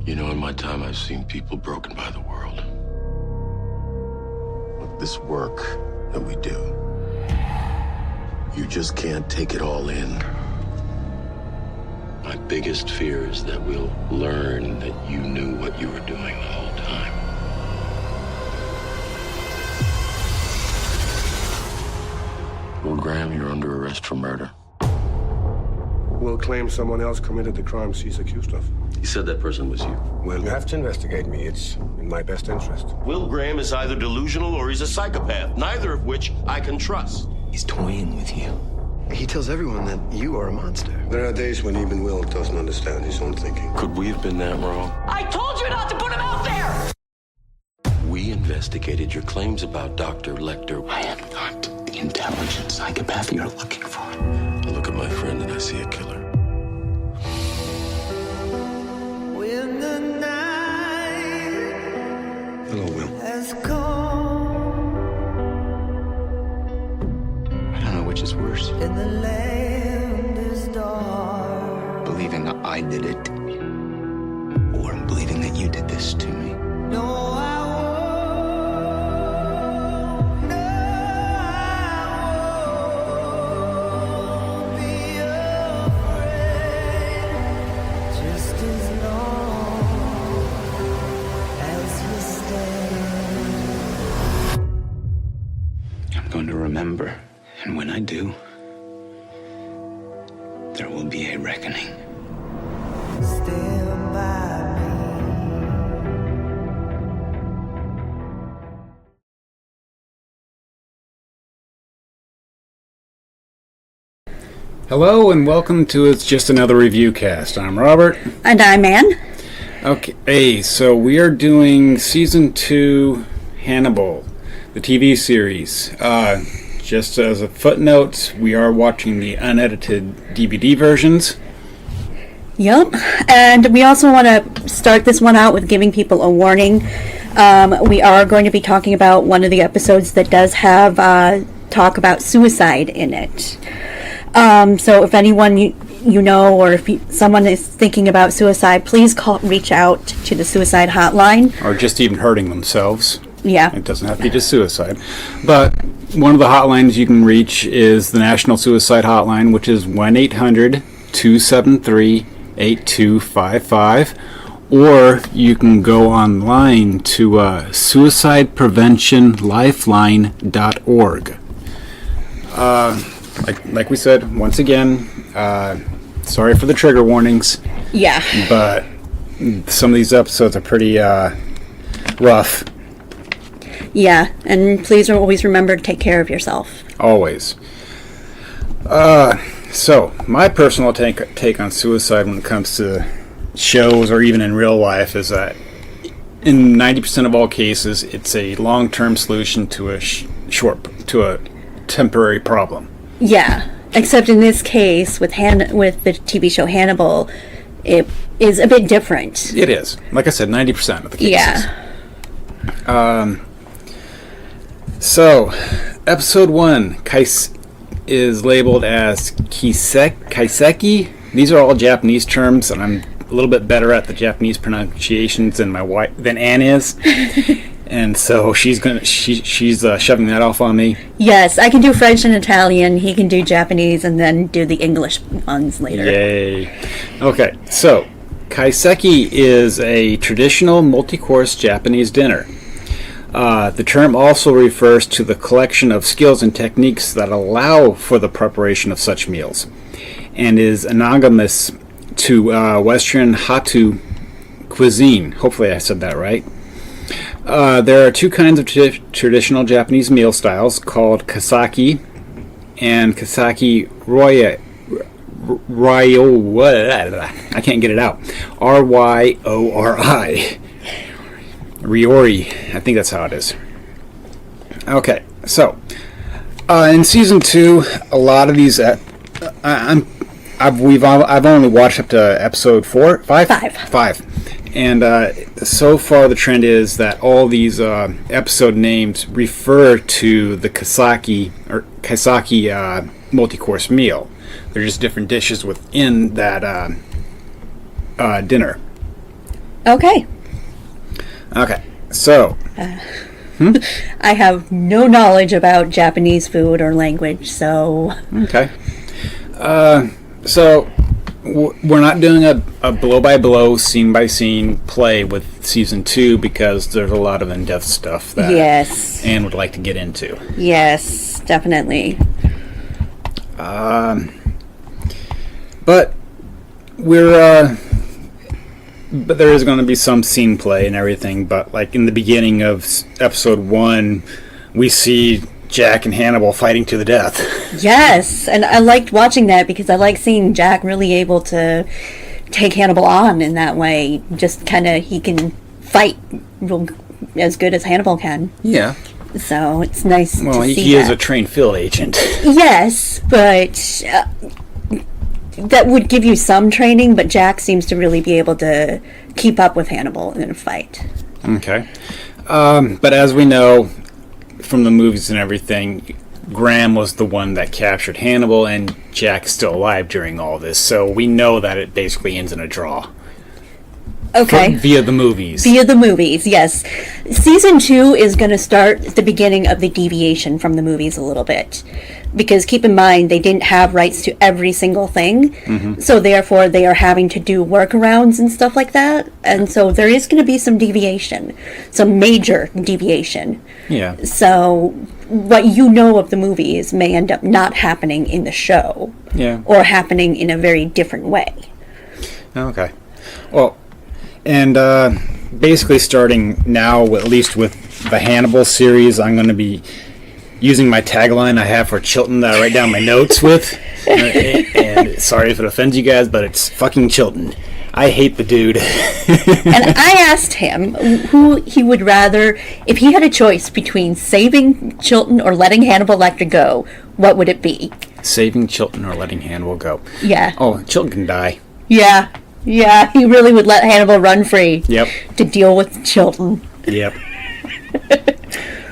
You know, in my time, I've seen people broken by the world. But this work that we do, you just can't take it all in. My biggest fear is that we'll learn that you knew what you were doing the whole time. Lord Graham, you're under arrest for murder. Will claim someone else committed the crimes he's accused of. He said that person was you. Well, you have to investigate me. It's in my best interest. Will Graham is either delusional or he's a psychopath, neither of which I can trust. He's toying with you. He tells everyone that you are a monster. There are days when even Will doesn't understand his own thinking. Could we have been that wrong? I told you not to put him out there! We investigated your claims about Dr. Lecter. I am not the intelligent psychopath you're looking for. I look at my friend and I see a killer. When the night Hello, Will. has come I don't know which is worse. and the land is dark, Believing that I did it, or believing that you did this to me. no, I won't be afraid, just as long as we stay. I'm going to remember, and when I do, there will be a reckoning. Stand by me. Hello and welcome to It's Just Another Review Cast. I'm Robert. And I'm Ann. Okay, so we are doing Season 2 Hannibal, the TV series. Just as a footnote, we are watching the unedited DVD versions. Yep. And we also want to start this one out with giving people a warning. We are going to be talking about one of the episodes that does have talk about suicide in it. So if anyone you know, or if someone is thinking about suicide, please reach out to the suicide hotline. Or just even hurting themselves. Yeah. It doesn't have to be just suicide. But one of the hotlines you can reach is the National Suicide Hotline, which is 1-800-273-8255. Or you can go online to suicidepreventionlifeline.org. Like we said, once again, sorry for the trigger warnings. Yeah. But some of these episodes are pretty rough. Yeah, and please always remember to take care of yourself. Always. So, my personal take on suicide when it comes to shows or even in real life is that in 90% of all cases, it's a long-term solution to a temporary problem. Yeah, except in this case, with the TV show Hannibal, it is a bit different. It is. Like I said, 90% of the cases. Yeah. So, episode 1 is labeled as Kaiseki. These are all Japanese terms, and I'm a little bit better at the Japanese pronunciations than Anne is. And so she's shoving that off on me. Yes, I can do French and Italian. He can do Japanese and then do the English ones later. Yay. Okay, so Kaiseki is a traditional multi-course Japanese dinner. The term also refers to the collection of skills and techniques that allow for the preparation of such meals, and is analogous to Western Hatu cuisine. Hopefully I said that right. There are two kinds of traditional Japanese meal styles called kasaki and kasaki ryo. I can't get it out. Ryori. Ryori. I think that's how it is. Okay, so in season 2, a lot of these I've only watched up to episode 5. And so far the trend is that all these episode names refer to the Kaiseki multi-course meal. They're just different dishes within that dinner. Okay. Okay, so I have no knowledge about Japanese food or language, so... okay. So we're not doing a blow-by-blow, scene-by-scene play with Season 2 because there's a lot of in-depth stuff that Yes. Anne would like to get into. Yes, definitely. But but there is going to be some scene play and everything. But like in the beginning of episode 1, we see Jack and Hannibal fighting to the death. Yes, and I liked watching that because I like seeing Jack really able to take Hannibal on in that way. Just kind of, he can fight real, as good as Hannibal can. Yeah. So it's nice Well, to see he that. is a trained field agent. Yes, but that would give you some training, but Jack seems to really be able to keep up with Hannibal in a fight. Okay. But as we know from the movies and everything, Graham was the one that captured Hannibal, and Jack's still alive during all this, so we know that it basically ends in a draw. Okay. Via the movies. Via the movies, yes. Season 2 is going to start at the beginning of the deviation from the movies a little bit. Because keep in mind, they didn't have rights to every single thing. Mm-hmm. So therefore, they are having to do workarounds and stuff like that. And so there is going to be some deviation. Some major deviation. Yeah. So what you know of the movies may end up not happening in the show. Yeah. Or happening in a very different way. Okay. Well, and basically starting now, at least with the Hannibal series, I'm going to be using my tagline I have for Chilton that I write down my notes with. And sorry if it offends you guys, but it's fucking Chilton. I hate the dude. And I asked him who he would rather, if he had a choice between saving Chilton or letting Hannibal Lecter go, what would it be? Saving Chilton or letting Hannibal go. Yeah. Oh, Chilton can die. Yeah. Yeah, he really would let Hannibal run free. Yep. To deal with Chilton. Yep.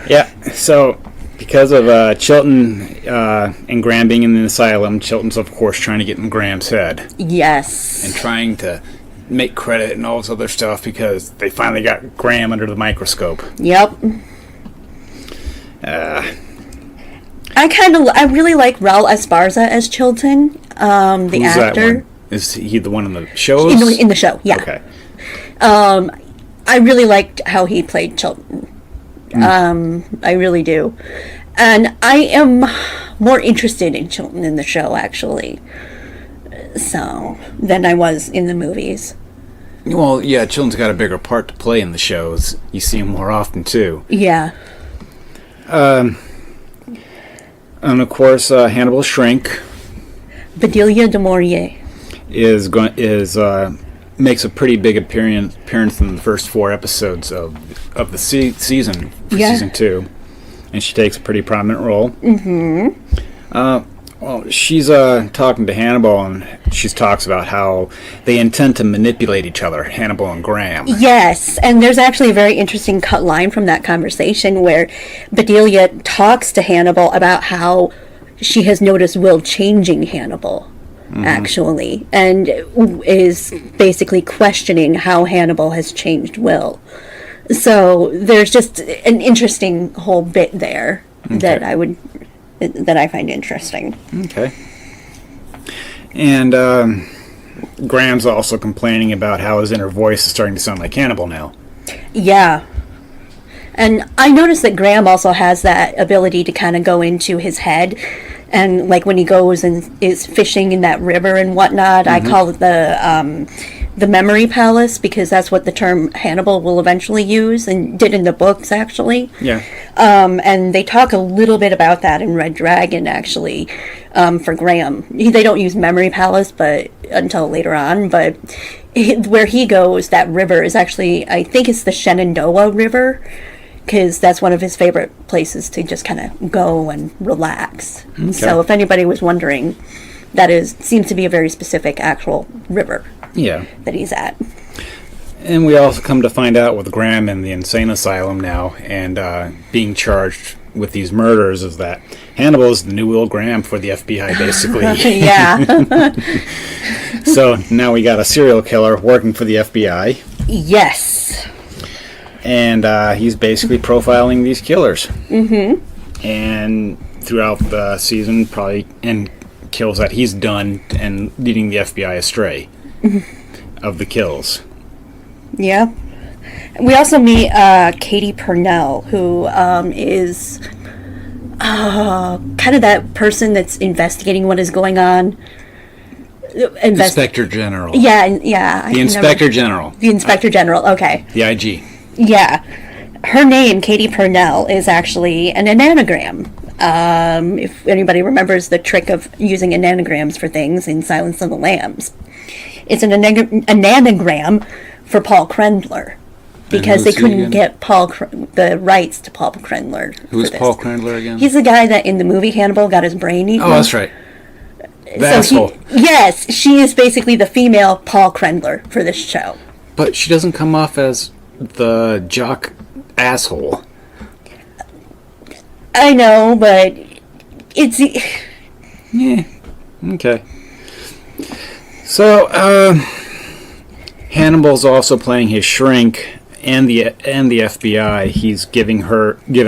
Yeah, so because of Chilton and Graham being in the asylum, Chilton's of course trying to get in Graham's head. Yes. And trying to make credit and all this other stuff because they finally got Graham under the microscope. Yep. I really like Raul Esparza as Chilton, the Who's actor. that one? Is he the one in the shows? In the show, yeah. Okay. I really liked how he played Chilton. I really do. And I am more interested in Chilton in the show, actually. So, than I was in the movies. Well, yeah, Chilton's got a bigger part to play in the shows. You see him more often, too. Yeah. And of course, Hannibal's shrink Bedelia de Maurier. makes a pretty big appearance in the first 4 episodes of the season for season 2, and she takes a pretty prominent role. Mm-hmm. Well, she's talking to Hannibal, and she talks about how they intend to manipulate each other, Hannibal and Graham. Yes, and there's actually a very interesting cut line from that conversation where Bedelia talks to Hannibal about how she has noticed Will changing Hannibal. Actually, and is basically questioning how Hannibal has changed Will. So there's just an interesting whole bit there that I find interesting. Okay. And Graham's also complaining about how his inner voice is starting to sound like Hannibal now. Yeah. And I noticed that Graham also has that ability to kind of go into his head. And like when he goes and is fishing in that river and whatnot, I call it the memory palace, because that's what the term Hannibal will eventually use and did in the books, actually. Yeah. And they talk a little bit about that in Red Dragon, actually, for Graham. They don't use memory palace, but until later on. But where he goes, that river is actually, I think it's the Shenandoah River, because that's one of his favorite places to just kind of go and relax. Okay. So if anybody was wondering, seems to be a very specific actual river. Yeah. That he's at. And we also come to find out with Graham in the insane asylum now and being charged with these murders is that Hannibal is the new Will Graham for the FBI, basically. Yeah. So now we got a serial killer working for the FBI. Yes. And he's basically profiling these killers. Mm-hmm. And throughout the season, probably and kills that he's done and leading the FBI astray of the kills. Yeah. We also meet Katie Purnell, who is kind of that person that's investigating what is going on. Inspector General. Yeah, yeah. The Inspector General. The Inspector General, okay. The IG. Yeah. Her name, Katie Purnell, is actually an anagram. If anybody remembers the trick of using anagrams for things in Silence of the Lambs. It's an anagram for Paul Krendler. Because they couldn't get the rights to Paul Krendler. Who's Paul Krendler again? He's the guy that in the movie Hannibal got his brain eaten. Oh, that's right. The asshole. Yes, she is basically the female Paul Krendler for this show. But she doesn't come off as the jock asshole. I know, but it's... Yeah. Okay. So, Hannibal's also playing his shrink and the FBI. He's given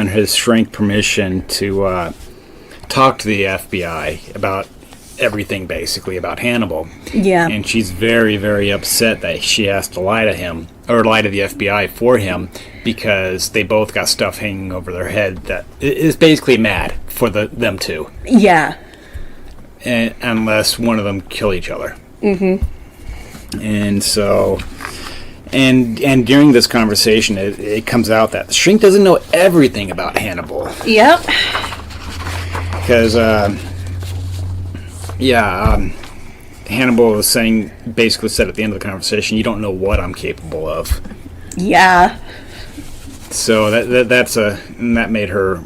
his shrink permission to talk to the FBI about everything, basically about Hannibal. Yeah. And she's very, very upset that she has to lie to him or lie to the FBI for him because they both got stuff hanging over their head that is basically mad for them two. Yeah. Unless one of them kill each other. Mm-hmm. And so, and during this conversation, it comes out that the shrink doesn't know everything about Hannibal. Yep. Because, Hannibal was basically said at the end of the conversation, you don't know what I'm capable of. Yeah. So that made her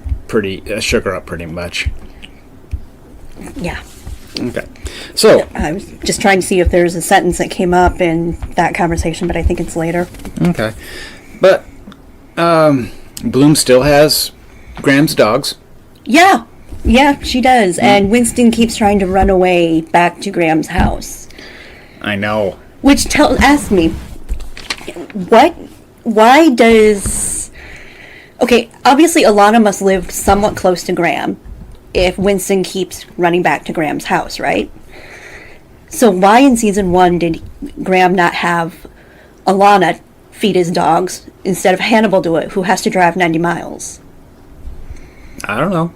shook her up pretty much. Yeah. Okay. So I was just trying to see if there's a sentence that came up in that conversation, but I think it's later. Okay. But Bloom still has Graham's dogs. Yeah. Yeah, she does. And Winston keeps trying to run away back to Graham's house. I know. Which asks me, why does... Okay, obviously Alana must live somewhat close to Graham if Winston keeps running back to Graham's house, right? So why in season 1 did Graham not have Alana feed his dogs instead of Hannibal do it, who has to drive 90 miles? I don't know.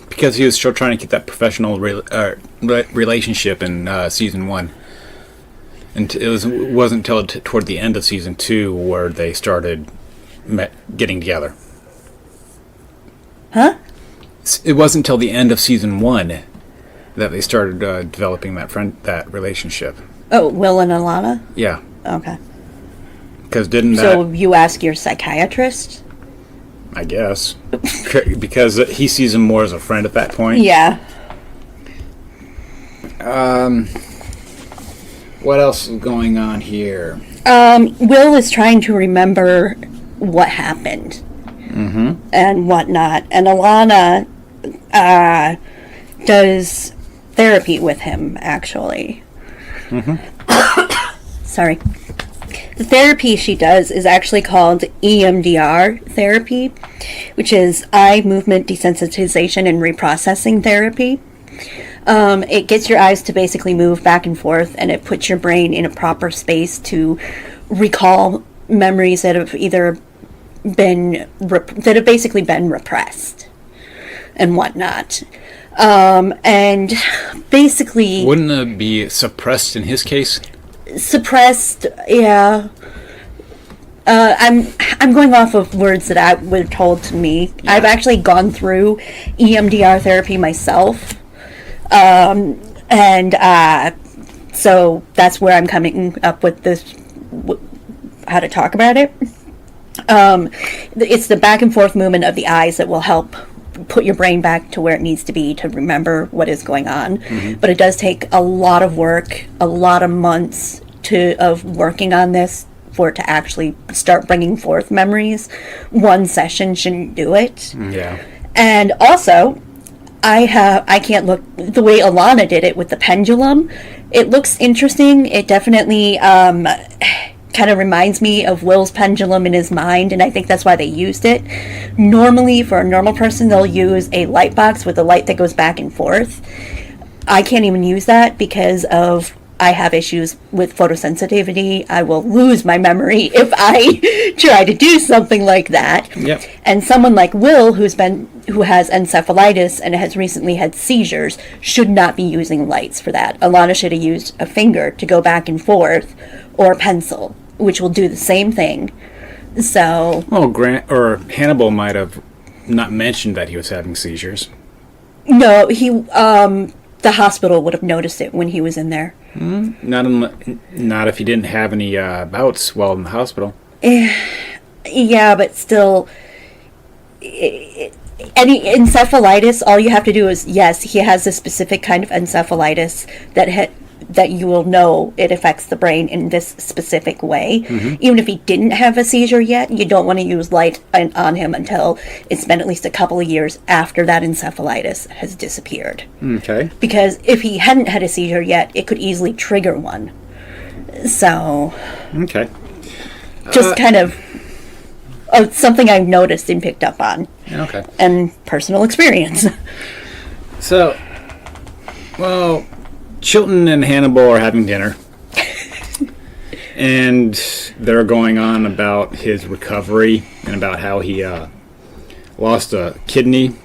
Because he was still trying to keep that professional relationship in season 1. And it wasn't until toward the end of season 2 where they started getting together. Huh? It wasn't until the end of season 1 that they started developing that relationship. Oh, Will and Alana? Yeah. Okay. Because didn't that... So you ask your psychiatrist? I guess. Because he sees him more as a friend at that point. Yeah. What else is going on here? Will is trying to remember what happened. Mm-hmm. And whatnot. And Alana does therapy with him, actually. Mm-hmm. Sorry. The therapy she does is actually called EMDR therapy, which is eye movement desensitization and reprocessing therapy. It gets your eyes to basically move back and forth, and it puts your brain in a proper space to recall memories that have either been basically been repressed and whatnot. And basically, wouldn't it be suppressed in his case? Suppressed, yeah. I'm going off of words that were told to me. Yeah. I've actually gone through EMDR therapy myself, and so that's where I'm coming up with this, how to talk about it. It's the back and forth movement of the eyes that will help put your brain back to where it needs to be to remember what is going on. Mm-hmm. But it does take a lot of work, a lot of months of working on this for it to actually start bringing forth memories. One session shouldn't do it. Yeah. And also, I can't look the way Alana did it with the pendulum. It looks interesting. It definitely kind of reminds me of Will's pendulum in his mind, and I think that's why they used it. Normally, for a normal person, they'll use a light box with a light that goes back and forth. I can't even use that because I have issues with photosensitivity. I will lose my memory if I try to do something like that. Yep. And someone like Will, who has encephalitis and has recently had seizures, should not be using lights for that. Alana should have used a finger to go back and forth, or a pencil, which will do the same thing. So. Well, Hannibal might have not mentioned that he was having seizures. No, the hospital would have noticed it when he was in there. Not if he didn't have any bouts while in the hospital. Yeah, but still, any encephalitis, all you have to do is, yes, he has a specific kind of encephalitis that you will know it affects the brain in this specific way. Mm-hmm. Even if he didn't have a seizure yet, you don't want to use light on him until it's been at least a couple of years after that encephalitis has disappeared. Okay. Because if he hadn't had a seizure yet, it could easily trigger one. So. Okay. Just kind of something I've noticed and picked up on. Okay. And personal experience. So, well, Chilton and Hannibal are having dinner. And they're going on about his recovery and about how he lost a kidney.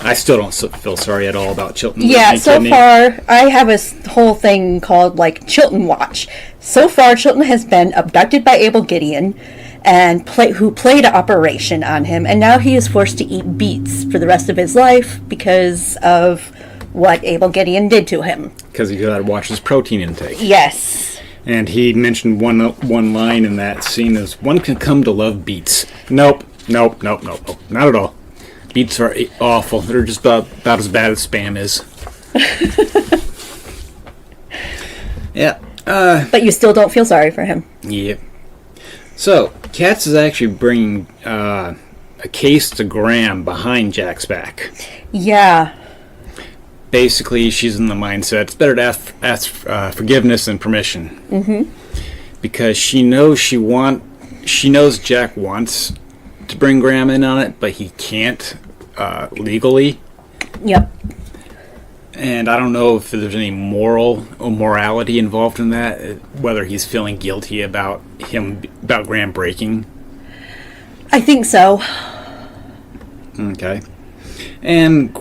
I still don't feel sorry at all about Chilton. Yeah, so far, I have a whole thing called, Chilton Watch. So far, Chilton has been abducted by Abel Gideon, and who played Operation on him, and now he is forced to eat beets for the rest of his life because of what Abel Gideon did to him. Because he got to watch his protein intake. Yes. And he mentioned one line in that scene is, "One can come to love beets." Nope, not at all. Beets are awful. They're just about as bad as Spam is. Yeah. But you still don't feel sorry for him. Yeah. So, Katz is actually bringing a case to Graham behind Jack's back. Yeah. Basically, she's in the mindset, it's better to ask forgiveness than permission. Mm-hmm. Because she knows Jack wants to bring Graham in on it, but he can't legally. Yep. And I don't know if there's any morality involved in that, whether he's feeling guilty about Graham breaking. I think so. Okay. And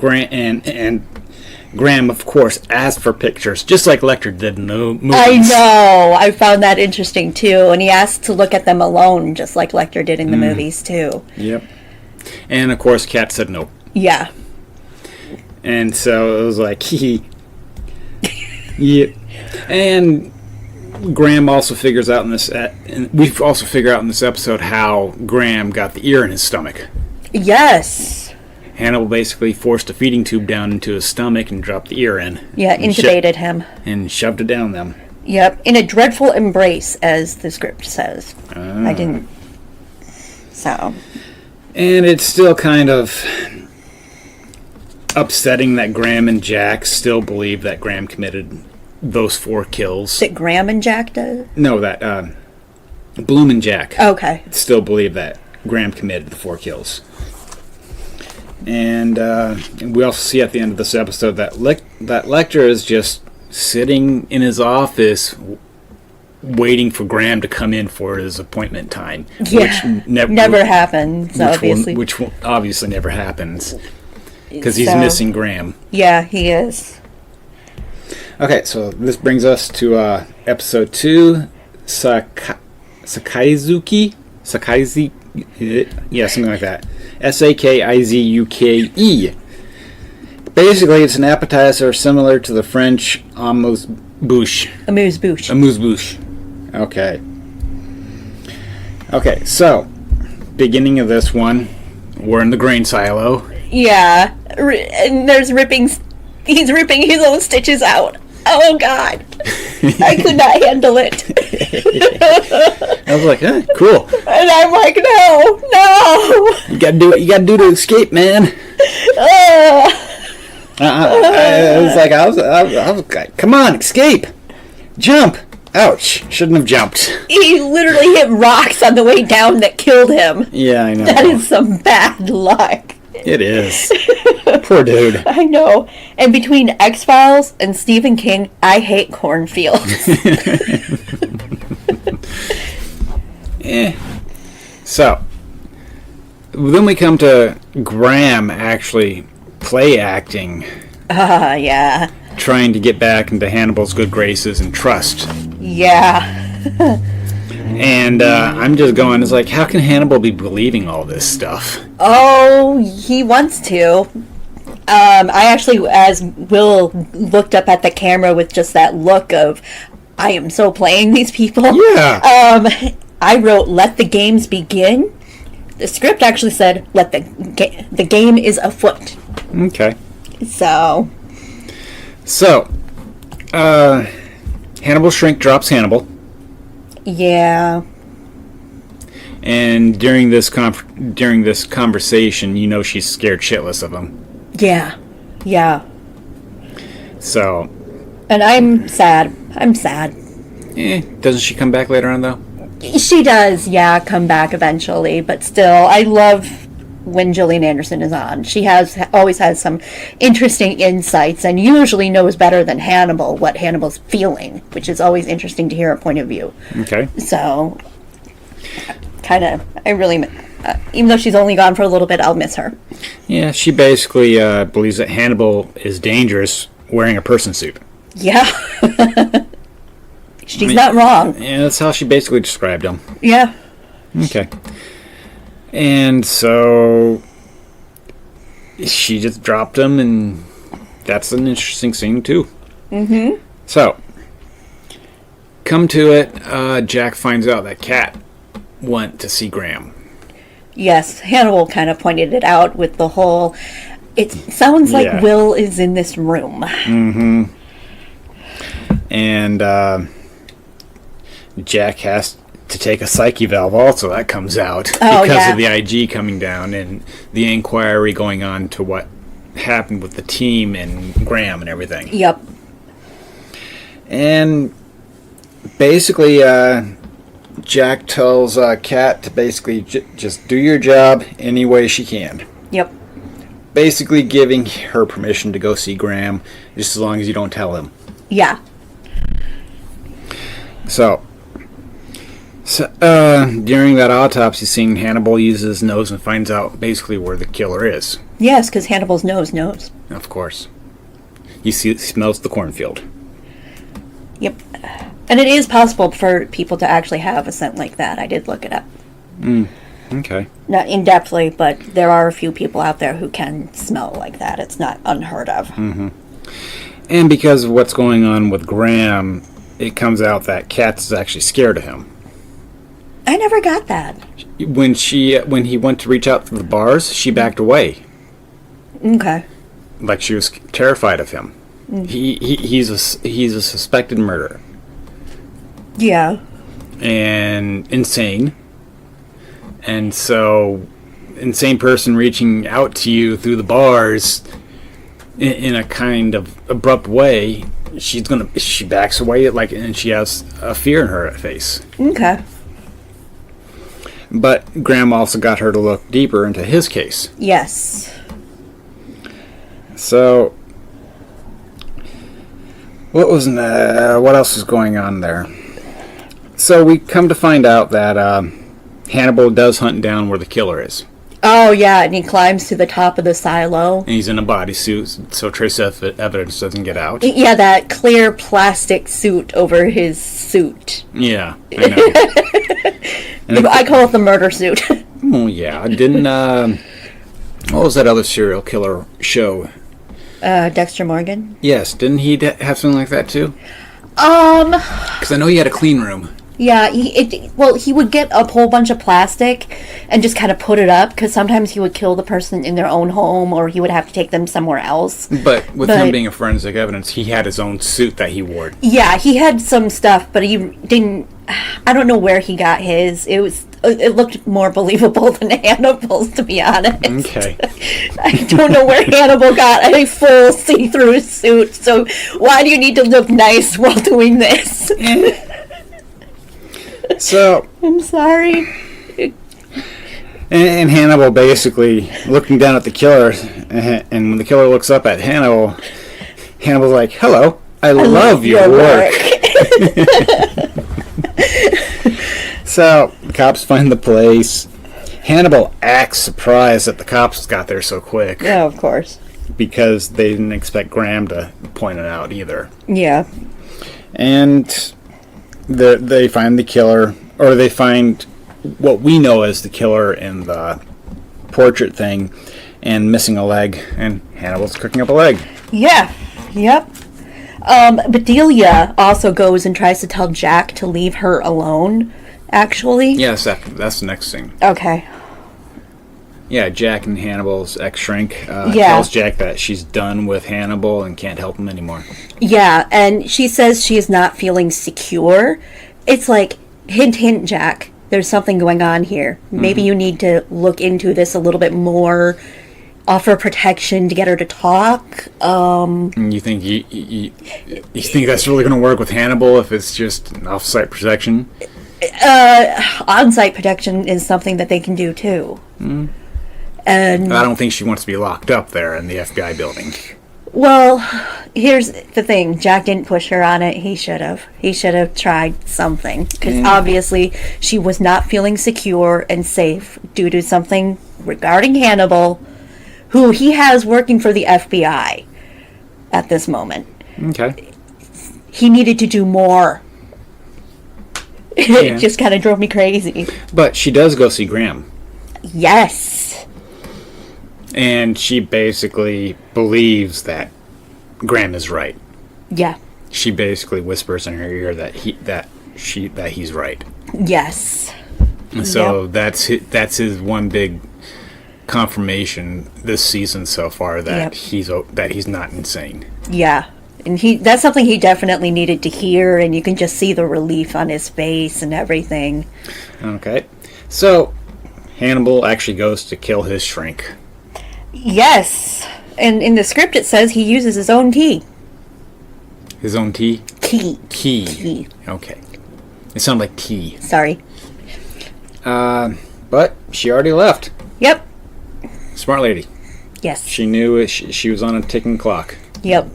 Graham, of course, asked for pictures, just like Lecter did in the movies. I know. I found that interesting, too. And he asked to look at them alone, just like Lecter did in the movies, too. Yep. And, of course, Kat said no. Yeah. And so it was like, yeah. And Graham also figures out in this, and we also figure out in this episode how Graham got the ear in his stomach. Yes. Hannibal basically forced a feeding tube down into his stomach and dropped the ear in. Yeah, intubated him. And shoved it down them. Yep, in a dreadful embrace, as the script says. I didn't. So. And it's still kind of upsetting that Graham and Jack still believe that Graham committed those 4 kills. That Graham and Jack did? No, that Bloom and Jack. Okay. Still believe that Graham committed the 4 kills. And we also see at the end of this episode that Lecter is just sitting in his office waiting for Graham to come in for his appointment time. Yeah, which never happens, obviously. Which obviously never happens. Because he's missing Graham. Yeah, he is. Okay, so this brings us to episode 2, Sakaizuke? Yeah, something like that. Sakizuke. Basically, it's an appetizer similar to the French amuse-bouche. Amuse-bouche. Amuse-bouche. Okay. Okay, so, beginning of this one, we're in the grain silo. Yeah, and there's he's ripping his own stitches out. Oh, God. I could not handle it. I was like, cool. And I'm like, no. You gotta do what you gotta do to escape, man. I was like, come on, escape. Jump. Ouch! Shouldn't have jumped. He literally hit rocks on the way down that killed him. Yeah, I know. That is some bad luck. It is. Poor dude. I know. And between X-Files and Stephen King, I hate cornfields. So, then we come to Graham actually play acting, Yeah. trying to get back into Hannibal's good graces and trust. Yeah. And I'm just going, it's like, how can Hannibal be believing all this stuff? Oh, he wants to. I actually, as Will looked up at the camera with just that look of, I am so playing these people. Yeah. I wrote, let the games begin. The script actually said, let the game is afoot. Okay. So, Hannibal's shrink drops Hannibal. yeah. And during this conversation, you know she's scared shitless of him. Yeah. Yeah. So, And I'm sad. doesn't she come back later on, though? She does, yeah, come back eventually, but still, I love when Gillian Anderson is on. She always has some interesting insights and usually knows better than Hannibal what Hannibal's feeling, which is always interesting to hear a point of view. Okay. So, I really, even though she's only gone for a little bit, I'll miss her. Yeah, she basically believes that Hannibal is dangerous wearing a person suit. Yeah. She's not wrong. Yeah, that's how she basically described him. Yeah. Okay. And so she just dropped him, and that's an interesting scene, too. Mm-hmm. So, come to it, Jack finds out that Kat went to see Graham. Yes, Hannibal kind of pointed it out with the whole, it sounds like Yeah. Will is in this room. Mm-hmm. And Jack has to take a psyche valve also. That comes out because of the IG coming down and the inquiry going on to what happened with the team and Graham and everything. Yep. And basically, Jack tells Kat to basically just do your job any way she can. Yep. Basically giving her permission to go see Graham, just as long as you don't tell him. Yeah. So during that autopsy scene, Hannibal uses his nose and finds out basically where the killer is. Yes, because Hannibal's nose knows. Of course. He smells the cornfield. Yep. And it is possible for people to actually have a scent like that. I did look it up. Okay. Not in-depthly, but there are a few people out there who can smell like that. It's not unheard of. Mm-hmm. And because of what's going on with Graham, it comes out that Kat's actually scared of him. I never got that. When he went to reach out to the bars, she backed away. Okay. Like she was terrified of him. He's a suspected murderer. Yeah. And insane. And so, insane person reaching out to you through the bars in a kind of abrupt way, she backs away and she has a fear in her face. Okay. But Graham also got her to look deeper into his case. Yes. So, what else was going on there? So we come to find out that Hannibal does hunt down where the killer is. Oh, yeah, and he climbs to the top of the silo. And he's in a bodysuit, so trace evidence doesn't get out. Yeah, that clear plastic suit over his suit. Yeah, I know. I call it the murder suit. Oh, yeah. Didn't, what was that other serial killer show? Dexter Morgan? Yes, didn't he have something like that, too? Because I know he had a clean room. Yeah, he would get a whole bunch of plastic and just kind of put it up, because sometimes he would kill the person in their own home, or he would have to take them somewhere else. But with him being a forensic evidence, he had his own suit that he wore. Yeah, he had some stuff, but he didn't. I don't know where he got his. It looked more believable than Hannibal's, to be honest. Okay. I don't know where Hannibal got a full see-through suit, so why do you need to look nice while doing this? So, I'm sorry. and Hannibal basically looking down at the killer, and when the killer looks up at Hannibal, Hannibal's like, "Hello, I love your work." So, the cops find the place. Hannibal acts surprised that the cops got there so quick. Yeah, of course. Because they didn't expect Graham to point it out either. Yeah. And they find the killer, or they find what we know as the killer in the portrait thing, and missing a leg, and Hannibal's cooking up a leg. Yeah. Yep. Bedelia also goes and tries to tell Jack to leave her alone, actually. Yes, that's the next thing. Okay. Yeah, Jack and Hannibal's ex-shrink Yeah. tells Jack that she's done with Hannibal and can't help him anymore. Yeah, and she says she is not feeling secure. It's like, hint, hint, Jack. There's something going on here. Maybe you need to look into this a little bit more. Offer protection to get her to talk. And you think you think that's really going to work with Hannibal if it's just an off-site protection? On-site protection is something that they can do too. And I don't think she wants to be locked up there in the FBI building. well, here's the thing: Jack didn't push her on it. He should have. He should have tried something because obviously she was not feeling secure and safe due to something regarding Hannibal, who he has working for the FBI at this moment. Okay. He needed to do more. Yeah. It just kind of drove me crazy. But she does go see Graham. Yes. And she basically believes that Graham is right. Yeah. She basically whispers in her ear that he's right. Yes. And so that's his one big confirmation this season so far that he's not insane. Yeah. And that's something he definitely needed to hear, and you can just see the relief on his face and everything. Okay. So Hannibal actually goes to kill his shrink. Yes. And in the script it says he uses his own key. His own tea? Key. Key. Okay. It sounded like tea. Sorry. But she already left. Yep. Smart lady. Yes. She knew she was on a ticking clock. Yep.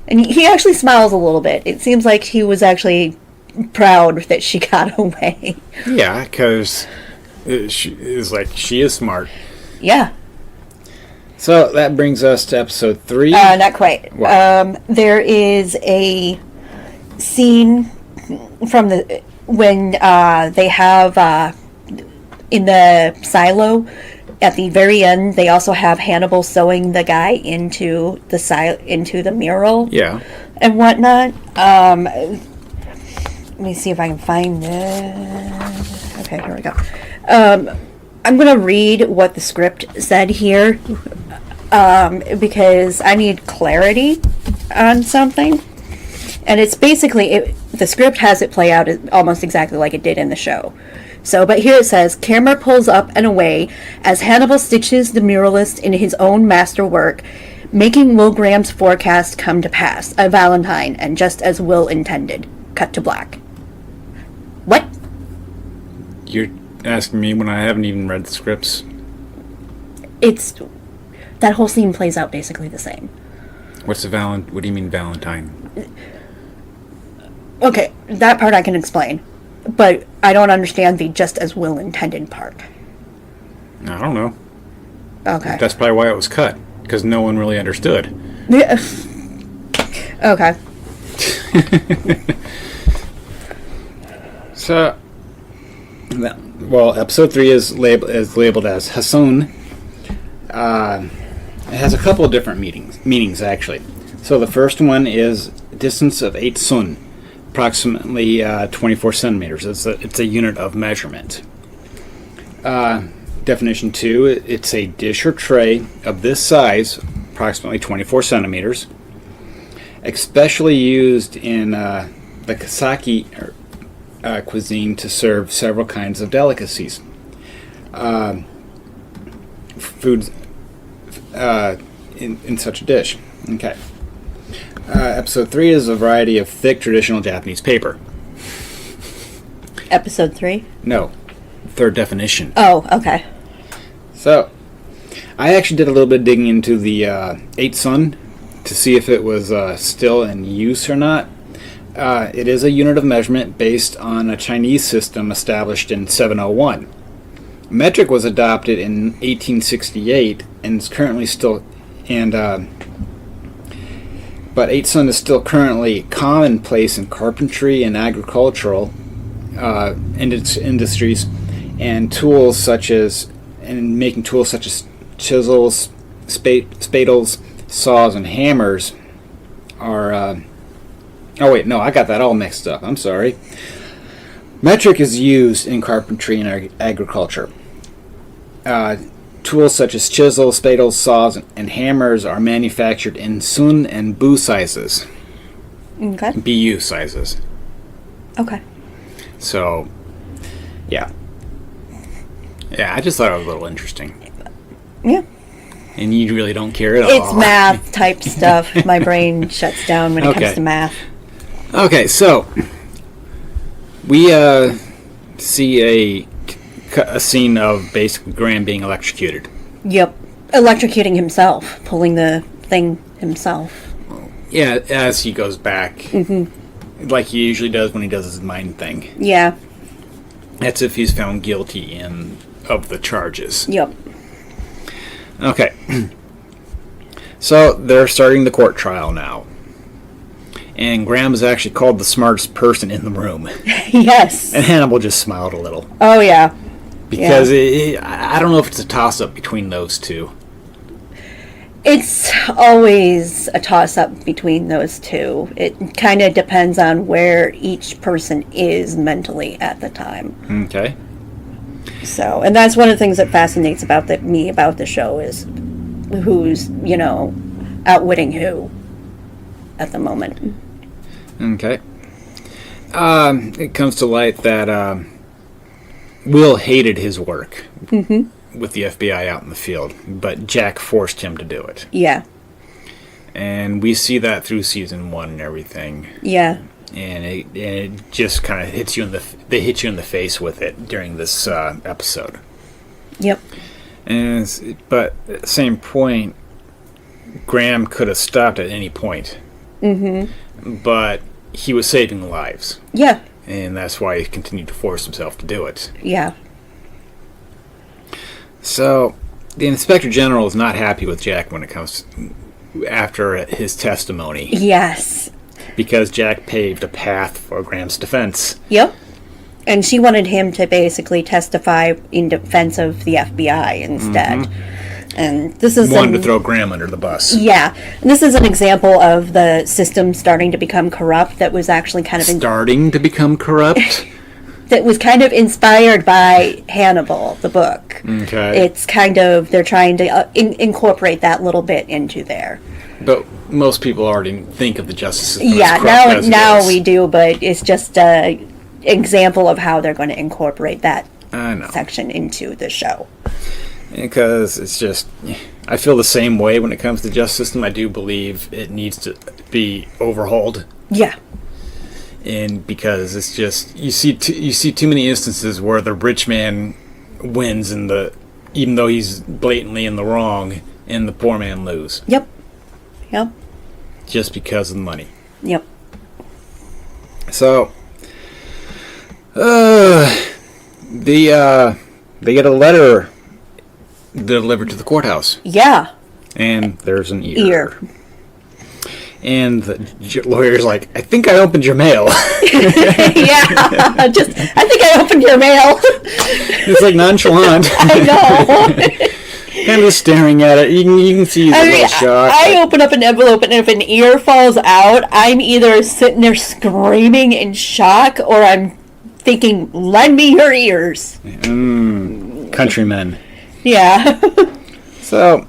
And he actually smiles a little bit. It seems like he was actually proud that she got away. Yeah, because she is smart. Yeah. So that brings us to episode 3. Not quite. What? There is a scene from when they have in the silo at the very end. They also have Hannibal sewing the guy into the mural. Yeah. And whatnot. Let me see if I can find this. Okay, here we go. I'm going to read what the script said here because I need clarity on something. And it's basically, the script has it play out almost exactly like it did in the show. So, but here it says, camera pulls up and away as Hannibal stitches the muralist in his own masterwork, making Will Graham's forecast come to pass. A Valentine, and just as Will intended. Cut to black. What? You're asking me when I haven't even read the scripts? That whole scene plays out basically the same. What do you mean Valentine? Okay, that part I can explain. But I don't understand the just as Will intended part. I don't know. Okay. That's probably why it was cut, because no one really understood. Yeah. Okay. So, well, episode 3 is labeled as Hassun. It has a couple of different meanings actually. So the first one is distance of 8 sun, approximately 24 centimeters. It's a unit of measurement. Definition 2, it's a dish or tray of this size, approximately 24 centimeters, especially used in the Kasaki cuisine to serve several kinds of delicacies. Foods in such a dish. Okay. Episode 3 is a variety of thick traditional Japanese paper. Episode 3? No, third definition. Oh, okay. So, I actually did a little bit of digging into the 8 Sun to see if it was still in use or not. It is a unit of measurement based on a Chinese system established in 701. Metric was adopted in 1868 and is currently still but 8 Sun is still currently commonplace in carpentry and agricultural industries, and making tools such as chisels, spadles, saws, and hammers are. Oh wait, no, I got that all mixed up. I'm sorry. Metric is used in carpentry and agriculture. Tools such as chisels, spadles, saws, and hammers are manufactured in Sun and Bu sizes. Okay. BU sizes. Okay. So, yeah. Yeah, I just thought it was a little interesting. Yeah. And you really don't care at all. It's math type stuff. My brain shuts down when it comes to math. Okay, so we see a scene of basically Graham being electrocuted. Yep. Electrocuting himself. Pulling the thing himself. Yeah, as he goes back. Mm-hmm. Like he usually does when he does his mind thing. Yeah. That's if he's found guilty of the charges. Yep. Okay. So they're starting the court trial now. And Graham is actually called the smartest person in the room. Yes. And Hannibal just smiled a little. Oh, yeah. Because I don't know if it's a toss-up between those two. It's always a toss-up between those two. It kind of depends on where each person is mentally at the time. Okay. So, and that's one of the things that fascinates me about the show is who's, outwitting who at the moment. Okay. It comes to light that Will hated his work with the FBI out in the field, but Jack forced him to do it. Yeah. And we see that through season 1 and everything. Yeah. And it just kind of hits you they hit you in the face with it during this episode. Yep. But at the same point, Graham could have stopped at any point. Mm-hmm. But he was saving lives. Yeah. And that's why he continued to force himself to do it. Yeah. So, the Inspector General is not happy with Jack when it comes after his testimony. Yes. Because Jack paved a path for Graham's defense. Yep. And she wanted him to basically testify in defense of the FBI instead. Mm-hmm. And this is wanted to throw Graham under the bus. Yeah. And this is an example of the system starting to become corrupt that was actually kind of... starting to become corrupt? That was kind of inspired by Hannibal, the book. Okay. It's kind of... They're trying to incorporate that little bit into there. But most people already think of the justice system yeah, as corrupt now we do, but it's just an example of how they're going to incorporate that section into the show. Because it's just, I feel the same way when it comes to the justice system. I do believe it needs to be overhauled. Yeah. And because it's just, you see too many instances where the rich man wins even though he's blatantly in the wrong, and the poor man lose. Yep. Yep. Just because of the money. Yep. So, they get a letter delivered to the courthouse. Yeah. And there's an ear. And the lawyer's like, I think I opened your mail. Yeah. I think I opened your mail. It's like nonchalant. I know. Kind of staring at it. You can see he's a little shocked. I open up an envelope, and if an ear falls out, I'm either sitting there screaming in shock, or I'm thinking, lend me your ears. Countrymen. Yeah. So,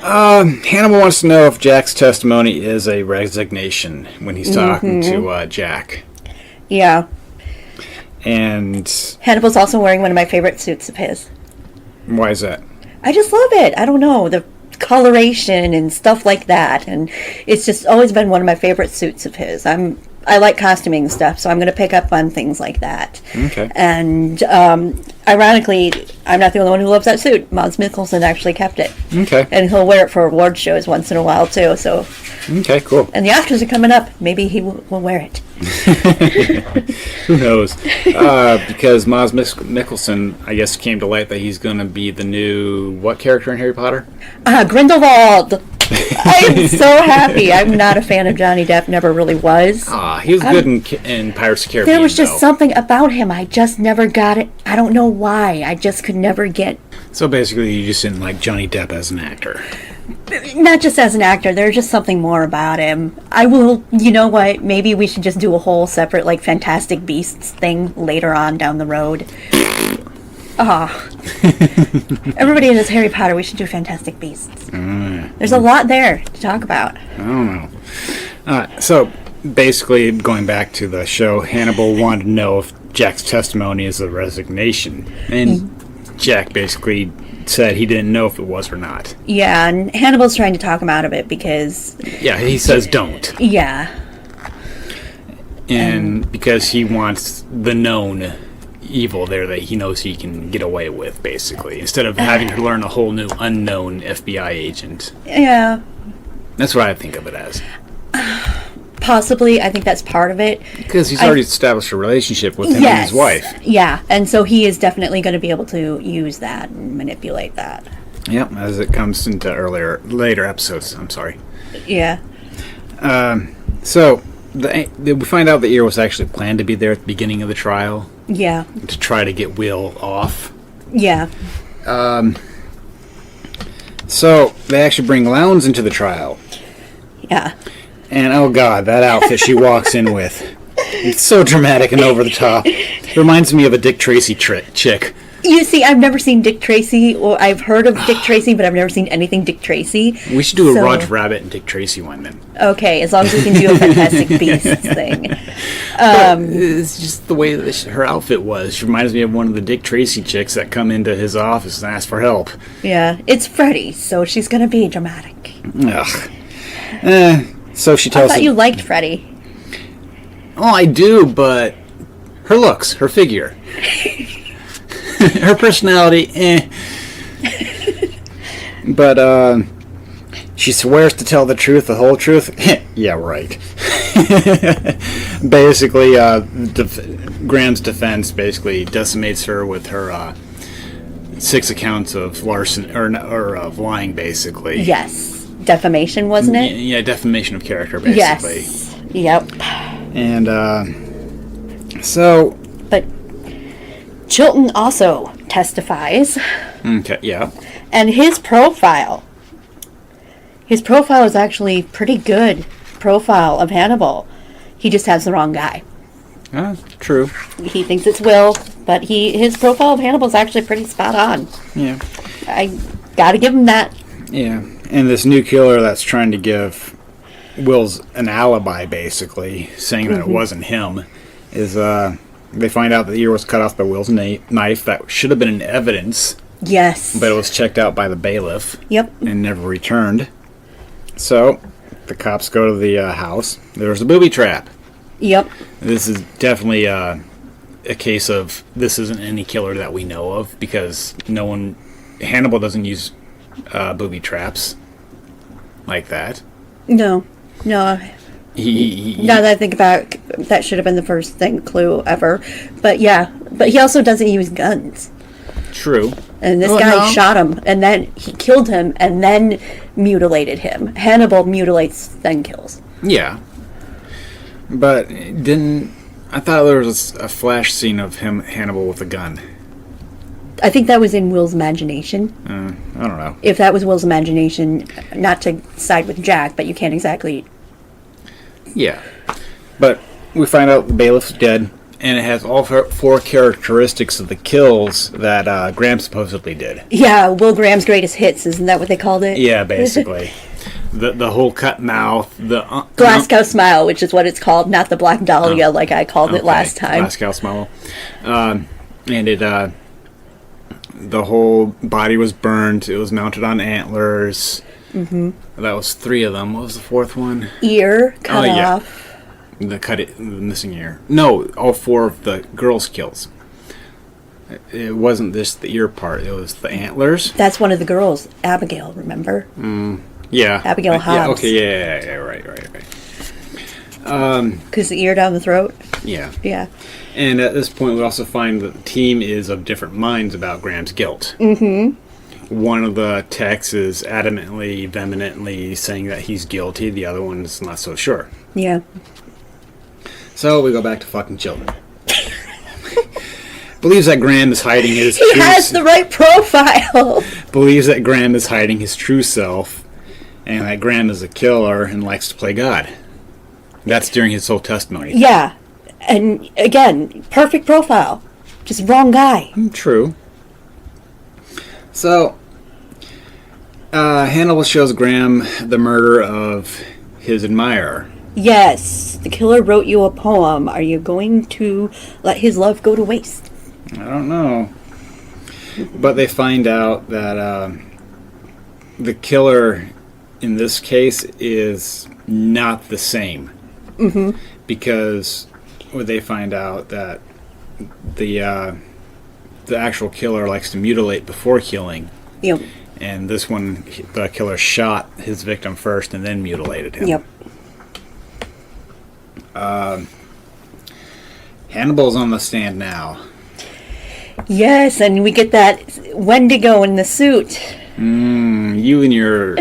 Hannibal wants to know if Jack's testimony is a resignation when he's talking to Jack. Yeah. And Hannibal's also wearing one of my favorite suits of his. Why is that? I just love it. I don't know. The coloration and stuff like that. And it's just always been one of my favorite suits of his. I'm I like costuming and stuff, so I'm going to pick up on things like that. Okay. And ironically, I'm not the only one who loves that suit. Mads Mikkelsen actually kept it. Okay. And he'll wear it for award shows once in a while, too. So, Okay, cool. and the Oscars are coming up. Maybe he will wear it. Who knows? Because Mads Mikkelsen, I guess, came to light that he's going to be the new, what character in Harry Potter? Grindelwald! I'm so happy. I'm not a fan of Johnny Depp, never really was. He was good in Pirates of the Caribbean, There was just though. something about him. I just never got it. I don't know why. I just could never get... So basically, you just didn't like Johnny Depp as an actor. Not just as an actor. There's just something more about him. I will... You know what? Maybe we should just do a whole separate, like, Fantastic Beasts thing later on down the road. Everybody in this Harry Potter, we should do Fantastic Beasts. There's a lot there to talk about. I don't know. So basically, going back to the show, Hannibal wanted to know if Jack's testimony is a resignation. And Jack basically said he didn't know if it was or not. Yeah, and Hannibal's trying to talk him out of it because... Yeah, he says don't. Yeah. And because he wants the known evil there that he knows he can get away with, basically, instead of having to learn a whole new unknown FBI agent. Yeah. That's what I think of it as. Possibly, I think that's part of it. Because he's already established a relationship with him and his wife. Yeah, and so he is definitely going to be able to use that and manipulate that. Yep, as it comes into later episodes. I'm sorry. Yeah. So we find out the ear was actually planned to be there at the beginning of the trial. Yeah. To try to get Will off. Yeah. So they actually bring Lowndes into the trial. Yeah. And oh god, that outfit she walks in with. It's so dramatic and over the top. It reminds me of a Dick Tracy chick. You see, I've never seen Dick Tracy, or I've heard of Dick Tracy, but I've never seen anything Dick Tracy. We should do a Roger Rabbit and Dick Tracy one then. Okay, as long as we can do a Fantastic Beasts thing. It's just the way that her outfit was. She reminds me of one of the Dick Tracy chicks that come into his office and ask for help. Yeah, it's Freddie, so she's going to be dramatic. Ugh. So she tells I thought you liked Freddie. Oh, I do, but her looks, her figure, her personality, But she swears to tell the truth, the whole truth. Yeah, right. Basically, Graham's defense basically decimates her with her 6 accounts of larceny or of lying, basically. Yes. Defamation, wasn't it? Yeah, defamation of character, basically. Yes. Yep. And so. But Chilton also testifies. Okay. Yeah. And his profile is actually pretty good profile of Hannibal. He just has the wrong guy. True. He thinks it's Will, but his profile of Hannibal is actually pretty spot on. Yeah. I gotta give him that. Yeah. And this new killer that's trying to give Will's an alibi, basically, saying that it wasn't him, is they find out the ear was cut off by Will's knife. That should have been in evidence. Yes. But it was checked out by the bailiff. Yep. And never returned. So the cops go to the house. There's a booby trap. Yep. This is definitely a case of this isn't any killer that we know of, because Hannibal doesn't use booby traps like that. No. Now that I think about it, that should have been the first clue ever. But yeah, but he also doesn't use guns. True. And this guy shot him, and then he killed him, and then mutilated him. Hannibal mutilates, then kills. Yeah. But I thought there was a flash scene of Hannibal with a gun. I think that was in Will's imagination. I don't know. If that was Will's imagination, not to side with Jack, but you can't exactly... Yeah. But we find out the bailiff's dead, and it has all 4 characteristics of the kills that Graham supposedly did. Yeah, Will Graham's greatest hits, isn't that what they called it? Yeah, basically. the whole cut mouth, the... Glasgow smile, which is what it's called, not the Black Dahlia like I called it last time. Glasgow smile. And it... the whole body was burned. It was mounted on antlers. Mm-hmm. That was 3 of them. What was the 4th one? Ear cut off. The missing ear. No, all 4 of the girls' kills. It wasn't just the ear part. It was the antlers. That's one of the girls, Abigail. Remember? Yeah. Abigail Hobbs. Yeah. Okay. Yeah. Right. Because the ear down the throat. Yeah. Yeah. And at this point, we also find that the team is of different minds about Graham's guilt. Mm-hmm. One of the techs is adamantly, vehemently saying that he's guilty. The other one's not so sure. Yeah. So we go back to fucking children. Believes that Graham is hiding his He has the right profile. Believes that Graham is hiding his true self, and that Graham is a killer and likes to play God. That's during his whole testimony. Yeah. And again, perfect profile. Just wrong guy. True. So, Hannibal shows Graham the murder of his admirer. Yes. The killer wrote you a poem. Are you going to let his love go to waste? I don't know. But they find out that the killer in this case is not the same. Mm-hmm. Because they find out that the actual killer likes to mutilate before killing. Yep. And this one, the killer shot his victim first and then mutilated him. Yep. Hannibal's on the stand now. Yes, and we get that Wendigo in the suit. You and your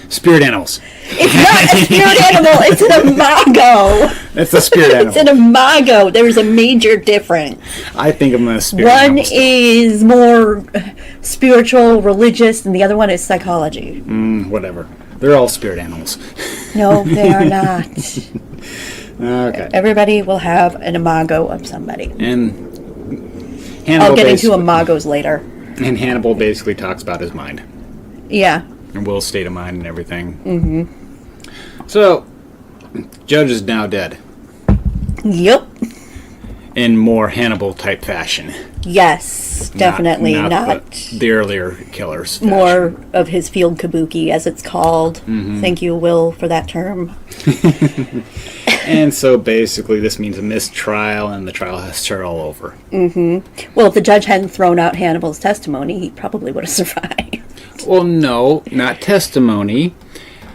spirit animals. It's not a spirit animal, it's an imago. It's a spirit animal. It's an imago. There's a major difference. I think of them as spirit One animals. is more spiritual, religious, and the other one is psychology. Whatever. They're all spirit animals. No, they are not. Okay. Everybody will have an imago of somebody. And Hannibal I'll get into imagos later. And Hannibal basically talks about his mind. Yeah. And Will's state of mind and everything. Mm-hmm. So, Judge is now dead. Yep. In more Hannibal-type fashion. Yes, definitely not. The earlier killers. Fashion. More of his field kabuki, as it's called. Mm-hmm. Thank you, Will, for that term. And so basically this means a mistrial and the trial has to start all over. Mm-hmm. Well, if the judge hadn't thrown out Hannibal's testimony, he probably would have survived. Well, no, not testimony.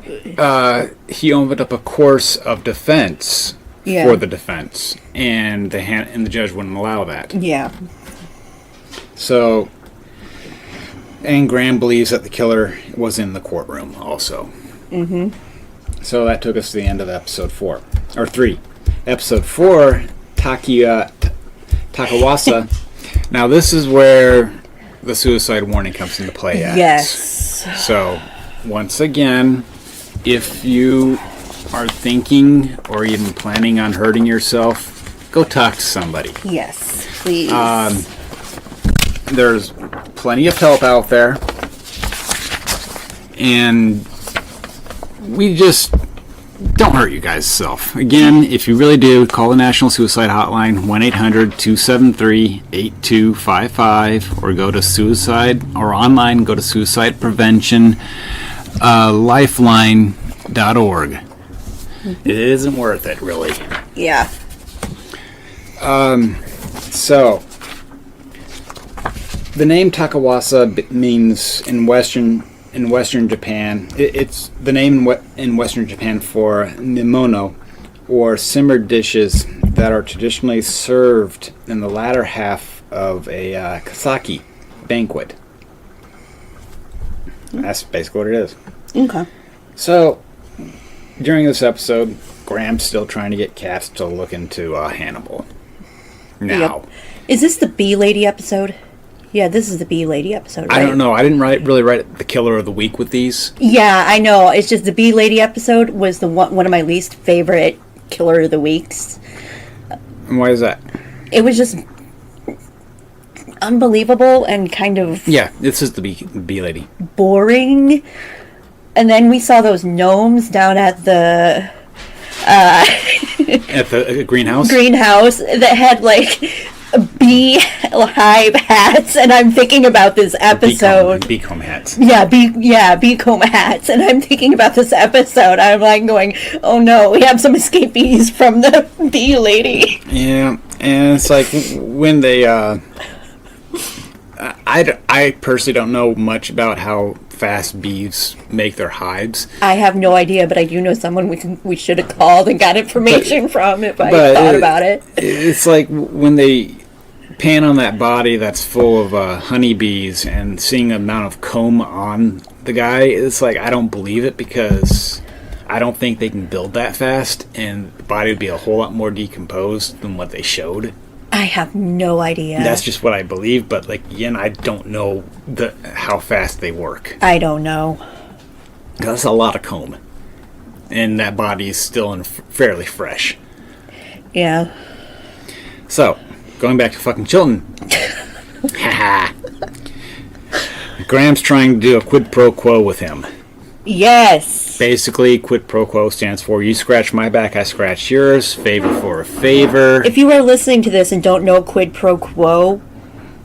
He opened up a course of defense for the defense, and the judge wouldn't allow that. Yeah. So, and Graham believes that the killer was in the courtroom also. Mm-hmm. So that took us to the end of episode 4. Or 3. Episode 4, Takawasa. Now this is where the suicide warning comes into play at. Yes. So, once again, if you are thinking or even planning on hurting yourself, go talk to somebody. Yes, please. There's plenty of help out there. And we just don't hurt you guys yourself. Again, if you really do, call the National Suicide Hotline, 1-800-273-8255, or go to suicide, or online, go to Suicide Prevention Lifeline.org. It isn't worth it, really. Yeah. So, the name Takawasa means in Western Japan, it's the name in Western Japan for nimono, or simmered dishes that are traditionally served in the latter half of a kasaki banquet. That's basically what it is. Okay. So, during this episode, Graham's still trying to get Cass to look into Hannibal. Now. Yep. Is this the Bee Lady episode? Yeah, this is the Bee Lady episode, right? I don't know. I didn't really write the Killer of the Week with these. Yeah, I know. It's just the Bee Lady episode was the one of my least favorite Killer of the Weeks. And why is that? It was just unbelievable and kind of... Yeah, this is the Bee Lady. Boring. And then we saw those gnomes down at the... At the greenhouse? Greenhouse that had, like, beehive hats, and I'm thinking about this episode. Beacomb hats. Beacomb hats, and I'm thinking about this episode. I'm like going, oh no, we have some escapees from the bee lady. Yeah, and it's like when they, I personally don't know much about how fast bees make their hives. I have no idea, but I do know someone we should have called and got information from if I thought about it. It's like when they pan on that body that's full of honeybees and seeing the amount of comb on the guy, it's like I don't believe it because I don't think they can build that fast, and the body would be a whole lot more decomposed than what they showed. I have no idea. That's just what I believe, but like again, I don't know how fast they work. I don't know. That's a lot of comb, and that body is still fairly fresh. Yeah. So, going back to fucking Chilton. Haha. Graham's trying to do a quid pro quo with him. Yes. Basically, quid pro quo stands for you scratch my back, I scratch yours, favor for a favor. If you are listening to this and don't know quid pro quo,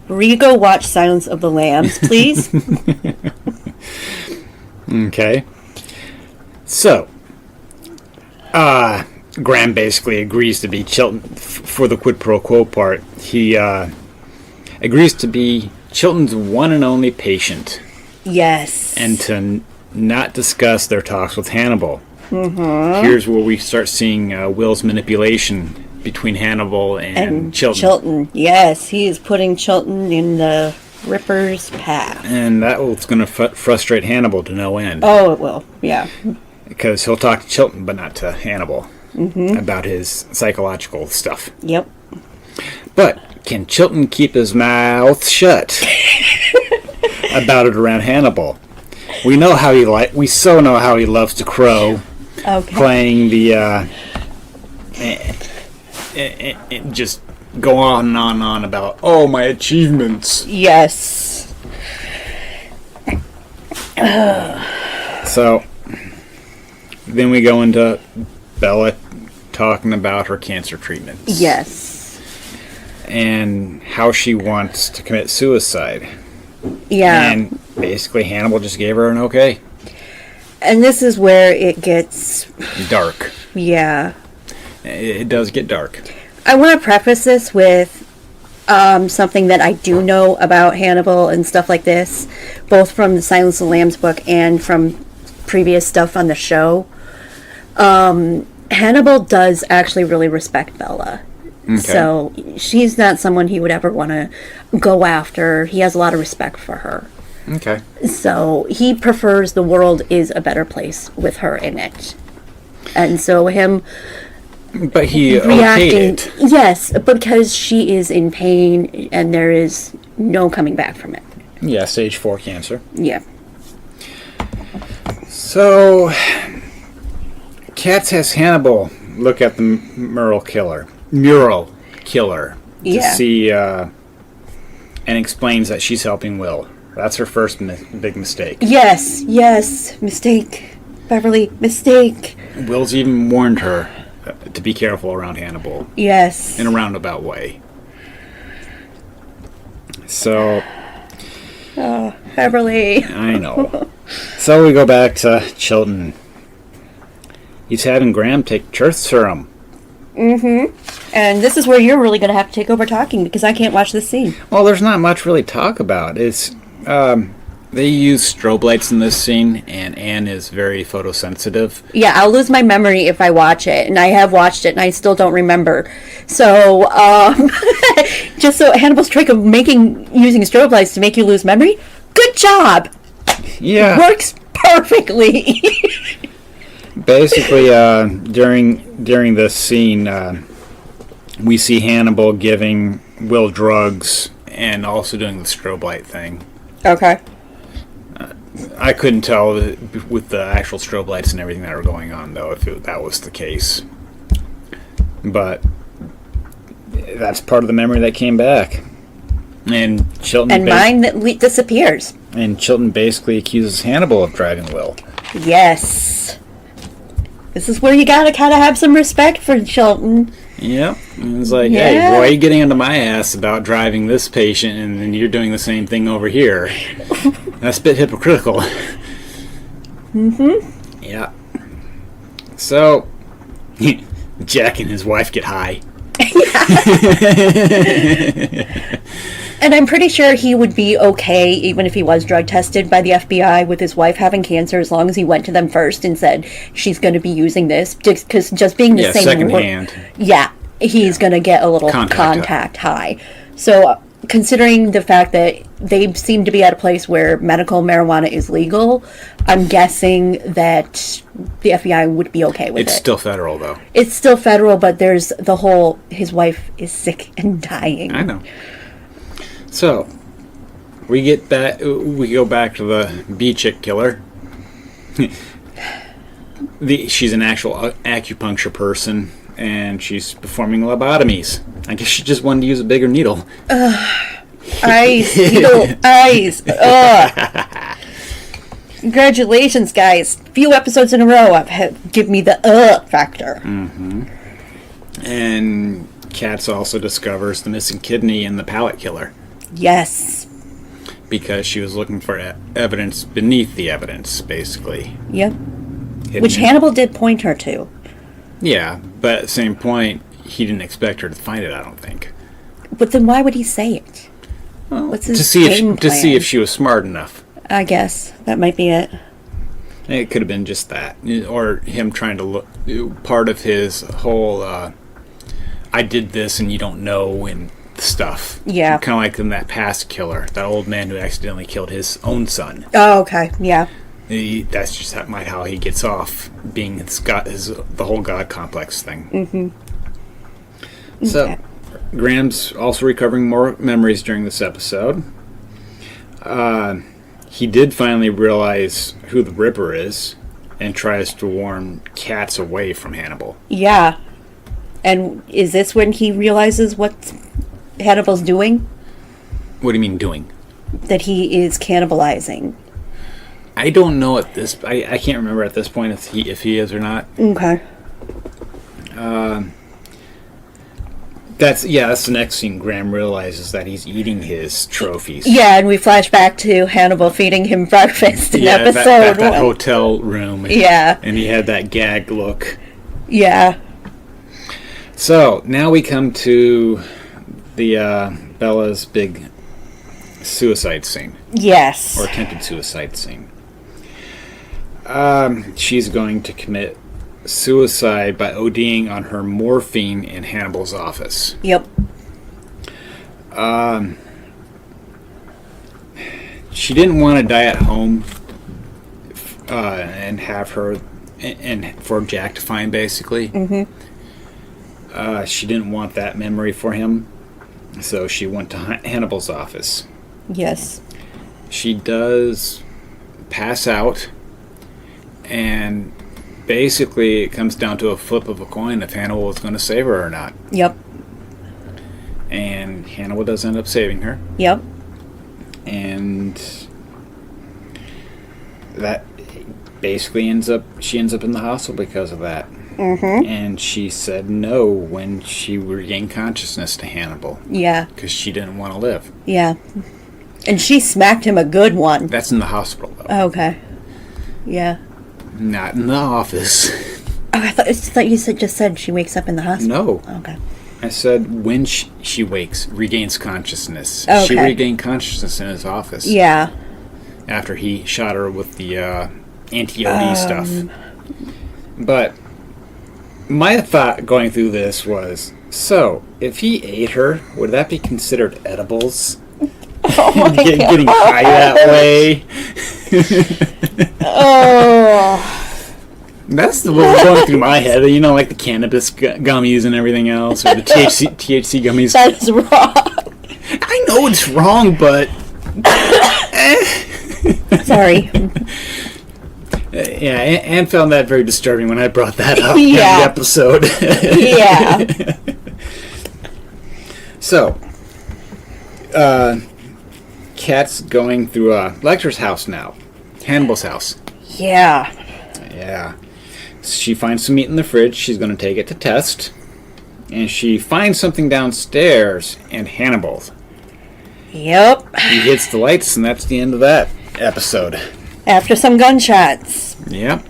go watch Silence of the Lambs, please. Okay. So, Graham basically agrees to be Chilton for the quid pro quo part. He agrees to be Chilton's one and only patient. Yes. And to not discuss their talks with Hannibal. Mm-hmm. Here's where we start seeing Will's manipulation between Hannibal and Chilton. Yes, he is putting Chilton in the Ripper's path. And that's going to frustrate Hannibal to no end. Oh, it will, yeah. Because he'll talk to Chilton, but not to Hannibal about his psychological stuff. Yep. But can Chilton keep his mouth shut about it around Hannibal? We know how we so know how he loves to crow. Okay. Playing the just go on and on and on about my achievements. Yes. So then we go into Bella talking about her cancer treatments. Yes. And how she wants to commit suicide. Yeah. And basically Hannibal just gave her an okay. And this is where it gets dark. Yeah. It does get dark. I want to preface this with something that I do know about Hannibal and stuff like this, both from the Silence of the Lambs book and from previous stuff on the show. Hannibal does actually really respect Bella. Okay. So she's not someone he would ever want to go after. He has a lot of respect for her. Okay. So he prefers the world is a better place with her in it. And so him But he reacting, okayed it. yes, because she is in pain and there is no coming back from it. Yeah, stage 4 cancer. Yeah. So Katz has Hannibal look at the mural killer to see and explains that she's helping Will. That's her first big mistake. Yes, mistake. Beverly, mistake. Will's even warned her to be careful around Hannibal. Yes. In a roundabout way. So... Oh, Beverly. I know. So we go back to Chilton. He's having Graham take truth serum. Mm-hmm. And this is where you're really going to have to take over talking because I can't watch this scene. Well, there's not much really to talk about. It's they use strobe lights in this scene, and Anne is very photosensitive. Yeah, I'll lose my memory if I watch it, and I have watched it, and I still don't remember. So, just so Hannibal's trick of using strobe lights to make you lose memory, good job. Yeah, works perfectly. Basically, during this scene, we see Hannibal giving Will drugs and also doing the strobe light thing. Okay. I couldn't tell with the actual strobe lights and everything that were going on, though, if that was the case. But that's part of the memory that came back. And Chilton... And mine that disappears. And Chilton basically accuses Hannibal of driving Will. Yes. This is where you gotta kind of have some respect for Chilton. Yep. And it's like, Yeah. hey, why are you getting into my ass about driving this patient and then you're doing the same thing over here? That's a bit hypocritical. Mm-hmm. Yeah. So, Jack and his wife get high. And I'm pretty sure he would be okay, even if he was drug tested by the FBI, with his wife having cancer, as long as he went to them first and said she's going to be using this, because just being the same secondhand. Yeah, he's going to get a little contact high. So, considering the fact that they seem to be at a place where medical marijuana is legal, I'm guessing that the FBI would be okay with it. It's still federal, though. It's still federal, but there's the whole, his wife is sick and dying. I know. So, we go back to the bee-chick killer. She's an actual acupuncture person, and she's performing lobotomies. I guess she just wanted to use a bigger needle. Eyes, needle, eyes. Ugh. Congratulations, guys. Few episodes in a row give me the factor. Mm-hmm. And Katz also discovers the missing kidney in the pallet killer. Yes. Because she was looking for evidence beneath the evidence, basically. Yep. Hidden. Which Hannibal did point her to. Yeah, but at the same point, he didn't expect her to find it, I don't think. But then why would he say it? Well, what's his to see game if she was smart enough. I guess that might be it. It could have been just that, or him trying to look. Part of his whole "I did this and you don't know" and stuff. Yeah. Kind of like in that past killer, that old man who accidentally killed his own son. Oh, okay. Yeah. That's just how he gets off being the whole God complex thing. Mm-hmm. So, okay. Graham's also recovering more memories during this episode. He did finally realize who the Ripper is and tries to warn Katz away from Hannibal. Yeah. And is this when he realizes what Hannibal's doing? What do you mean doing? That he is cannibalizing. I don't know at this. I can't remember at this point if he is or not. Okay. That's the next scene. Graham realizes that he's eating his trophies. Yeah, and we flash back to Hannibal feeding him breakfast in episode that hotel room. Yeah. And he had that gagged look. Yeah. So, now we come to the Bella's big suicide scene. Yes. Or attempted suicide scene. She's going to commit suicide by ODing on her morphine in Hannibal's office. Yep. She didn't want to die at home and have her and for Jack to find, basically. Mm-hmm. She didn't want that memory for him, so she went to Hannibal's office. Yes. She does pass out, and basically it comes down to a flip of a coin if Hannibal is going to save her or not. Yep. And Hannibal does end up saving her. Yep. And that basically she ends up in the hospital because of that. Mm-hmm. And she said no when she regained consciousness to Hannibal. Yeah. Because she didn't want to live. Yeah. And she smacked him a good one. That's in the hospital, though. Okay. Yeah. Not in the office. Oh, I thought you just said she wakes up in the hospital. No. Okay. I said when she regains consciousness. Okay. She regained consciousness in his office. Yeah. After he shot her with the anti-OD stuff. But my thought going through this was, so, if he ate her, would that be considered edibles? Oh my God. Getting high that way? Oh. That's what was going through my head. You know, like the cannabis gummies and everything else, or the THC gummies. That's wrong. I know it's wrong, but... Sorry. Yeah, Anne found that very disturbing when I brought that up in the episode. Yeah. So, Kat's going through Lecter's house now. Hannibal's house. Yeah. Yeah. She finds some meat in the fridge. She's going to take it to test. And she finds something downstairs, and Hannibal's. Yep. He hits the lights, and that's the end of that episode. After some gunshots. Yep.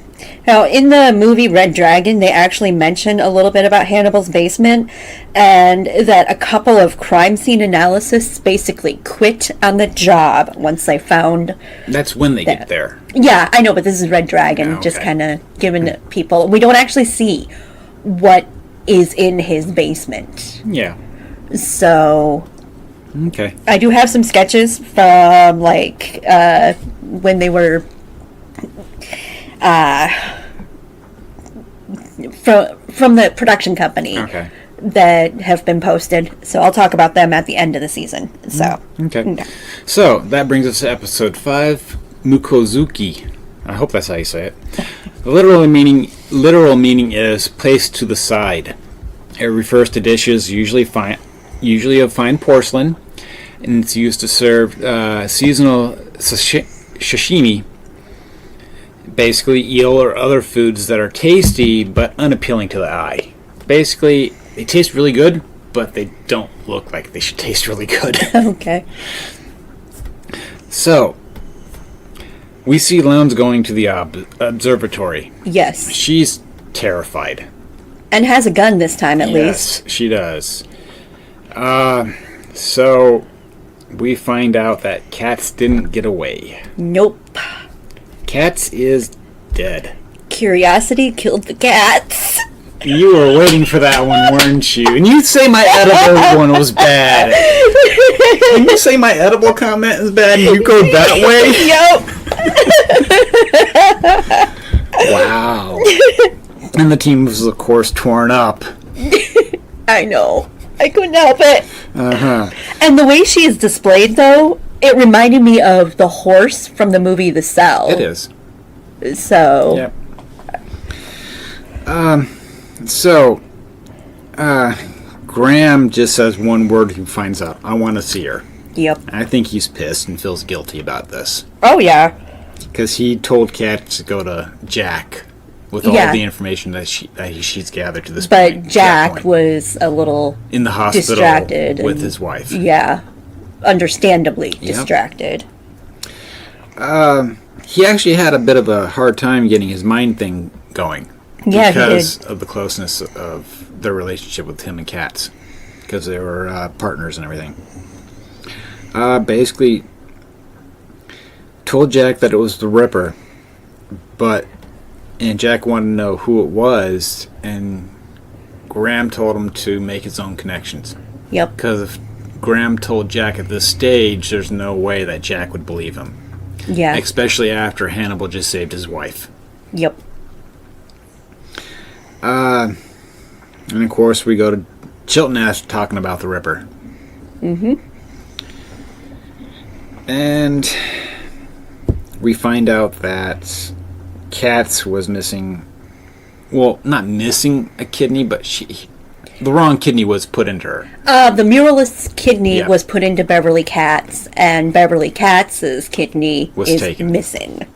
Now, in the movie Red Dragon, they actually mention a little bit about Hannibal's basement, and that a couple of crime scene analysts basically quit on the job once they found... That's when they get there. Yeah, I know, but this is Red Dragon, Okay. just kind of giving people... We don't actually see what is in his basement. Yeah. So... Okay. I do have some sketches from, like, when they were... from the production company Okay. that have been posted. So I'll talk about them at the end of the season. So Okay. So that brings us to episode 5, Mukozuki. I hope that's how you say it. The literal meaning is placed to the side. It refers to dishes usually of fine porcelain, and it's used to serve seasonal sashimi. Basically, eel or other foods that are tasty but unappealing to the eye. Basically, they taste really good, but they don't look like they should taste really good. Okay. So, we see Lowndes going to the observatory. Yes. She's terrified. And has a gun this time, at least. Yes, she does. So, we find out that Katz didn't get away. Nope. Katz is dead. Curiosity killed the cats. You were waiting for that one, weren't you? And you say my edible one was bad. And you say my edible comment is bad, and you go that way? Yep. Wow. And the team was, of course, torn up. I know. I couldn't help it. Uh-huh. And the way she is displayed, though, it reminded me of the horse from the movie The Cell. It is. So. Yep. So, Graham just says one word he finds out. I want to see her. Yep. I think he's pissed and feels guilty about this. Oh, yeah. Because he told Kat to go to Jack with all the information that she's gathered to this point. But Jack was a little in the hospital distracted with his wife. Yeah. Understandably distracted. He actually had a bit of a hard time getting his mind thing going. Yeah, because of the closeness of their relationship with him and Katz. Because they were partners and everything. Basically told Jack that it was the Ripper, and Jack wanted to know who it was, and Graham told him to make his own connections. Yep. Because if Graham told Jack at this stage, there's no way that Jack would believe him. Yeah. Especially after Hannibal just saved his wife. Yep. And of course we go to Chilton after talking about the Ripper. Mm-hmm. And we find out that Katz was missing, well, not missing a kidney, but the wrong kidney was put into her. The muralist's kidney was put into Beverly Katz, and Beverly Katz's kidney is taken. missing.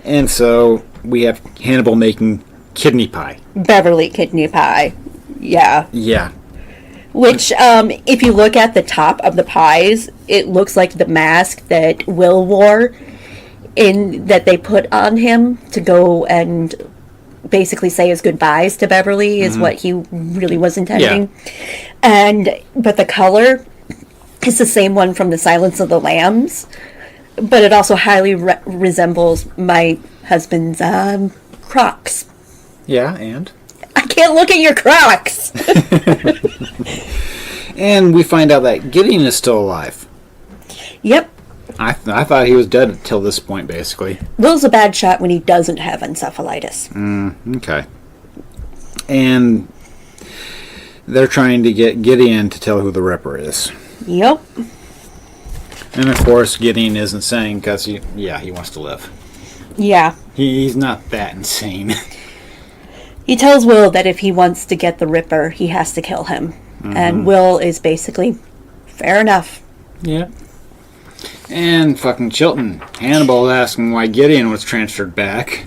And so we have Hannibal making kidney pie. Beverly kidney pie. Yeah. Yeah. Which, if you look at the top of the pies, it looks like the mask that Will wore that they put on him to go and basically say his goodbyes to Beverly is what he really was intending. Yeah. But the color is the same one from The Silence of the Lambs, but it also highly resembles my husband's Crocs. Yeah, and? I can't look at your Crocs! And we find out that Gideon is still alive. Yep. I thought he was dead until this point, basically. Will's a bad shot when he doesn't have encephalitis. Okay. And they're trying to get Gideon to tell who the Ripper is. Yep. And of course, Gideon isn't saying because he wants to live. Yeah. He's not that insane. He tells Will that if he wants to get the Ripper, he has to kill him. Mm-hmm. And Will is basically, fair enough. Yeah. And fucking Chilton. Hannibal is asking why Gideon was transferred back.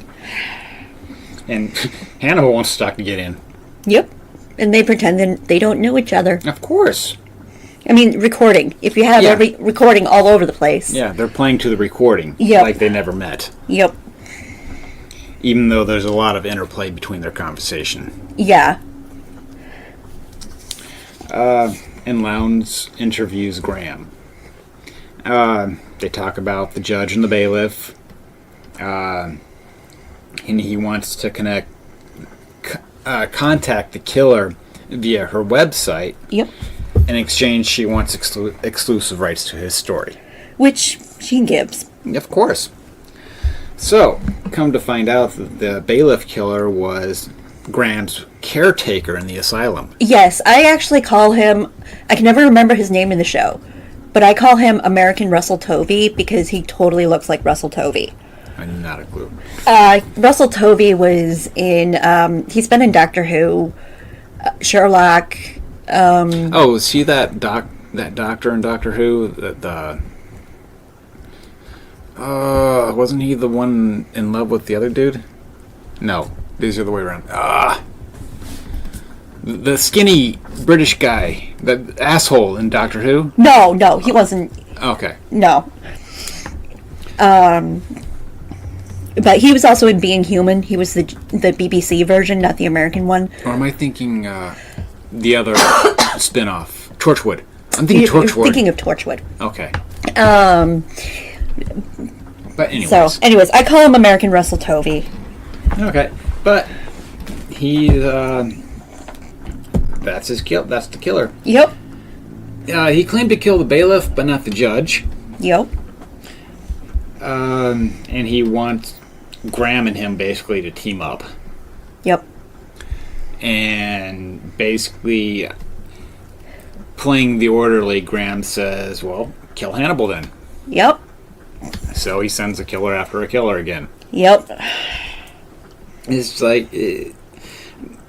And Hannibal wants to talk to Gideon. Yep. And they pretend that they don't know each other. Of course. I mean, recording. If you have every recording all over the place. Yeah, they're playing to the recording. Yep. Like they never met. Yep. Even though there's a lot of interplay between their conversation. Yeah. And Lowndes interviews Graham. They talk about the judge and the bailiff. And he wants to contact the killer via her website. Yep. In exchange, she wants exclusive rights to his story. Which she gives. Of course. So, come to find out that the bailiff killer was Graham's caretaker in the asylum. Yes, I actually call him, I can never remember his name in the show, but I call him American Russell Tovey because he totally looks like Russell Tovey. Not a clue. Russell Tovey was in, he's been in Doctor Who, Sherlock. Was he that doctor in Doctor Who? Wasn't he the one in love with the other dude? No, these are the way around. The skinny British guy, the asshole in Doctor Who? No, he wasn't. Okay. No. But he was also in Being Human. He was the BBC version, not the American one. Or am I thinking the other spin-off? Torchwood. I'm thinking Torchwood. You're thinking of Torchwood. Okay. But anyways. So, I call him American Russell Tovey. Okay. But he that's his kill. That's the killer. Yep. He claimed to kill the bailiff, but not the judge. Yep. And he wants Graham and him basically to team up. Yep. And basically, playing the orderly, Graham says, well, kill Hannibal then. Yep. So he sends a killer after a killer again. Yep. It's like...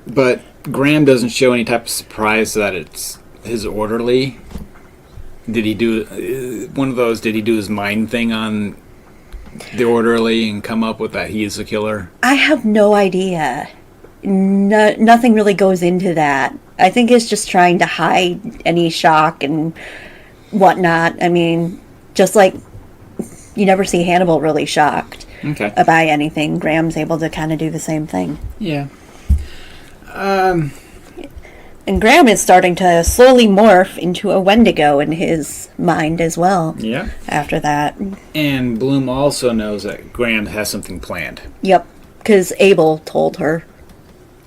but Graham doesn't show any type of surprise that it's his orderly. Did he do... one of those, did he do his mind thing on the orderly and come up with that he is the killer? I have no idea. Nothing really goes into that. I think it's just trying to hide any shock and whatnot. I mean, just like you never see Hannibal really shocked by anything. Graham's able to kind of do the same thing. Yeah. And Graham is starting to slowly morph into a Wendigo in his mind as well. Yeah. After that. And Bloom also knows that Graham has something planned. Yep. Because Abel told her.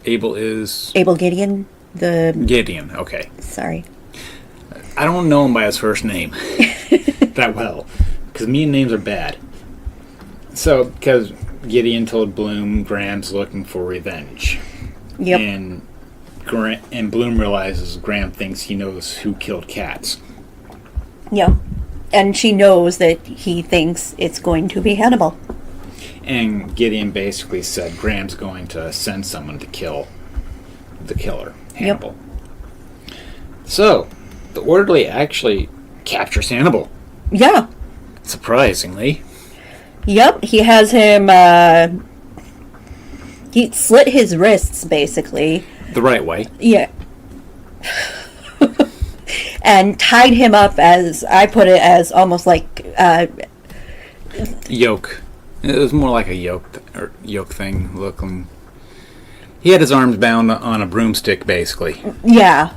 Abel is... Abel Gideon? Gideon, okay. Sorry. I don't know him by his first name that well. Because me and names are bad. So, because Gideon told Bloom Graham's looking for revenge. Yep. And Bloom realizes Graham thinks he knows who killed Cats. Yep. And she knows that he thinks it's going to be Hannibal. And Gideon basically said Graham's going to send someone to kill the killer, Hannibal. Yep. So, the orderly actually captures Hannibal. Yeah. Surprisingly. Yep, he has him, he slit his wrists, basically. The right way. Yeah. And tied him up as, I put it as almost like, yoke. It was more like a yoke thing looking. He had his arms bound on a broomstick, basically. Yeah.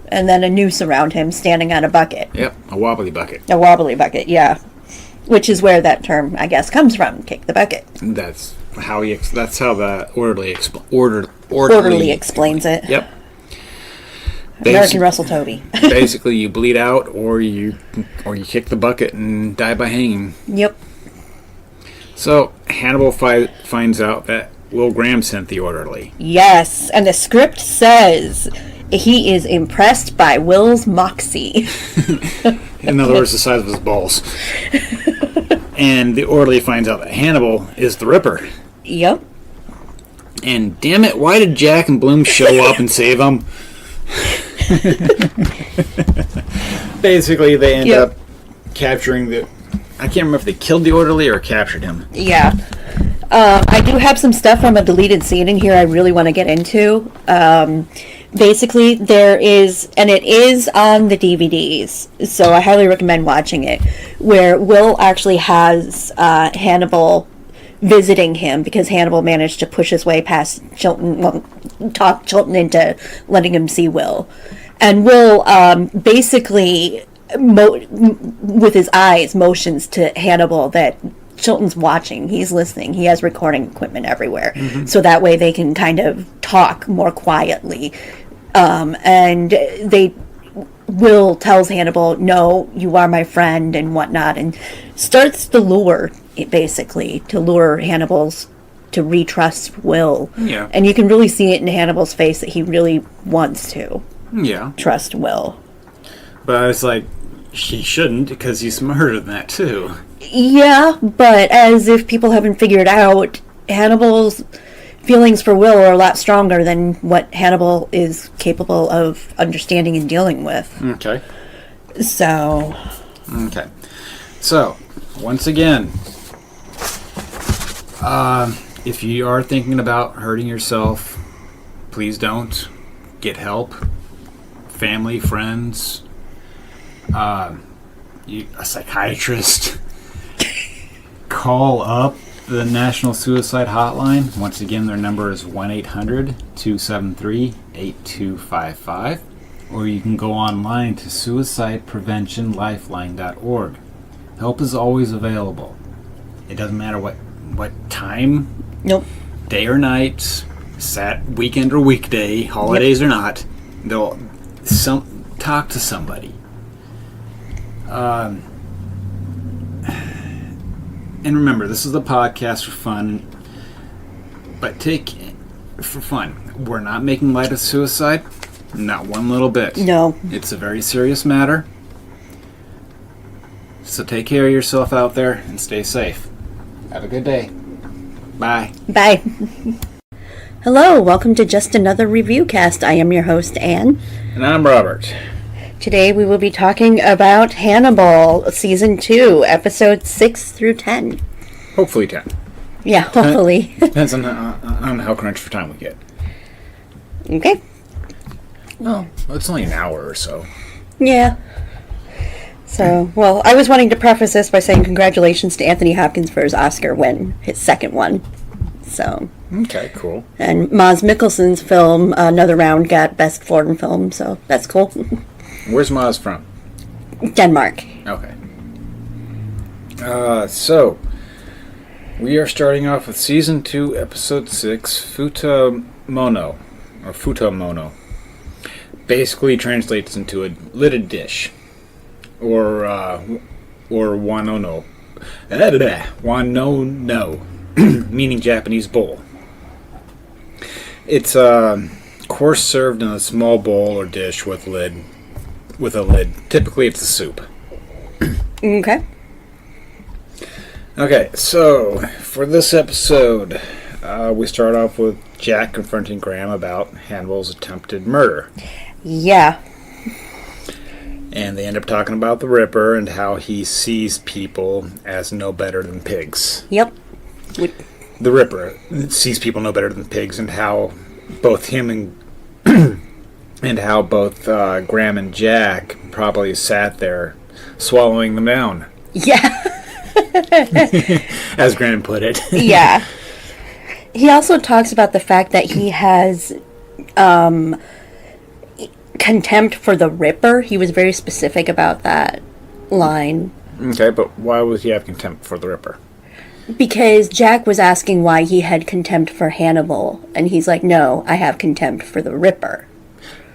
And then a noose around him, standing on a bucket. Yep, a wobbly bucket. A wobbly bucket, yeah. Which is where that term, I guess, comes from. Kick the bucket. That's how the orderly explains it. Yep. American Russell Tovey. Basically, you bleed out, or you kick the bucket and die by hanging. Yep. So Hannibal finds out that Will Graham sent the orderly. Yes, and the script says he is impressed by Will's moxie. In other words, the size of his balls. And the orderly finds out that Hannibal is the Ripper. Yep. And damn it, why did Jack and Bloom show up and save him? Basically, they end up capturing the... I can't remember if they killed the orderly or captured him. Yeah. I do have some stuff from a deleted scene in here I really want to get into. Basically, there is, and it is on the DVDs, so I highly recommend watching it, where Will actually has Hannibal visiting him because Hannibal managed to push his way past Chilton, talk Chilton into letting him see Will. And Will basically, with his eyes, motions to Hannibal that Chilton's watching, he's listening, he has recording equipment everywhere, so that way they can kind of talk more quietly. And Will tells Hannibal, no, you are my friend and whatnot, and starts to lure, basically, to lure Hannibal's to retrust Will. Yeah. And you can really see it in Hannibal's face that he really wants to Yeah. trust Will. But I was like, he shouldn't, because he's smarter than that, too. Yeah, but as if people haven't figured out, Hannibal's feelings for Will are a lot stronger than what Hannibal is capable of understanding and dealing with. Okay. So, Okay. So, once again, if you are thinking about hurting yourself, please don't. Get help. Family, friends, a psychiatrist. Call up the National Suicide Hotline. Once again, their number is 1-800-273-8255. Or you can go online to suicidepreventionlifeline.org. Help is always available. It doesn't matter what time, nope. day or night, weekend or weekday, holidays or not. They'll talk to somebody. And remember, this is a podcast for fun, but for fun. We're not making light of suicide, not one little bit. No. It's a very serious matter. So take care of yourself out there and stay safe. Have a good day. Bye. Bye. Hello, welcome to Just Another Review Cast. I am your host, Anne. And I'm Robert. Today we will be talking about Hannibal, Season 2, Episodes 6 through 10. Hopefully 10. Yeah, hopefully. Depends on how crunched for time we get. Okay. Well, it's only an hour or so. Yeah. So, well, I was wanting to preface this by saying congratulations to Anthony Hopkins for his Oscar win, his second one. So. Okay, cool. And Maz Mikkelsen's film, Another Round, got Best Foreign Film, so that's cool. Where's Maz from? Denmark. Okay. So, we are starting off with Season 2, Episode 6, Futamono. Basically translates into a lidded dish. Or wanono. Wanono. Meaning Japanese bowl. It's a course served in a small bowl or dish with a lid. Typically it's a soup. Okay. Okay, so for this episode, we start off with Jack confronting Graham about Hannibal's attempted murder. Yeah. And they end up talking about the Ripper and how he sees people as no better than pigs. Yep. The Ripper sees people no better than pigs, and how both him and Graham and Jack probably sat there swallowing them down. Yeah. As Graham put it. Yeah. He also talks about the fact that he has contempt for the Ripper. He was very specific about that line. Okay, but why would he have contempt for the Ripper? Because Jack was asking why he had contempt for Hannibal, and he's like, no, I have contempt for the Ripper.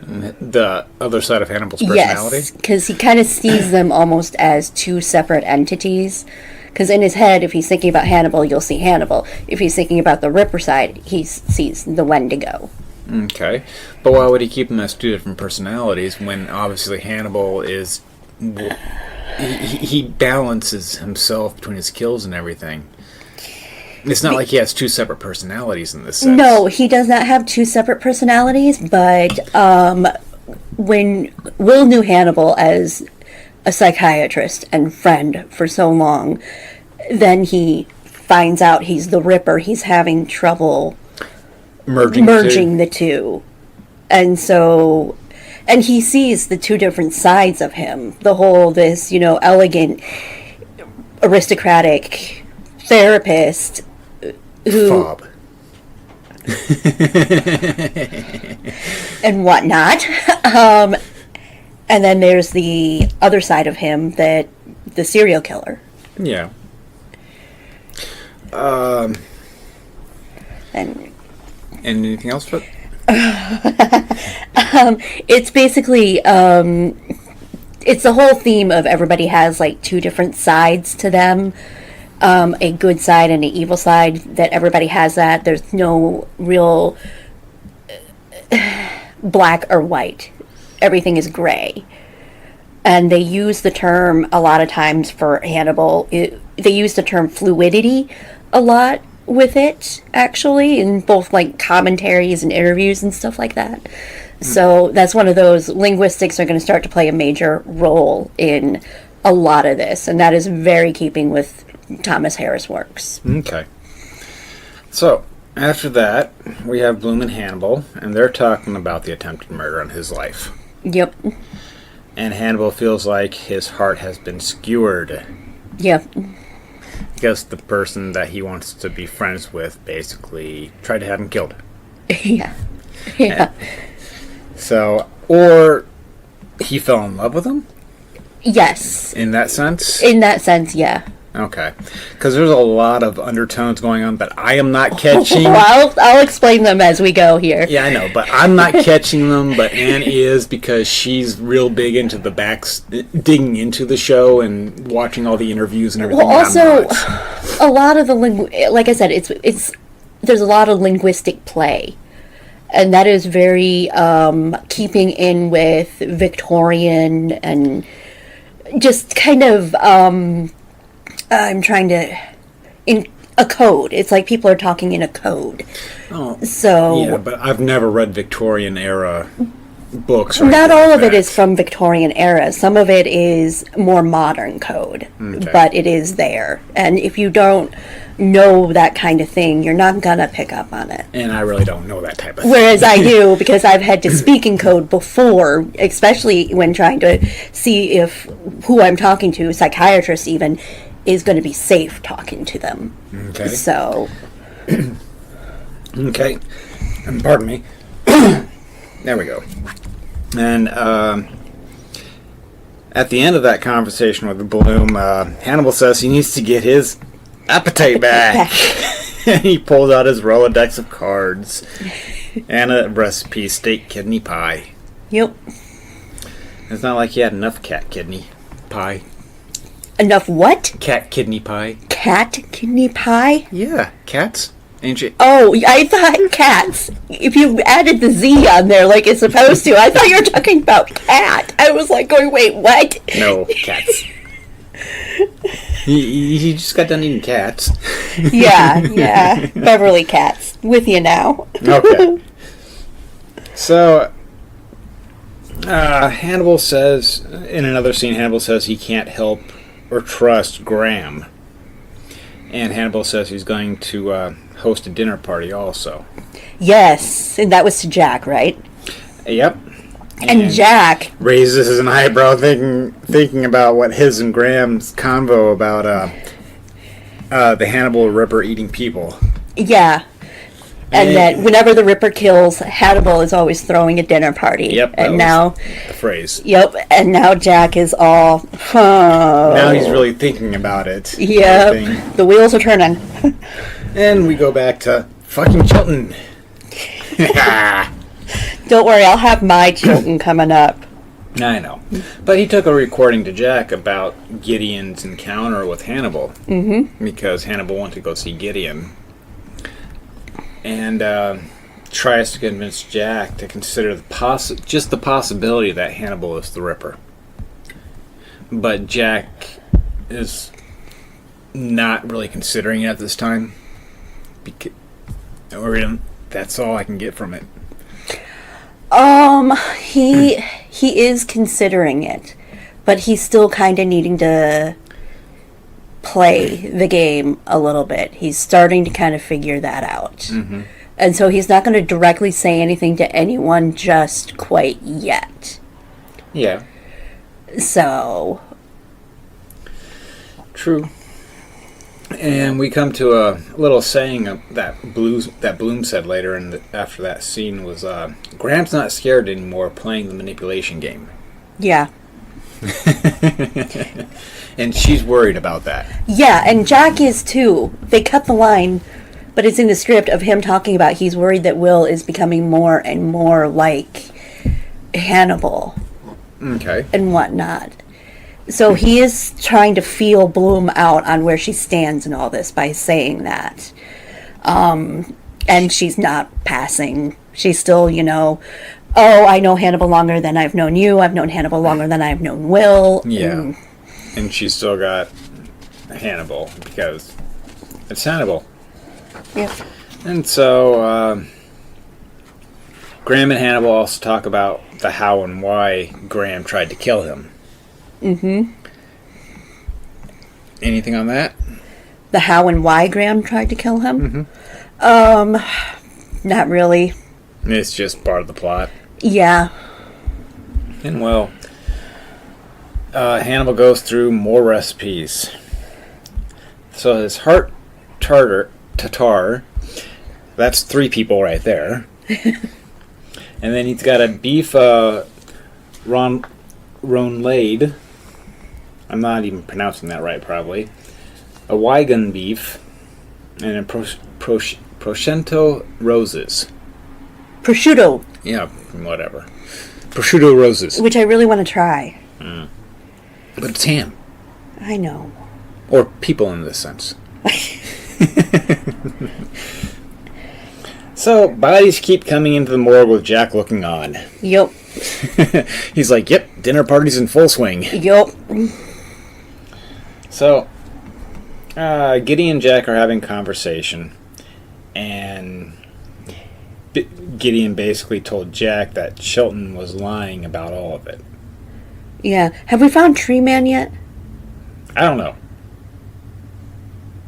The other side of Hannibal's personality? Yes, because he kind of sees them almost as two separate entities. Because in his head, if he's thinking about Hannibal, you'll see Hannibal. If he's thinking about the Ripper side, he sees the Wendigo. Okay. But why would he keep them as two different personalities when obviously Hannibal is... He balances himself between his kills and everything. It's not like he has two separate personalities in this sense. No, he does not have two separate personalities, but when Will knew Hannibal as a psychiatrist and friend for so long, then he finds out he's the Ripper. He's having trouble merging the two. And so, and he sees the two different sides of him. The whole, this, elegant, aristocratic therapist who... Fob. and whatnot. And then there's the other side of him, that the serial killer. Yeah. And anything else? But it's basically it's the whole theme of everybody has like two different sides to them, a good side and an evil side. That everybody has that. There's no real black or white. Everything is gray. And they use the term a lot of times for Hannibal. They use the term fluidity a lot with it, actually, in both like commentaries and interviews and stuff like that. So that's one of those, linguistics are going to start to play a major role in a lot of this, and that is very keeping with Thomas Harris works. okay. So after that, we have Bloom and Hannibal, and they're talking about the attempted murder on his life. Yep. And Hannibal feels like his heart has been skewered. Yep. Because the person that he wants to be friends with basically tried to have him killed. Yeah. Yeah. So, or he fell in love with him? Yes. In that sense? In that sense, yeah. Okay. Because there's a lot of undertones going on, but I am not catching... Well, I'll explain them as we go here. Yeah, I know, but I'm not catching them, but Anne is, because she's real big into the digging into the show and watching all the interviews and everything. Well, also, a lot of the, like I said, it's there's a lot of linguistic play. And that is very keeping in with Victorian and just kind of... I'm trying to... in a code. It's like people are talking in a code. Oh, so... Yeah, but I've never read Victorian era books. Not all of it is from Victorian era. Some of it is more modern code. Okay. But it is there. And if you don't know that kind of thing, you're not going to pick up on it. And I really don't know that type of thing. Whereas I do, because I've had to speak in code before, especially when trying to see if who I'm talking to, psychiatrists even, is going to be safe talking to them. Okay. So. Okay. Pardon me. There we go. And at the end of that conversation with Bloom, Hannibal says he needs to get his appetite back. And he pulls out his Rolodex of cards and a recipe, steak kidney pie. Yep. It's not like he had enough cat kidney pie. Enough what? Cat kidney pie. Cat kidney pie? Yeah, cats. Ain't you? Oh, I thought cats. If you added the Z on there like it's supposed to, I thought you were talking about cat. I was like going, wait, what? No, cats. he just got done eating cats. Yeah. Beverly Cats. With you now. Okay. So, Hannibal says, in another scene, Hannibal says he can't help or trust Graham. And Hannibal says he's going to host a dinner party also. Yes, and that was to Jack, right? Yep. And Jack raises an eyebrow, thinking about what his and Graham's convo about the Hannibal Ripper eating people. Yeah. And that whenever the Ripper kills, Hannibal is always throwing a dinner party. Yep. And now the phrase. Yep. And now Jack is all. Oh. Now he's really thinking about it. Yep. The wheels are turning. And we go back to fucking Chilton. Don't worry, I'll have my Chilton coming up. I know. But he took a recording to Jack about Gideon's encounter with Hannibal. Mm-hmm. Because Hannibal wanted to go see Gideon. And tries to convince Jack to consider just the possibility that Hannibal is the Ripper. But Jack is not really considering it at this time. That's all I can get from it. He is considering it, but he's still kind of needing to play the game a little bit. He's starting to kind of figure that out. Mm-hmm. And so he's not going to directly say anything to anyone just quite yet. Yeah. So. True. And we come to a little saying that Bloom said later after that scene was, Graham's not scared anymore playing the manipulation game. Yeah. And she's worried about that. Yeah, and Jack is too. They cut the line, but it's in the script of him talking about he's worried that Will is becoming more and more like Hannibal. Okay. And whatnot. So he is trying to feel Bloom out on where she stands and all this by saying that. And she's not passing. She's still, oh, I know Hannibal longer than I've known you. I've known Hannibal longer than I've known Will. Yeah. And she's still got Hannibal because it's Hannibal. Yep. And so Graham and Hannibal also talk about the how and why Graham tried to kill him. Mm-hmm. Anything on that? The how and why Graham tried to kill him? Mm-hmm. Not really. It's just part of the plot. Yeah. And well, Hannibal goes through more recipes. So his heart tartar, that's 3 people right there. And then he's got a beef ronlade. I'm not even pronouncing that right, probably. A Wygan beef, and a prosciutto roses. Prosciutto. Yeah, whatever. Prosciutto roses. Which I really want to try. But it's ham. I know. Or people in this sense. So, bodies keep coming into the morgue with Jack looking on. Yup. He's like, yep, dinner party's in full swing. Yup. So, Gideon and Jack are having conversation, and Gideon basically told Jack that Chilton was lying about all of it. Yeah. Have we found Tree Man yet? I don't know.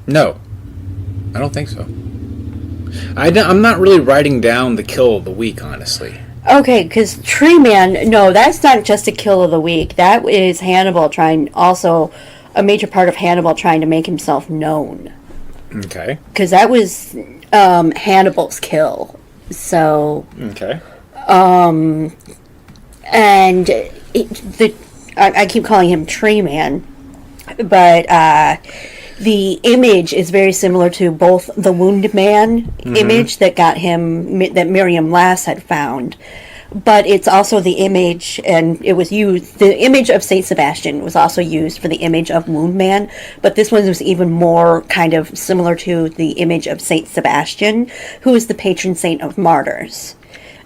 No. I don't think so. I'm not really writing down the kill of the week, honestly. Okay, because Tree Man, no, that's not just a kill of the week. That is Hannibal also a major part of Hannibal trying to make himself known. Okay. Because that was Hannibal's kill. So. Okay. And I keep calling him Tree Man, but the image is very similar to both the Wounded Man image that got him, that Miriam Lass had found, but it's also the image, and it was used, the image of Saint Sebastian was also used for the image of Wound Man, but this one was even more kind of similar to the image of Saint Sebastian, who is the patron saint of martyrs.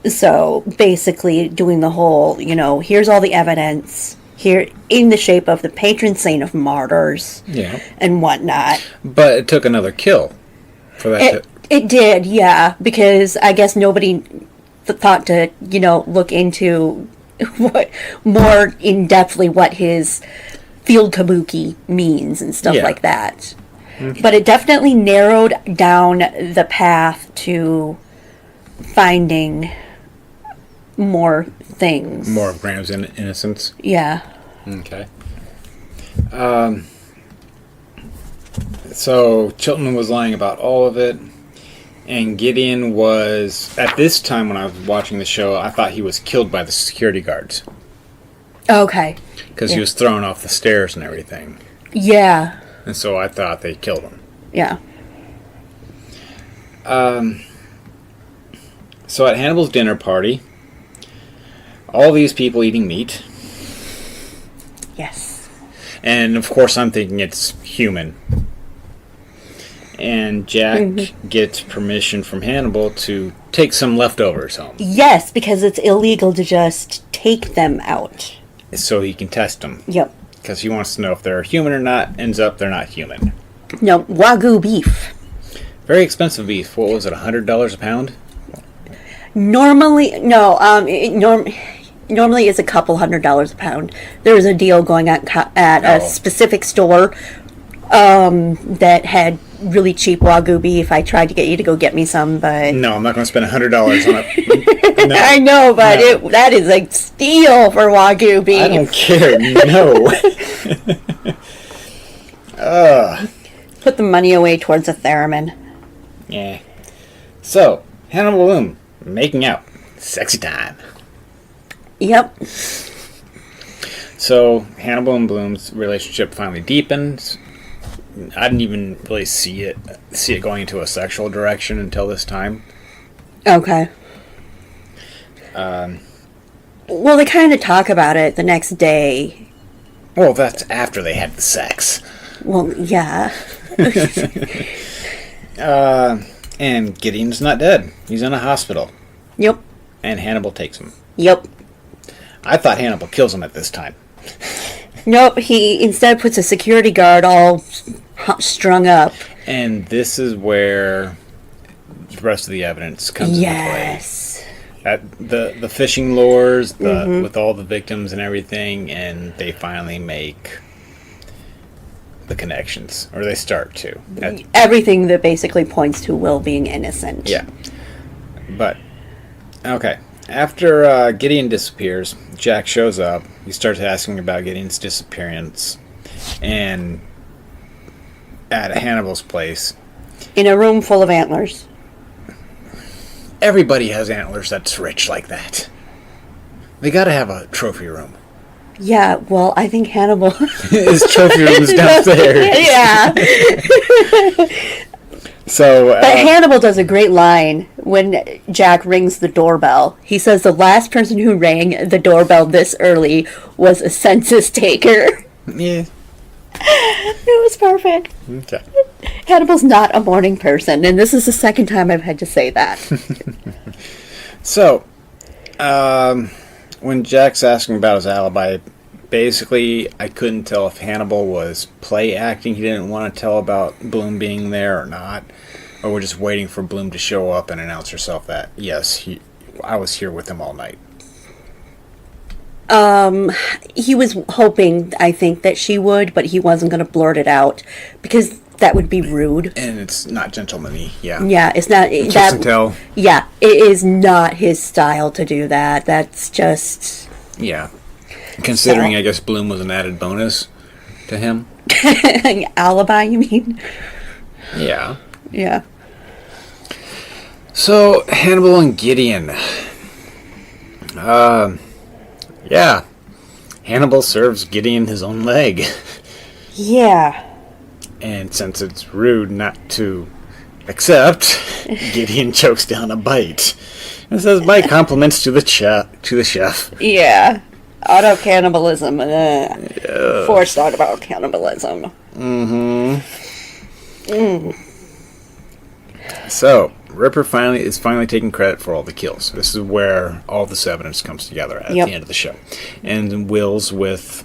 So basically doing the whole, here's all the evidence here in the shape of the patron saint of martyrs, and whatnot. But it took another kill for that. It did, yeah, because I guess nobody thought to, look into what more in depthly what his field kabuki means and stuff like that. Okay. But it definitely narrowed down the path to finding more things. More of Graham's innocence? Yeah. Okay. So Chilton was lying about all of it, and Gideon was, at this time when I was watching the show, I thought he was killed by the security guards. Okay. Because he was thrown off the stairs and everything. Yeah. And so I thought they killed him. Yeah. So at Hannibal's dinner party, all these people eating meat. Yes. And of course I'm thinking it's human. And Jack gets permission from Hannibal to take some leftovers home. Yes, because it's illegal to just take them out. So he can test them. Yep. Because he wants to know if they're human or not. Ends up they're not human. No, Wagyu beef. Very expensive beef. What was it, $100 a pound? Normally, no. Normally it's a couple $100 a pound. There was a deal going on at a specific store that had really cheap Wagyu beef. I tried to get you to go get me some, but No, I'm not going to spend $100 on it. No. I know, but No. that is like steal for Wagyu beef. I don't care. No. Put the money away towards a theremin. Yeah. So, Hannibal Bloom making out. Sexy time. Yep. So, Hannibal and Bloom's relationship finally deepens. I didn't even really see it going into a sexual direction until this time. Okay. Well, they kind of talk about it the next day. Well, that's after they had the sex. Well, yeah. And Gideon's not dead. He's in a hospital. Yep. And Hannibal takes him. Yep. I thought Hannibal kills him at this time. Nope, he instead puts a security guard all strung up. And this is where the rest of the evidence comes into play. Yes. At the fishing lures, with all the victims and everything, and they finally make the connections, or they start to. Everything that basically points to Will being innocent. Yeah. But, okay. After Gideon disappears, Jack shows up. He starts asking about Gideon's disappearance. And at Hannibal's place. In a room full of antlers. Everybody has antlers that's rich like that. They gotta have a trophy room. Yeah, well, I think Hannibal... His trophy room's downstairs. Yeah. So, But Hannibal does a great line when Jack rings the doorbell. He says the last person who rang the doorbell this early was a census taker. yeah. It was perfect. Okay. Hannibal's not a morning person, and this is the second time I've had to say that. So, when Jack's asking about his alibi, basically, I couldn't tell if Hannibal was play acting. He didn't want to tell about Bloom being there or not. Or we're just waiting for Bloom to show up and announce herself that, yes, I was here with him all night. He was hoping, I think, that she would, but he wasn't going to blurt it out, because that would be rude. And it's not gentlemanly, yeah. Yeah, it's not... Kiss and tell. Yeah, it is not his style to do that. That's just... Yeah. Considering, I guess, Bloom was an added bonus to him. Alibi, you mean? Yeah. Yeah. So, Hannibal and Gideon. Yeah. Hannibal serves Gideon his own leg. Yeah. And since it's rude not to accept, Gideon chokes down a bite. It says my compliments to the chef. Yeah. Auto-cannibalism. Forced auto-cannibalism. So, Ripper is finally taking credit for all the kills. This is where all this evidence comes together at the end of the show. And Will's with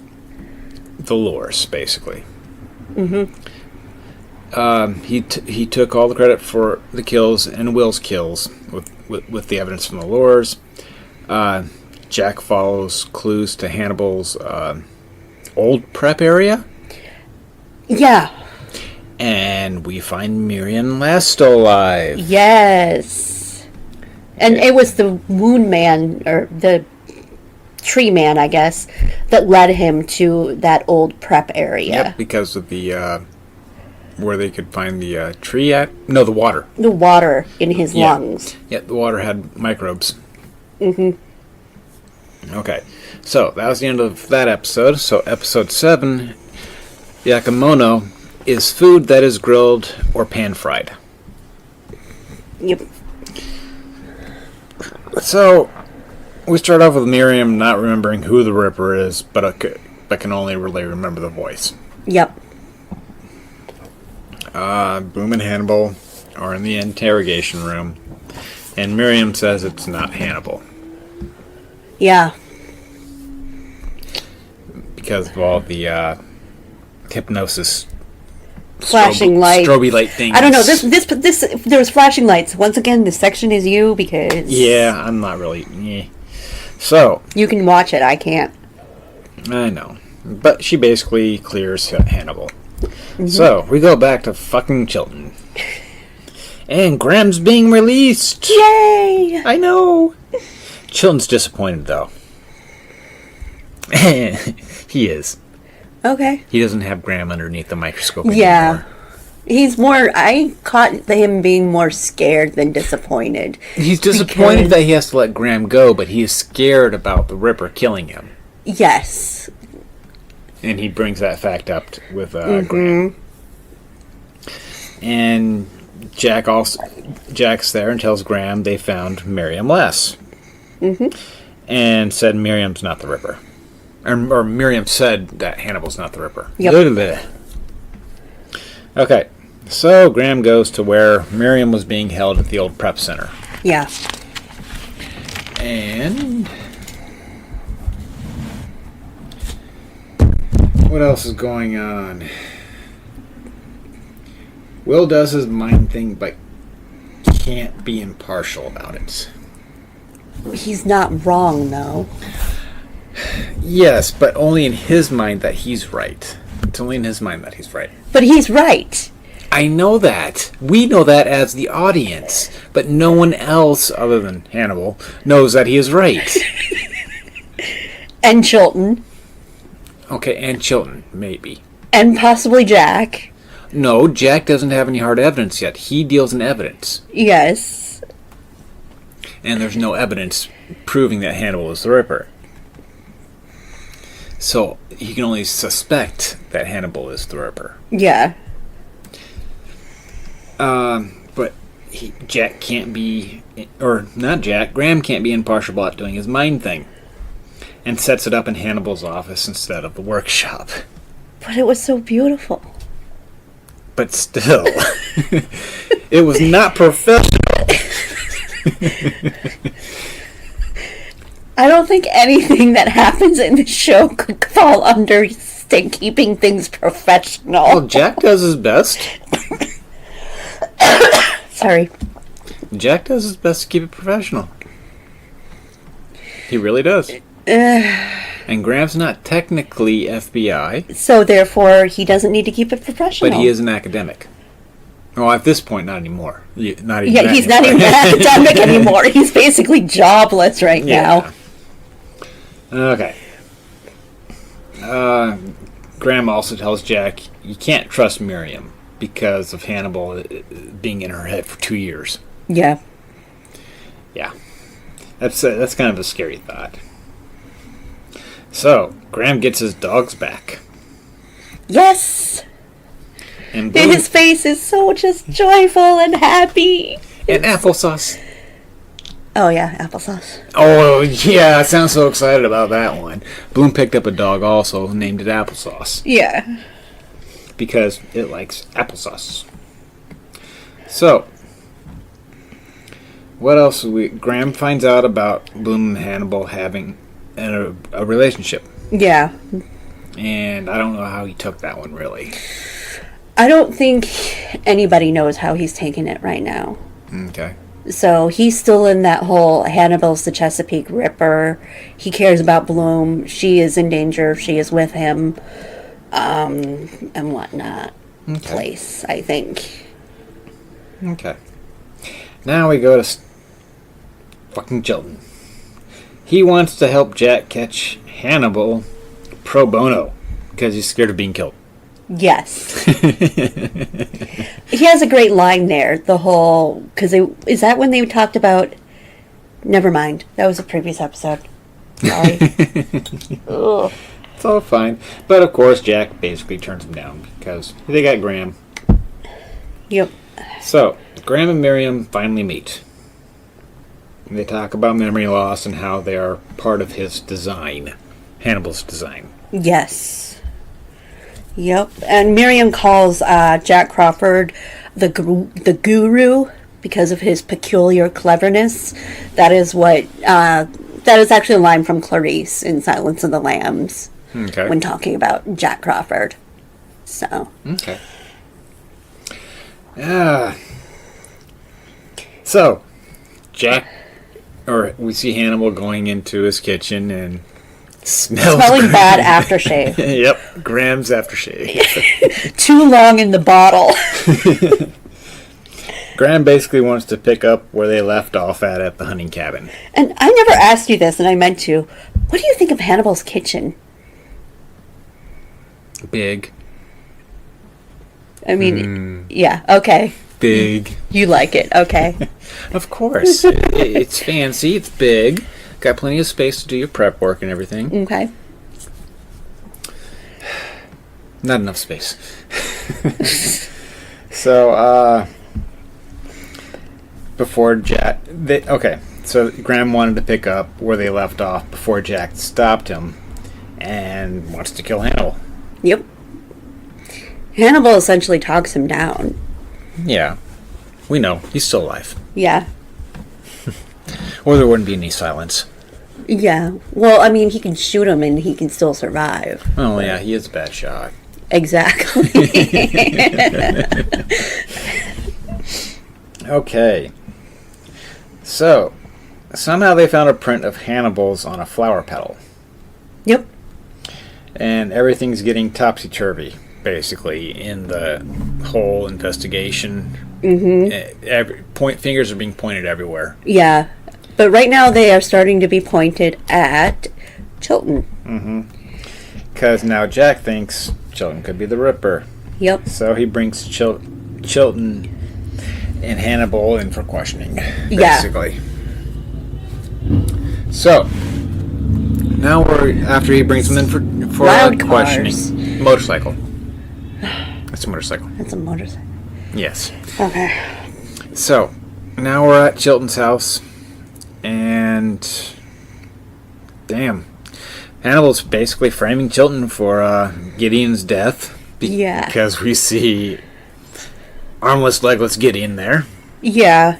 the lures, basically. He took all the credit for the kills and Will's kills with the evidence from the lures. Jack follows clues to Hannibal's old prep area. Yeah. And we find Miriam Lasto alive. Yes. And it was the wound man, or the tree man, I guess, that led him to that old prep area. Yep, because of the, where they could find the tree at? No, the water. The water in his lungs. Yeah, the water had microbes. Okay, so that was the end of that episode. So episode 7, Yakimono, is food that is grilled or pan-fried. Yep. So, we start off with Miriam not remembering who the Ripper is, but can only really remember the voice. Yep. Bloom and Hannibal are in the interrogation room, and Miriam says it's not Hannibal. Yeah. Because of all the hypnosis Flashing lights. Strobe light things. I don't know. This there was flashing lights. Once again, this section is you because Yeah, I'm not really. So you can watch it. I can't. I know, but she basically clears Hannibal. So we go back to fucking Chilton. And Graham's being released. Yay! I know. Chilton's disappointed, though. He is. Okay. He doesn't have Graham underneath the microscope anymore. Yeah. He's more, I caught him being more scared than disappointed. He's disappointed that he has to let Graham go, but he is scared about the Ripper killing him. Yes. And he brings that fact up with Graham. And Jack's there and tells Graham they found Miriam Less. And said Miriam's not the Ripper. Or Miriam said that Hannibal's not the Ripper. Yep. Okay, so Graham goes to where Miriam was being held at the old prep center. Yeah. And what else is going on? Will does his mind thing, but can't be impartial about it. He's not wrong, though. Yes, but only in his mind that he's right. It's only in his mind that he's right. But he's right. I know that. We know that as the audience. But no one else, other than Hannibal, knows that he is right. And Chilton. Okay, and Chilton, maybe. And possibly Jack. No, Jack doesn't have any hard evidence yet. He deals in evidence. Yes. And there's no evidence proving that Hannibal is the Ripper. So he can only suspect that Hannibal is the Ripper. Yeah. But Jack can't be, or not Jack, Graham can't be impartial about doing his mind thing. And sets it up in Hannibal's office instead of the workshop. But it was so beautiful. But still, it was not professional. I don't think anything that happens in the show could fall under keeping things professional. Well, Jack does his best. Sorry. Jack does his best to keep it professional. He really does. And Graham's not technically FBI. So therefore, he doesn't need to keep it professional. But he is an academic. Well, at this point, not anymore. Not even Yeah, he's not even academic anymore. He's basically jobless right now. Okay. Graham also tells Jack you can't trust Miriam because of Hannibal being in her head for 2 years. Yeah. Yeah. That's kind of a scary thought. So, Graham gets his dogs back. Yes! And His face is so just joyful and happy. And applesauce. Oh, yeah, applesauce. Oh, yeah, I sound so excited about that one. Bloom picked up a dog also, named it Applesauce. Yeah. Because it likes applesauce. So, what else? Graham finds out about Bloom and Hannibal having a relationship. Yeah. And I don't know how he took that one, really. I don't think anybody knows how he's taking it right now. Okay. So he's still in that whole Hannibal's the Chesapeake Ripper. He cares about Bloom. She is in danger. She is with him. And whatnot. Okay. Place, I think. Okay. Now we go to fucking Chilton. He wants to help Jack catch Hannibal pro bono because he's scared of being killed. Yes. He has a great line there. The whole... Because is that when they talked about... Never mind. That was a previous episode. Sorry. Ugh. It's all fine. But of course, Jack basically turns him down because they got Graham. Yep. So, Graham and Miriam finally meet. They talk about memory loss and how they are part of his design. Hannibal's design. Yes. Yep. And Miriam calls Jack Crawford the guru because of his peculiar cleverness. That is what... that is actually a line from Clarice in Silence of the Lambs. Okay. When talking about Jack Crawford. So. Okay. So, we see Hannibal going into his kitchen and smelling bad aftershave. Yep, Graham's aftershave. Too long in the bottle. Graham basically wants to pick up where they left off at the hunting cabin. And I never asked you this, and I meant to. What do you think of Hannibal's kitchen? Big. I mean, yeah, okay. Big. You like it, okay. Of course. It's fancy, it's big. Got plenty of space to do your prep work and everything. Okay. Not enough space. So, before Jack... so Graham wanted to pick up where they left off before Jack stopped him and wants to kill Hannibal. Yep. Hannibal essentially talks him down. Yeah. We know. He's still alive. Yeah. Or there wouldn't be any silence. Yeah. Well, I mean, he can shoot him and he can still survive. Oh, yeah, he is a bad shot. Exactly. Okay. So, somehow they found a print of Hannibal's on a flower petal. Yep. And everything's getting topsy-turvy, basically, in the whole investigation. Mm-hmm. Fingers are being pointed everywhere. Yeah. But right now they are starting to be pointed at Chilton. Mm-hmm. Because now Jack thinks Chilton could be the Ripper. Yep. So he brings Chilton and Hannibal in for questioning, basically. Yeah. So, now after he brings them in for Loud questioning. cars. Motorcycle. That's a motorcycle. That's a motorcycle. Yes. Okay. So, now we're at Chilton's house, and damn, Hannibal's basically framing Chilton for Gideon's death. Yeah. Because we see armless, legless Gideon there. Yeah.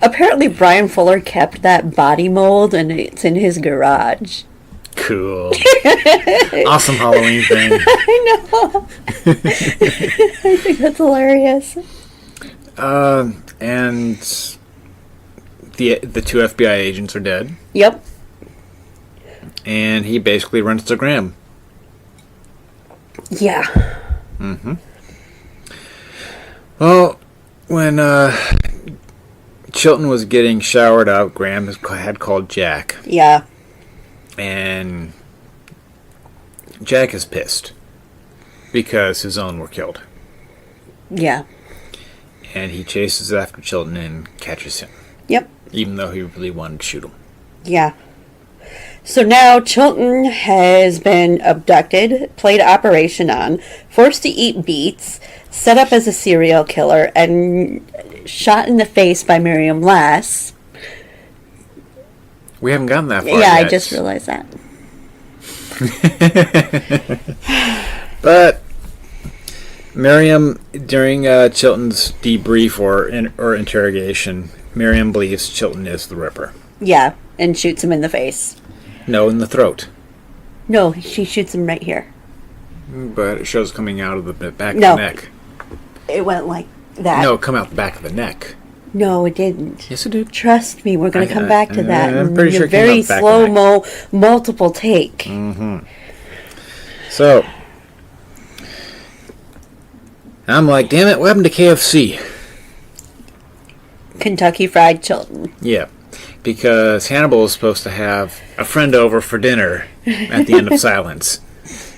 Apparently Brian Fuller kept that body mold and it's in his garage. Cool. Awesome Halloween thing. I know. I think that's hilarious. And the two FBI agents are dead. Yep. And he basically runs to Graham. Yeah. Mm-hmm. Well, when Chilton was getting showered out, Graham had called Jack. Yeah. And Jack is pissed because his own were killed. Yeah. And he chases after Chilton and catches him. Yep. Even though he really wanted to shoot him. Yeah. So now Chilton has been abducted, played operation on, forced to eat beets, set up as a serial killer, and shot in the face by Miriam Lass. We haven't gotten that far Yeah, yet. I just realized that. But Miriam, during Chilton's debrief or interrogation, Miriam believes Chilton is the Ripper. Yeah, and shoots him in the face. No, in the throat. No, she shoots him right here. But it shows coming out of the back No. of the neck. It went like that. No, come out the back of the neck. No, it didn't. Yes, it did. Trust me, we're going to come back to that. I'm pretty sure it came Very out the back of the slow-mo, multiple take. Mm-hmm. So, I'm like, damn it, what happened to KFC? Kentucky Fried Chilton. Yeah, because Hannibal is supposed to have a friend over for dinner at the end of Silence,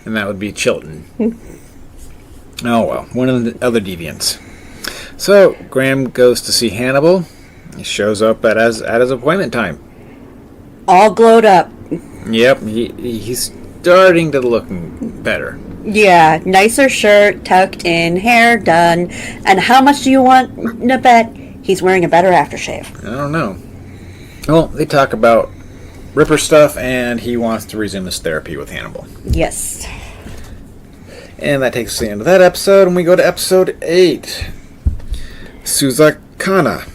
and that would be Chilton. Oh well, one of the other deviants. So Graham goes to see Hannibal. He shows up at his appointment time. All glowed up. Yep, he's starting to look better. Yeah, nicer shirt, tucked in, hair done. And how much do you want to bet he's wearing a better aftershave? I don't know. Well, they talk about Ripper stuff, and he wants to resume his therapy with Hannibal. Yes. And that takes us to the end of that episode, and we go to episode 8. Suzakana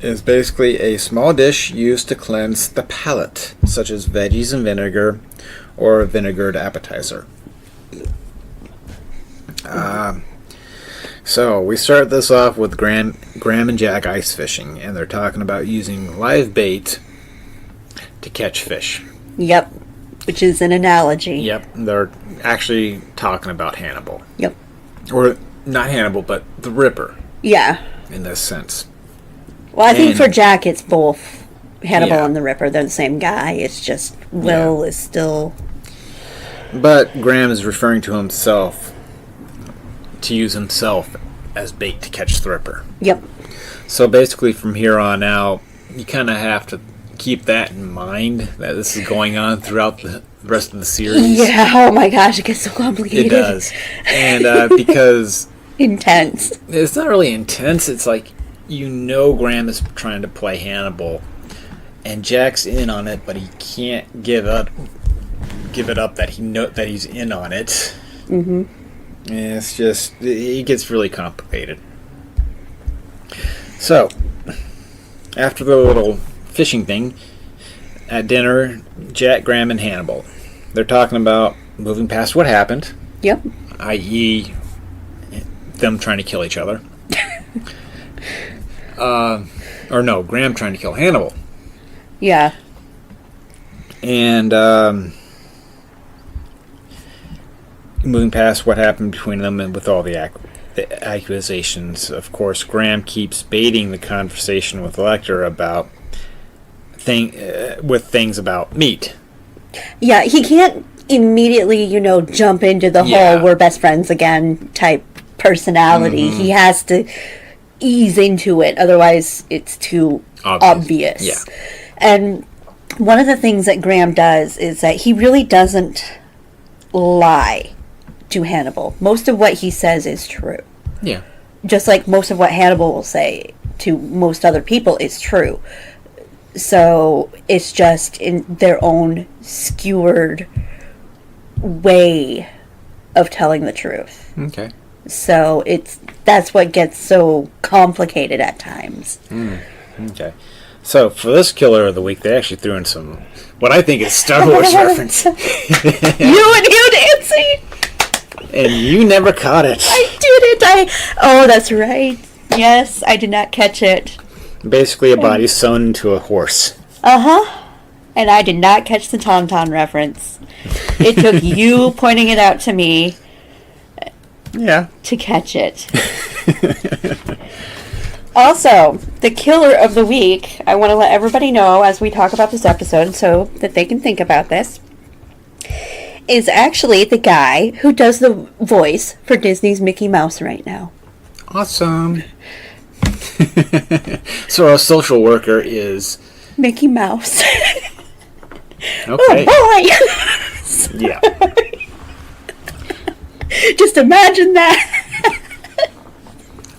is basically a small dish used to cleanse the palate, such as veggies and vinegar, or a vinegared appetizer. So we start this off with Graham and Jack ice fishing, and they're talking about using live bait to catch fish. Yep. Which is an analogy. Yep, they're actually talking about Hannibal. Yep. Or not Hannibal, but the Ripper. Yeah. in this sense. Well, I think And- for Jack, it's both Hannibal Yeah. and the Ripper. They're the same guy. It's just Will is still... But Graham is referring to himself, to use himself as bait to catch the Ripper. Yep. So basically from here on out, you kind of have to keep that in mind, that this is going on throughout the rest of the series. Yeah, oh my gosh, it gets so complicated. It does. And because Intense. it's not really intense, it's like, Graham is trying to play Hannibal, and Jack's in on it, but he can't give it up that he's in on it. Mm-hmm. And it's just, it gets really complicated. So, after the little fishing thing, at dinner, Jack, Graham, and Hannibal, they're talking about moving past what happened, Yep. i.e., them trying to kill each other. Or no, Graham trying to kill Hannibal. Yeah. And moving past what happened between them and with all the accusations, of course, Graham keeps baiting the conversation with Lecter about things about meat. Yeah, he can't immediately, jump into the Yeah. whole we're best friends again type personality. He has to ease into it, otherwise it's too obvious. Yeah. And one of the things that Graham does is that he really doesn't lie to Hannibal. Most of what he says is true. Yeah. Just like most of what Hannibal will say to most other people is true. So it's just in their own skewered way of telling the truth. Okay. So that's what gets so complicated at times. Okay. So for this killer of the week, they actually threw in some what I think is Star Wars reference, You, Nancy! and you never caught it. I didn't. Oh, that's right. Yes, I did not catch it. Basically, a body sewn into a horse. And I did not catch the Tauntaun reference. It took you pointing it out to me Yeah. to catch it. Also, the killer of the week, I want to let everybody know as we talk about this episode so that they can think about this, is actually the guy who does the voice for Disney's Mickey Mouse right now. Awesome. So a social worker is Mickey Mouse. okay. Oh boy! Yeah. Just imagine that.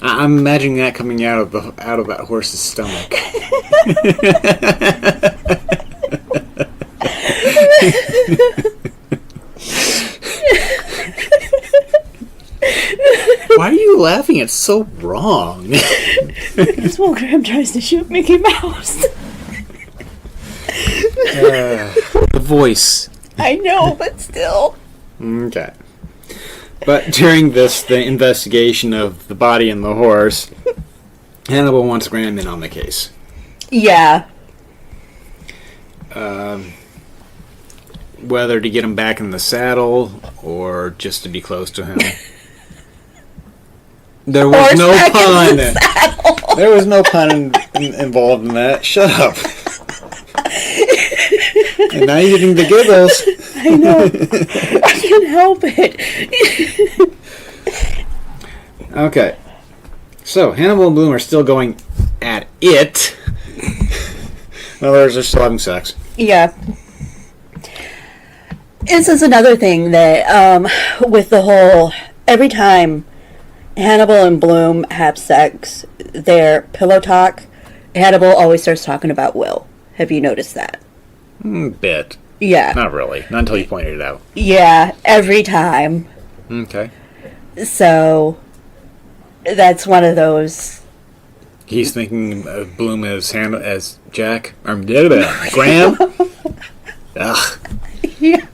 I'm imagining that coming out of that horse's stomach. Why are you laughing? It's so wrong. Because Will Graham tries to shoot Mickey Mouse. The voice. I know, but still. Okay. But during the investigation of the body and the horse, Hannibal wants Graham in on the case. Yeah. Whether to get him back in the saddle or just to be close to him. There was no Horseback in pun. the saddle. There was no pun involved in that. Shut up. And now you're getting the giggles. I know. I can't help it. Okay. So, Hannibal and Bloom are still going at it. In other words, they're still having sex. Yeah. This is another thing that, with the whole, every time Hannibal and Bloom have sex, their pillow talk, Hannibal always starts talking about Will. Have you noticed that? Bit. Yeah. Not really. Not until you pointed it out. Yeah, every time. Okay. So, that's one of those. He's thinking of Bloom as Jack. Graham. Ugh. Yeah.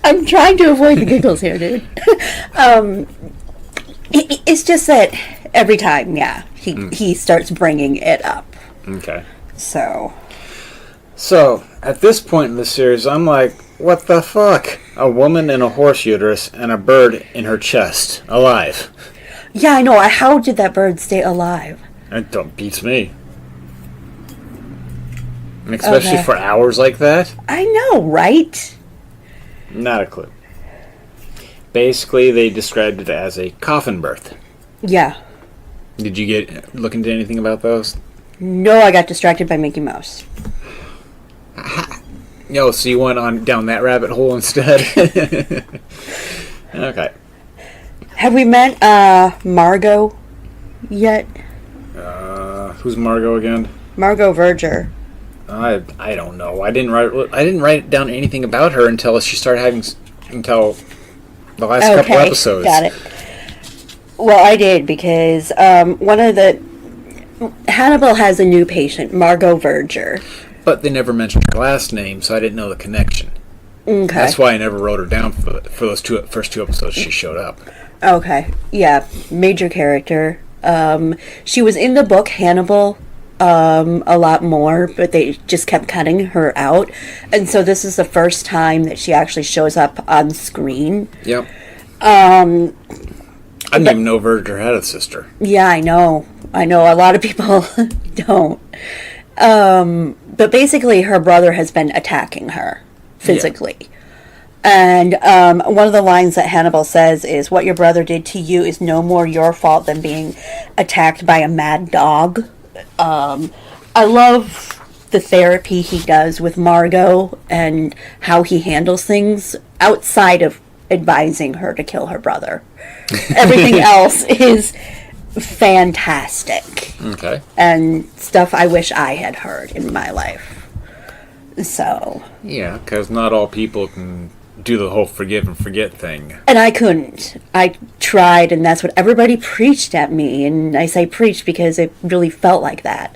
I'm trying to avoid the giggles here, dude. It's just that every time, yeah, he starts bringing it up. Okay. So, at this point in the series, I'm like, what the fuck? A woman in a horse uterus and a bird in her chest, alive. Yeah, I know. How did that bird stay alive? That don't beats me. And especially Okay. for hours like that? I know, right? Not a clue. Basically, they described it as a coffin birth. Yeah. Did you look into anything about those? No, I got distracted by Mickey Mouse. No, so you went on down that rabbit hole instead? Okay. Have we met Margot yet? Who's Margot again? Margot Verger. I don't know. I didn't write down anything about her until she started until the last couple episodes. Got it. Well, I did because Hannibal has a new patient, Margot Verger. But they never mentioned her last name, so I didn't know the connection. Okay. That's why I never wrote her down for those first two episodes she showed up. Okay. Yeah, major character. She was in the book Hannibal a lot more, but they just kept cutting her out. And so this is the first time that she actually shows up on screen. Yep. I didn't even know Verger had a sister. Yeah, I know. A lot of people don't. But basically, her brother has been attacking her physically. Yeah. And one of the lines that Hannibal says is, "What your brother did to you is no more your fault than being attacked by a mad dog." I love the therapy he does with Margot and how he handles things outside of advising her to kill her brother. Everything else is fantastic. Okay. And stuff I wish I had heard in my life. So. Yeah, because not all people can do the whole forgive and forget thing. And I couldn't. I tried, and that's what everybody preached at me. And I say preached because it really felt like that.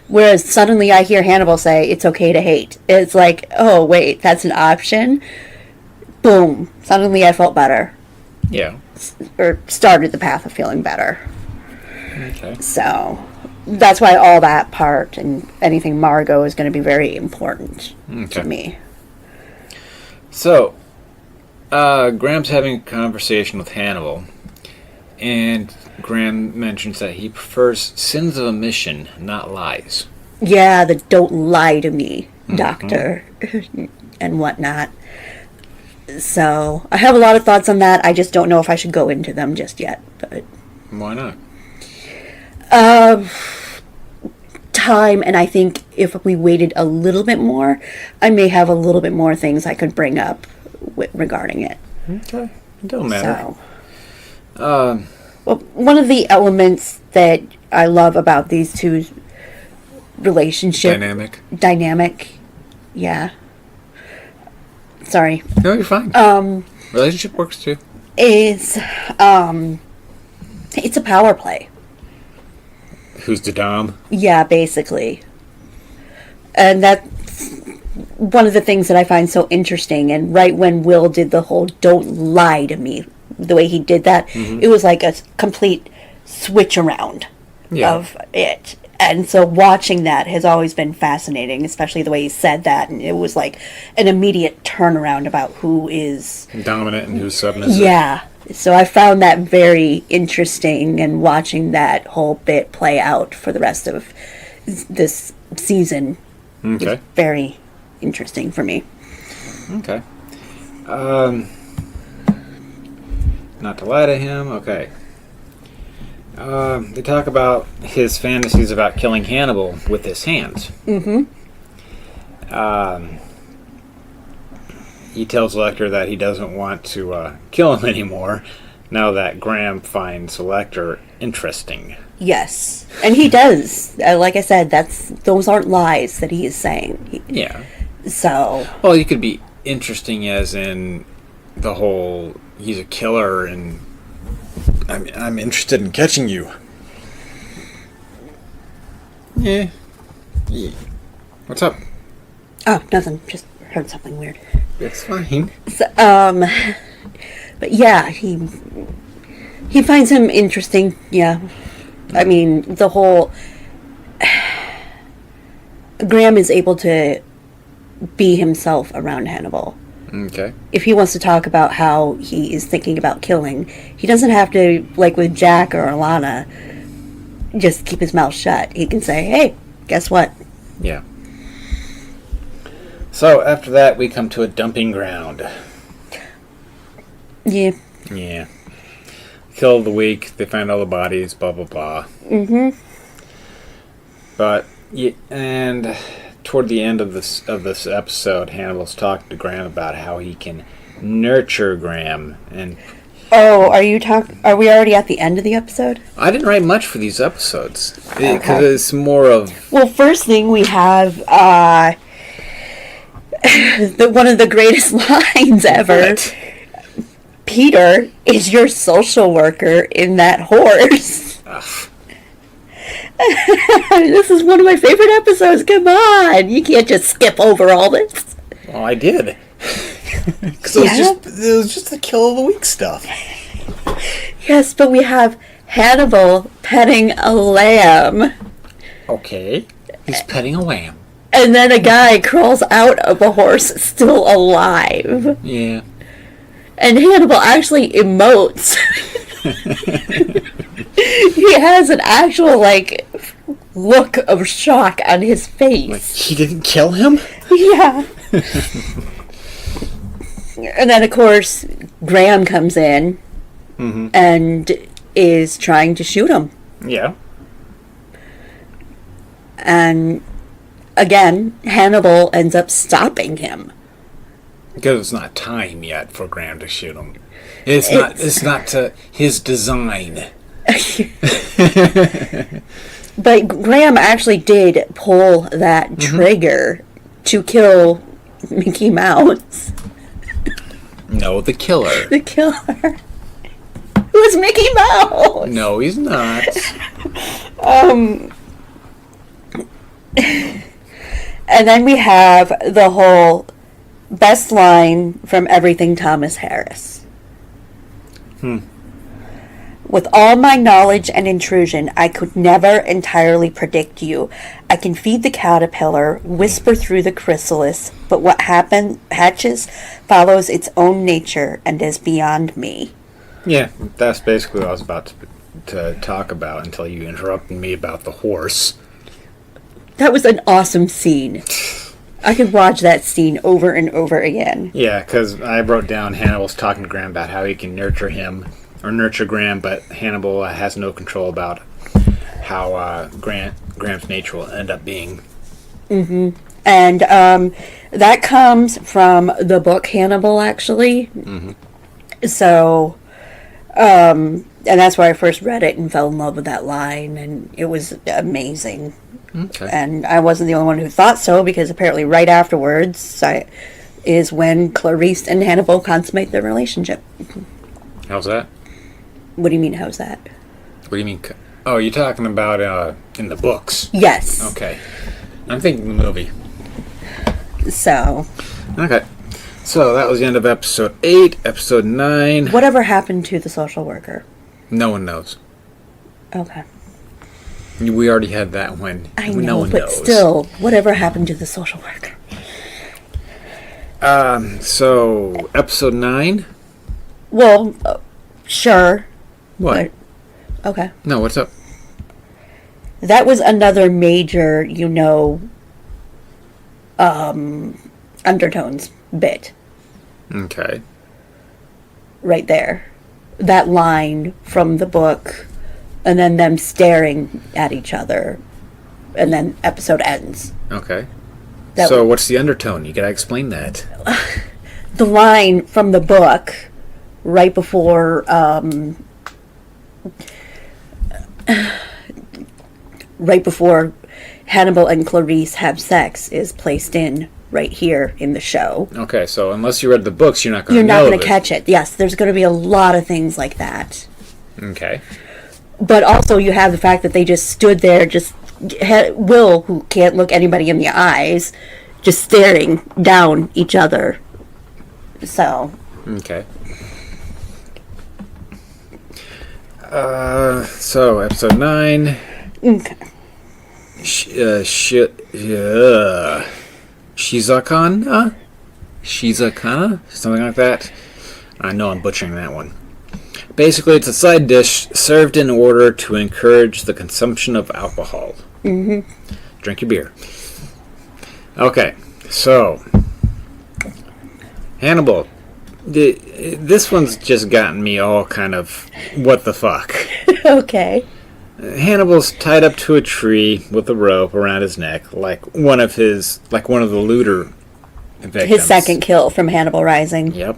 Whereas suddenly I hear Hannibal say, it's okay to hate. It's like, oh, wait, that's an option? Boom. Suddenly I felt better. Yeah. Or started the path of feeling better. Okay. So that's why all that part and anything Margot is going to be very important to me. So, Graham's having a conversation with Hannibal, and Graham mentions that he prefers sins of omission, not lies. Yeah, the don't lie to me, doctor, and whatnot. So, I have a lot of thoughts on that. I just don't know if I should go into them just yet. But why not? Time, and I think if we waited a little bit more, I may have a little bit more things I could bring up regarding it. Okay, it don't matter. So, well, one of the elements that I love about these two relationship dynamic, yeah. Sorry. No, you're fine. Relationship works too. Is it's a power play. Who's the dom? Yeah, basically. And that's one of the things that I find so interesting. And right when Will did the whole "don't lie to me," the way he did that, it was like a complete switch around of it. And so watching that has always been fascinating, especially the way he said that. And it was like an immediate turnaround about who is dominant and who's submissive. Yeah. So I found that very interesting, and watching that whole bit play out for the rest of this season is very interesting for me. Okay. Not to lie to him. Okay. They talk about his fantasies about killing Hannibal with his hands. He tells Lecter that he doesn't want to kill him anymore now that Graham finds Lecter interesting. Yes, and he does. Like I said, those aren't lies that he is saying. Yeah. So. Well, you could be interesting as in the whole he's a killer and I'm interested in catching you. Yeah. What's up? Oh, nothing. Just heard something weird. It's fine. So, but yeah, he finds him interesting. Yeah, I mean the whole Graham is able to be himself around Hannibal, Okay. If he wants to talk about how he is thinking about killing, he doesn't have to, like with Jack or Alana, just keep his mouth shut. He can say, hey, guess what? Yeah. So after that, we come to a dumping ground. Yeah. Yeah. Kill of the week. They find all the bodies. Blah blah blah. Mm-hmm. But yeah, and toward the end of this episode, Hannibal's talking to Graham about how he can nurture Graham. And Oh, are we already at the end of the episode? I didn't write much for these episodes because Okay. it's more of Well, first thing we have one of the greatest lines ever. What? Peter is your social worker in that horse. Ugh. This is one of my favorite episodes. Come on. You can't just skip over all this. Well, I did. Because Yeah. it was just the kill of the week stuff. Yes, but we have Hannibal petting a lamb. Okay. He's petting a lamb. And then a guy crawls out of a horse still alive. Yeah. And Hannibal actually emotes. He has an actual, like, look of shock on his face. Like, he didn't kill him? Yeah. And then, of course, Graham comes in and is trying to shoot him. Yeah. And again, Hannibal ends up stopping him. Because it's not time yet for Graham to shoot him. It's not to his design. But Graham actually did pull that trigger to kill Mickey Mouse. No, the killer. The killer. It was Mickey Mouse. No, he's not. And then we have the whole best line from Everything Thomas Harris. With all my knowledge and intrusion, I could never entirely predict you. I can feed the caterpillar, whisper through the chrysalis, but what hatches follows its own nature and is beyond me. Yeah, that's basically what I was about to talk about until you interrupted me about the horse. That was an awesome scene. I could watch that scene over and over again. Yeah, because I wrote down Hannibal's talking to Graham about how he can nurture Graham, but Hannibal has no control about how Graham's nature will end up being. And that comes from the book Hannibal, actually. So, and that's where I first read it and fell in love with that line, and it was amazing. Okay. And I wasn't the only one who thought so, because apparently right afterwards is when Clarice and Hannibal consummate their relationship. How's that? What do you mean, how's that? What do you mean? Oh, you're talking about in the books. Yes. Okay. I'm thinking the movie. So, Okay. So that was the end of episode 8. Episode 9. whatever happened to the social worker? No one knows. Okay. We already had that one. I No know, one but knows. still, whatever happened to the social worker? So, episode 9? Well, sure. What? But, okay. No, what's up? That was another major, undertones bit Okay. right there. That line from the book, and then them staring at each other, and then episode ends. Okay. That So, what's the undertone? You gotta explain that. The line from the book right before Hannibal and Clarice have sex is placed in right here in the show. Okay, so unless you read the books, you're not gonna You're not know going to catch it. Yes, there's going to be a lot of things like that. Okay. But also you have the fact that they just stood there, just Will, who can't look anybody in the eyes, just staring down each other. So, Okay. So episode 9. okay. Shizakan? Shizakana? Something like that. I know I'm butchering that one. Basically, it's a side dish served in order to encourage the consumption of alcohol. Mm-hmm. Drink your beer. Okay, so Hannibal. This one's just gotten me all kind of what the fuck. Okay. Hannibal's tied up to a tree with a rope around his neck, like one of the looter victims. His second kill from Hannibal Rising. Yep.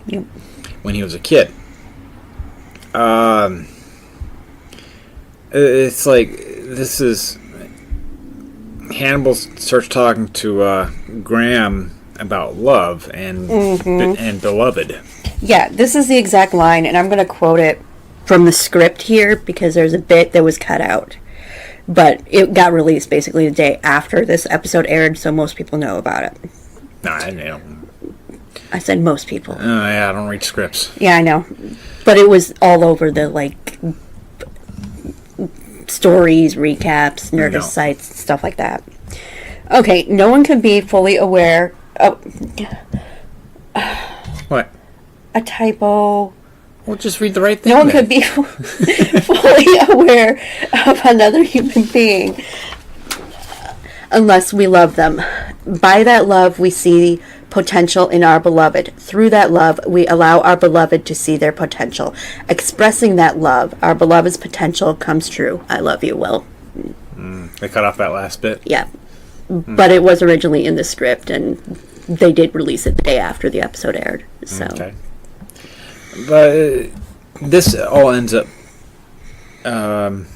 When he was a kid. It's like this is Hannibal starts talking to Graham about love and beloved. Yeah, this is the exact line, and I'm going to quote it from the script here because there's a bit that was cut out. But it got released basically the day after this episode aired, so most people know about it. No, I know. I said most people. Yeah, I don't read scripts. Yeah, I know. But it was all over the, stories, recaps, Nerdist sites, stuff like that. Okay, no one can be fully aware... What? A typo... Well, just read the right thing. No one could be fully aware of another human being unless we love them. By that love, we see potential in our beloved. Through that love, we allow our beloved to see their potential. Expressing that love, our beloved's potential comes true. I love you, Will. They cut off that last bit? Yeah. But it was originally in the script, and they did release it the day after the episode aired. So. Okay. But this all ends up Graham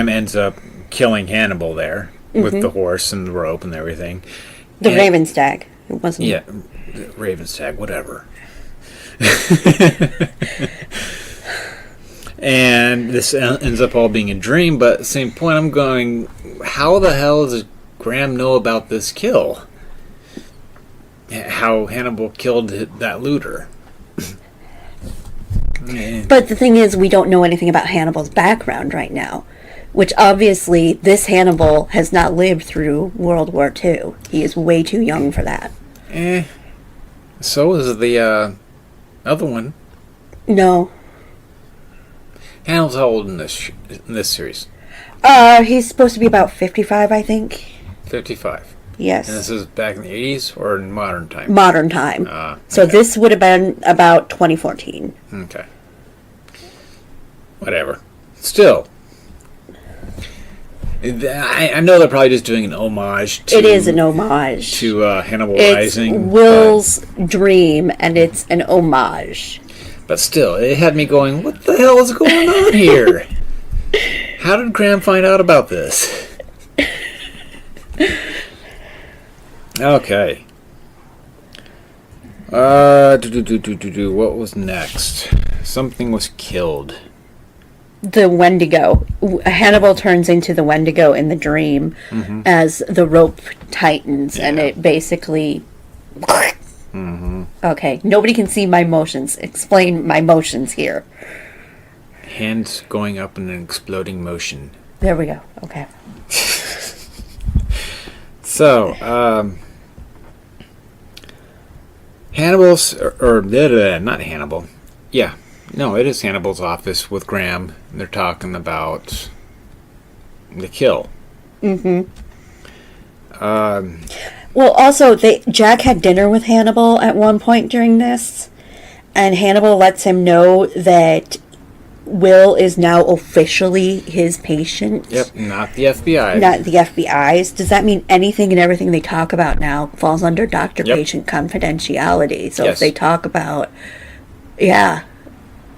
ends up killing Hannibal there with the horse and the rope and everything. The Raven Stag. It wasn't. Yeah, Raven Stag, whatever. And this ends up all being a dream, but at the same point I'm going, how the hell does Graham know about this kill? How Hannibal killed that looter. But the thing is, we don't know anything about Hannibal's background right now. Which obviously, this Hannibal has not lived through World War II. He is way too young for that. So is the other one. No. Hannibal's how old in this series? He's supposed to be about 55, I think. 55. Yes. And this is back in the 80s or in modern time? Modern time. So okay. this would have been about 2014. Okay. Whatever. Still. I know they're probably just doing an homage to... It is an homage. To Hannibal Rising. It's Will's dream, and it's an homage. But still, it had me going, what the hell is going on here? How did Graham find out about this? Okay. What was next? Something was killed. The Wendigo. Hannibal turns into the Wendigo in the dream as the rope tightens, and it basically... Okay, nobody can see my motions. Explain my motions here. Hands going up in an exploding motion. There we go. Okay. So, Hannibal's, not Hannibal. Yeah, no, it is Hannibal's office with Graham. They're talking about the kill. Well, also, Jack had dinner with Hannibal at one point during this, and Hannibal lets him know that Will is now officially his patient. Yep, not the FBI. Not the FBI's. Does that mean anything and everything they talk about now falls under doctor-patient confidentiality? So if they talk about... Yeah.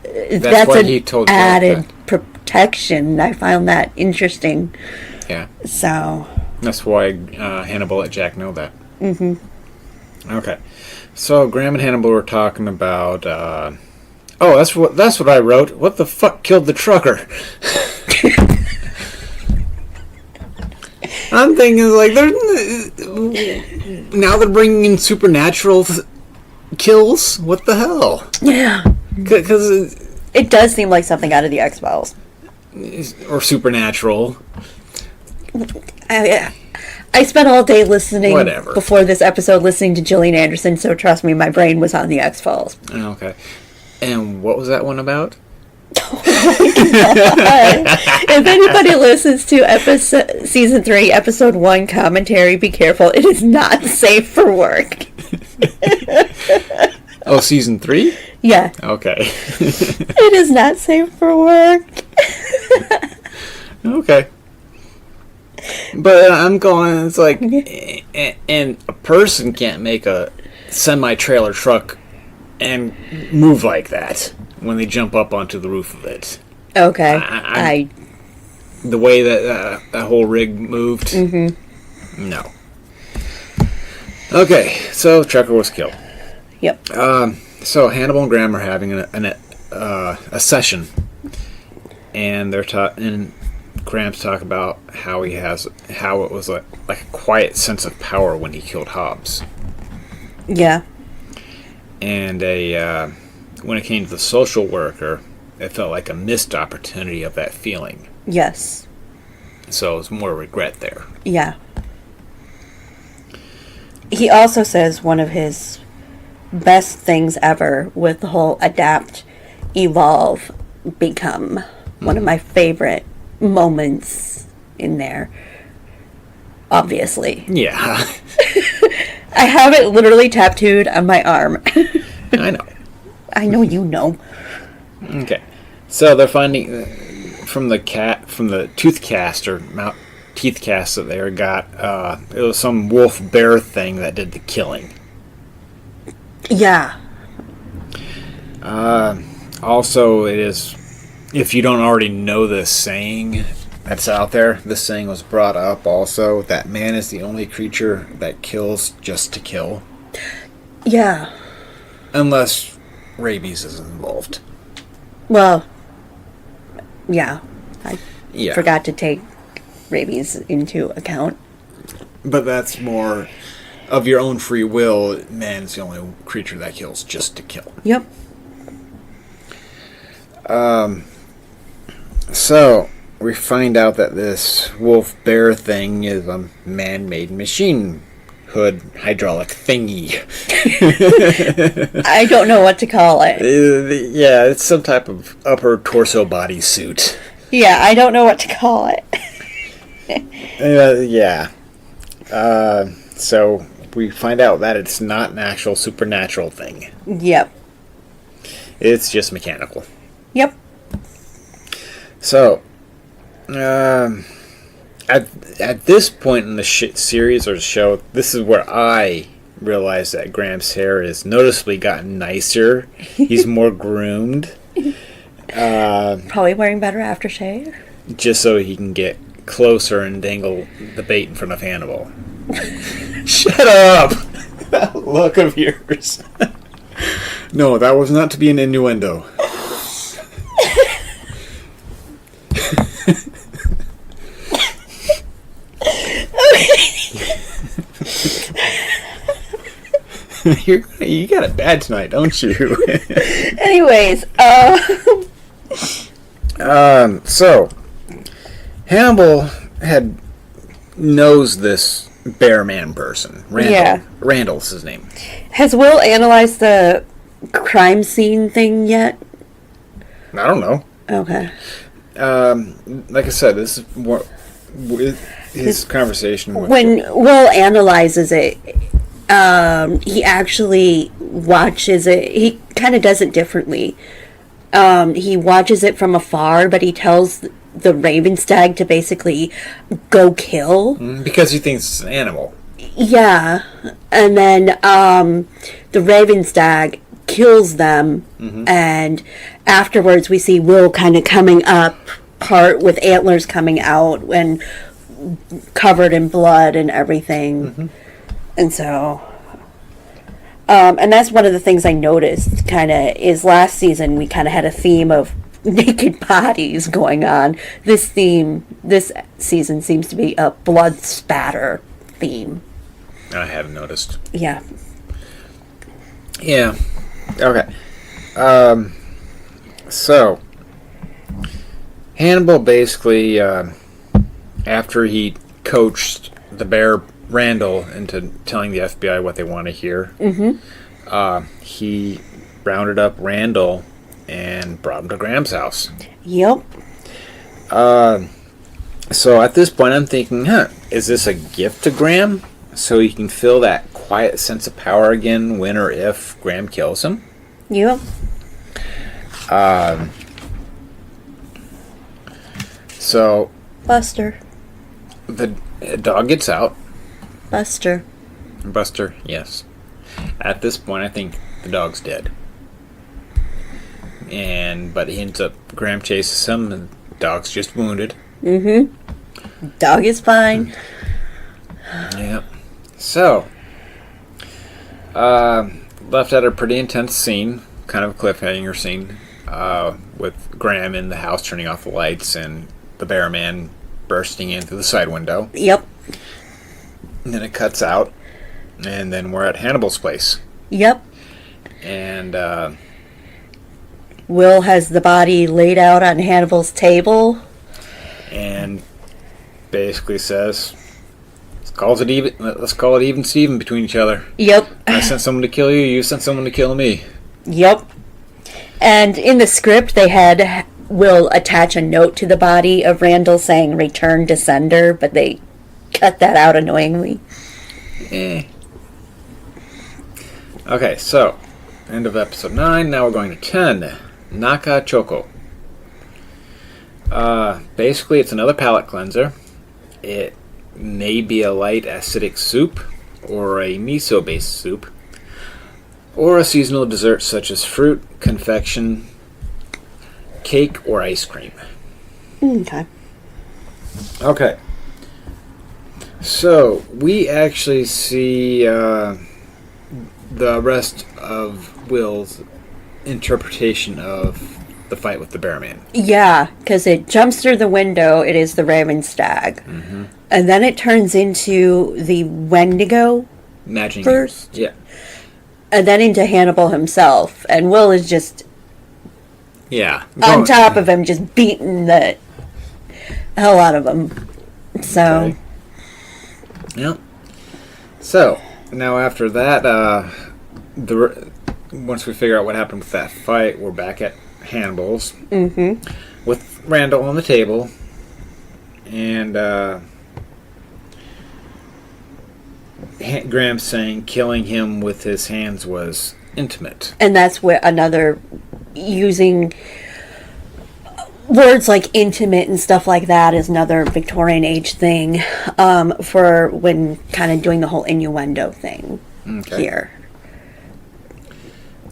That's why an he told added protection. I found that interesting. Yeah. So... That's why Hannibal let Jack know that. Okay. So Graham and Hannibal were talking about... that's what I wrote. What the fuck killed the trucker? I'm thinking, like, now they're bringing in supernatural kills? What the hell? Yeah. Because... It does seem like something out of the X-Files. Or supernatural. I spent all day listening Whatever. before this episode listening to Gillian Anderson, so trust me, my brain was on the X-Files. Okay. And what was that one about? If anybody listens to season 3, episode 1 commentary, be careful. It is not safe for work. Oh, season 3? Yeah. Okay. It is not safe for work. Okay. But I'm going, it's like, and a person can't make a semi-trailer truck and move like that when they jump up onto the roof of it. Okay. The way that that whole rig moved? Mm-hmm. No. Okay, so Trucker was killed. Yep. So Hannibal and Graham are having a session, and and Graham's talk about how it was like a quiet sense of power when he killed Hobbs. Yeah. And when it came to the social worker, it felt like a missed opportunity of that feeling. Yes. So it was more regret there. Yeah. He also says one of his best things ever with the whole adapt, evolve, become. One of my favorite moments in there. Obviously. Yeah. I have it literally tattooed on my arm. I know. I know you know. Okay. So they're finding from the tooth cast or teeth cast that they got, it was some wolf bear thing that did the killing. Yeah. Also, it is, if you don't already know this saying that's out there, this saying was brought up also, that man is the only creature that kills just to kill. Yeah. Unless rabies is involved. Well, yeah. I Yeah. forgot to take rabies into account. But that's more of your own free will. Man is the only creature that kills just to kill. Yep. So, we find out that this wolf bear thing is a man-made machine hood hydraulic thingy. I don't know what to call it. Yeah, it's some type of upper torso body suit. Yeah, I don't know what to call it. Yeah. So, we find out that it's not an actual supernatural thing. Yep. It's just mechanical. Yep. So, at this point in the series or the show, this is where I realized that Graham's hair has noticeably gotten nicer. He's more groomed. Probably wearing better aftershave. Just so he can get closer and dangle the bait in front of Hannibal. Shut up! That look of yours. No, that was not to be an innuendo. You got it bad tonight, don't you? Anyways, So Hannibal knows this bear man person. Randall. Yeah. Randall's his name. has Will analyzed the crime scene thing yet? I don't know. Okay. Like I said, this is more his conversation with When Will analyzes it, he actually watches it. He kind of does it differently. He watches it from afar, but he tells the Raven Stag to basically go kill. because he thinks it's an animal. Yeah. And then the Raven Stag kills them, and afterwards we see Will kind of coming up, part with antlers coming out and covered in blood and everything. And so and that's one of the things I noticed kind of is last season we kind of had a theme of naked bodies going on. This season seems to be a blood spatter theme. I haven't noticed. Yeah. Yeah. Okay. So Hannibal basically, after he coached the bear Randall into telling the FBI what they want to hear. He rounded up Randall and brought him to Graham's house. Yep. So at this point, I'm thinking, is this a gift to Graham? So he can feel that quiet sense of power again when or if Graham kills him? Yep. So Buster. the dog gets out. Buster. Buster, yes. At this point, I think the dog's dead. But he ends up, Graham chases him, and the dog's just wounded. Dog is fine. Yep. So, left at a pretty intense scene, kind of a cliffhanger scene, with Graham in the house turning off the lights and the bear man bursting in through the side window. Yep. And then it cuts out, and then we're at Hannibal's place. Yep. And Will has the body laid out on Hannibal's table. And basically says, let's call it even Steven between each other. Yep. I sent someone to kill you, you sent someone to kill me. Yep. And in the script, they had Will attach a note to the body of Randall saying "Return to sender," but they cut that out annoyingly. Okay, so end of episode 9. Now we're going to 10. Naka Choco. Basically, it's another palate cleanser. It may be a light acidic soup, or a miso-based soup, or a seasonal dessert such as fruit, confection, cake, or ice cream. Okay. Okay. So, we actually see the rest of Will's interpretation of the fight with the bear man. Yeah, because it jumps through the window. It is the Raven Stag. And then it turns into the Wendigo Imagining first. Yeah. And then into Hannibal himself. And Will is just Yeah. on top of him, just beating the hell out of him. So, Okay. Yep. So, now after that, once we figure out what happened with that fight, we're back at Hannibal's. With Randall on the table. And Graham saying killing him with his hands was intimate. and that's where another using words like intimate and stuff like that is another Victorian age thing for when kind of doing the whole innuendo thing here.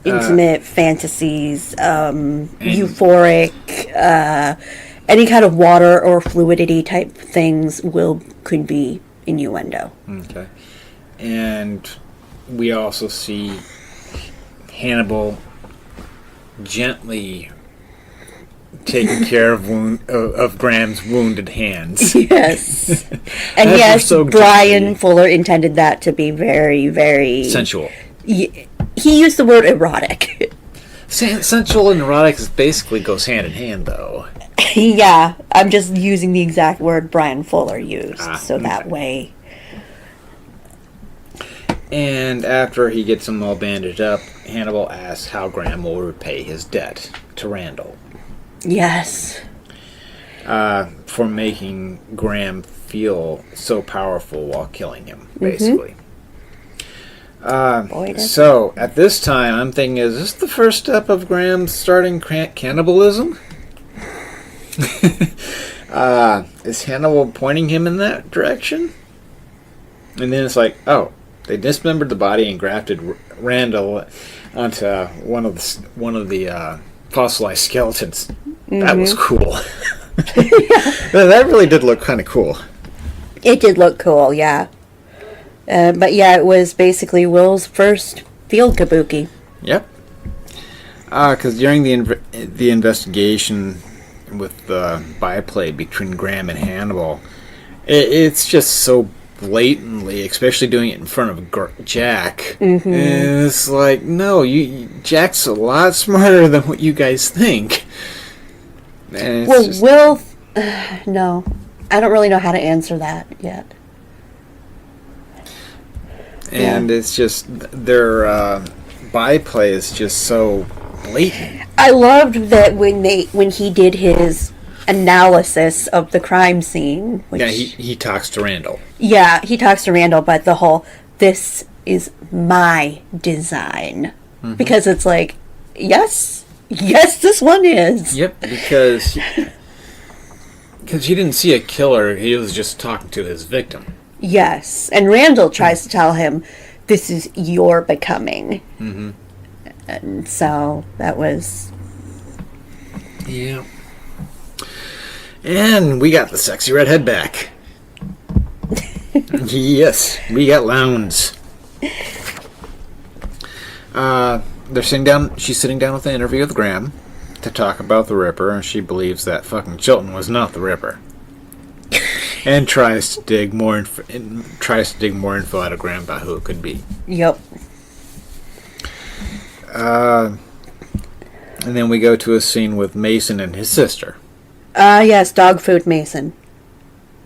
Intimate fantasies, euphoric, any kind of water or fluidity type things could be innuendo. Okay. And we also see Hannibal gently taking care of Graham's wounded hands. Yes. And As yes, we're so Brian gently- Fuller intended that to be very, very... Sensual. He used the word erotic. Sensual and erotic basically goes hand in hand, though. Yeah, I'm just using the exact word Brian Fuller used, so that okay. way... And after he gets him all bandaged up, Hannibal asks how Graham will repay his debt to Randall. Yes. For making Graham feel so powerful while killing him, basically. So, at this time, I'm thinking, is this the first step of Graham starting cannibalism? Is Hannibal pointing him in that direction? And then it's like, oh, they dismembered the body and grafted Randall onto one of the fossilized skeletons. That was cool. That really did look kind of cool. It did look cool, yeah. But yeah, it was basically Will's first field kabuki. Yep. Because during the investigation with the byplay between Graham and Hannibal, it's just so blatantly, especially doing it in front of Jack. And it's like, no, Jack's a lot smarter than what you guys think. And it's Well, Will... no. I don't really know how to answer that yet. And it's just their byplay is just so blatant. I loved that when he did his analysis of the crime scene. Which, Yeah, he talks to Randall. Yeah, he talks to Randall, but the whole, this is my design. Because it's like, yes, this one is. Yep, because he didn't see a killer, he was just talking to his victim. Yes, and Randall tries to tell him, this is your becoming. Mm-hmm. And so that was... Yeah. And we got the sexy redhead back. Yes, we got Lowndes. They're sitting down. She's sitting down with an interview with Graham to talk about the Ripper, and she believes that fucking Chilton was not the Ripper, and tries to dig more info out of Graham about who it could be. Yep. And then we go to a scene with Mason and his sister. Yes, dog food Mason.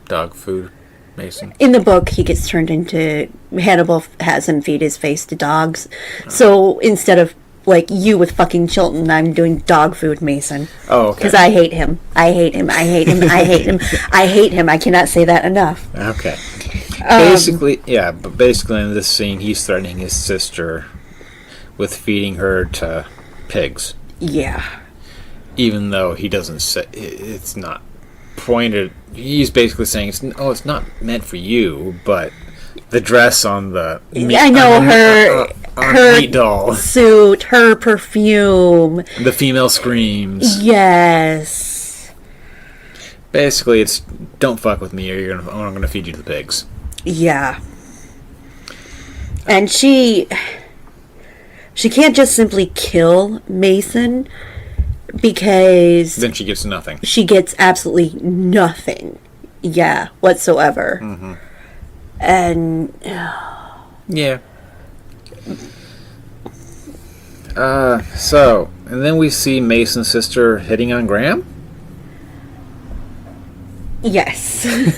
Dog food Mason. In the book, he gets turned into... Hannibal has him feed his face to dogs. So instead of, like, you with fucking Chilton, I'm doing dog food Mason. Oh, okay. Because I hate him. I hate him. I hate him. I hate him. I hate him. I cannot say that enough. Okay. Basically in this scene, he's threatening his sister with feeding her to pigs. Yeah. Even though he doesn't say... It's not pointed... He's basically saying, it's not meant for you, but... The dress on the I know her meat doll suit, her perfume, the female screams. Yes. Basically, it's don't fuck with me, or I'm gonna feed you to the pigs. Yeah. And she can't just simply kill Mason because then she gets nothing. She gets absolutely nothing. Yeah, whatsoever. Mm-hmm. And yeah. And then we see Mason's sister hitting on Graham. Yes. And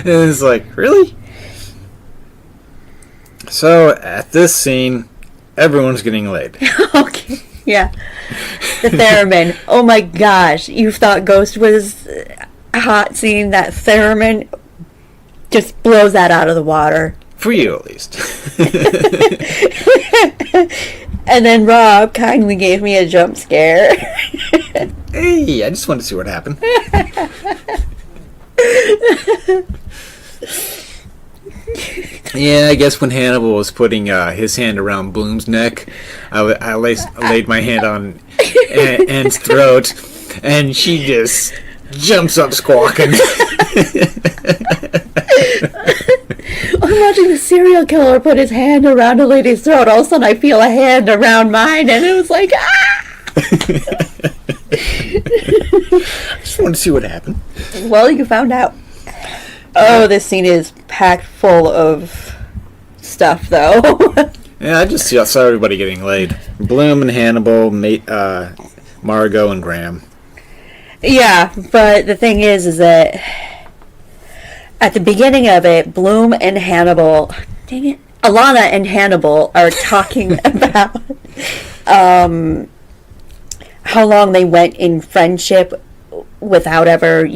it's like, really? So at this scene, everyone's getting laid. Okay. Yeah. The theremin. Oh my gosh. You thought Ghost was hot, seeing that theremin just blows that out of the water. For you, at least. And then Rob kindly gave me a jump scare. Hey, I just wanted to see what happened. Yeah, I guess when Hannibal was putting his hand around Bloom's neck, I laid my hand on Anne's throat, and she just jumps up squawking. I'm watching the serial killer put his hand around a lady's throat. All of a sudden, I feel a hand around mine, and it was like, ah! I just wanted to see what happened. Well, you found out. Oh, this scene is packed full of stuff, though. Yeah, I just saw everybody getting laid. Bloom and Hannibal, Margot and Graham. Yeah, but the thing is that at the beginning of it, Bloom and Hannibal, dang it, Alana and Hannibal are talking about how long they went in friendship without ever,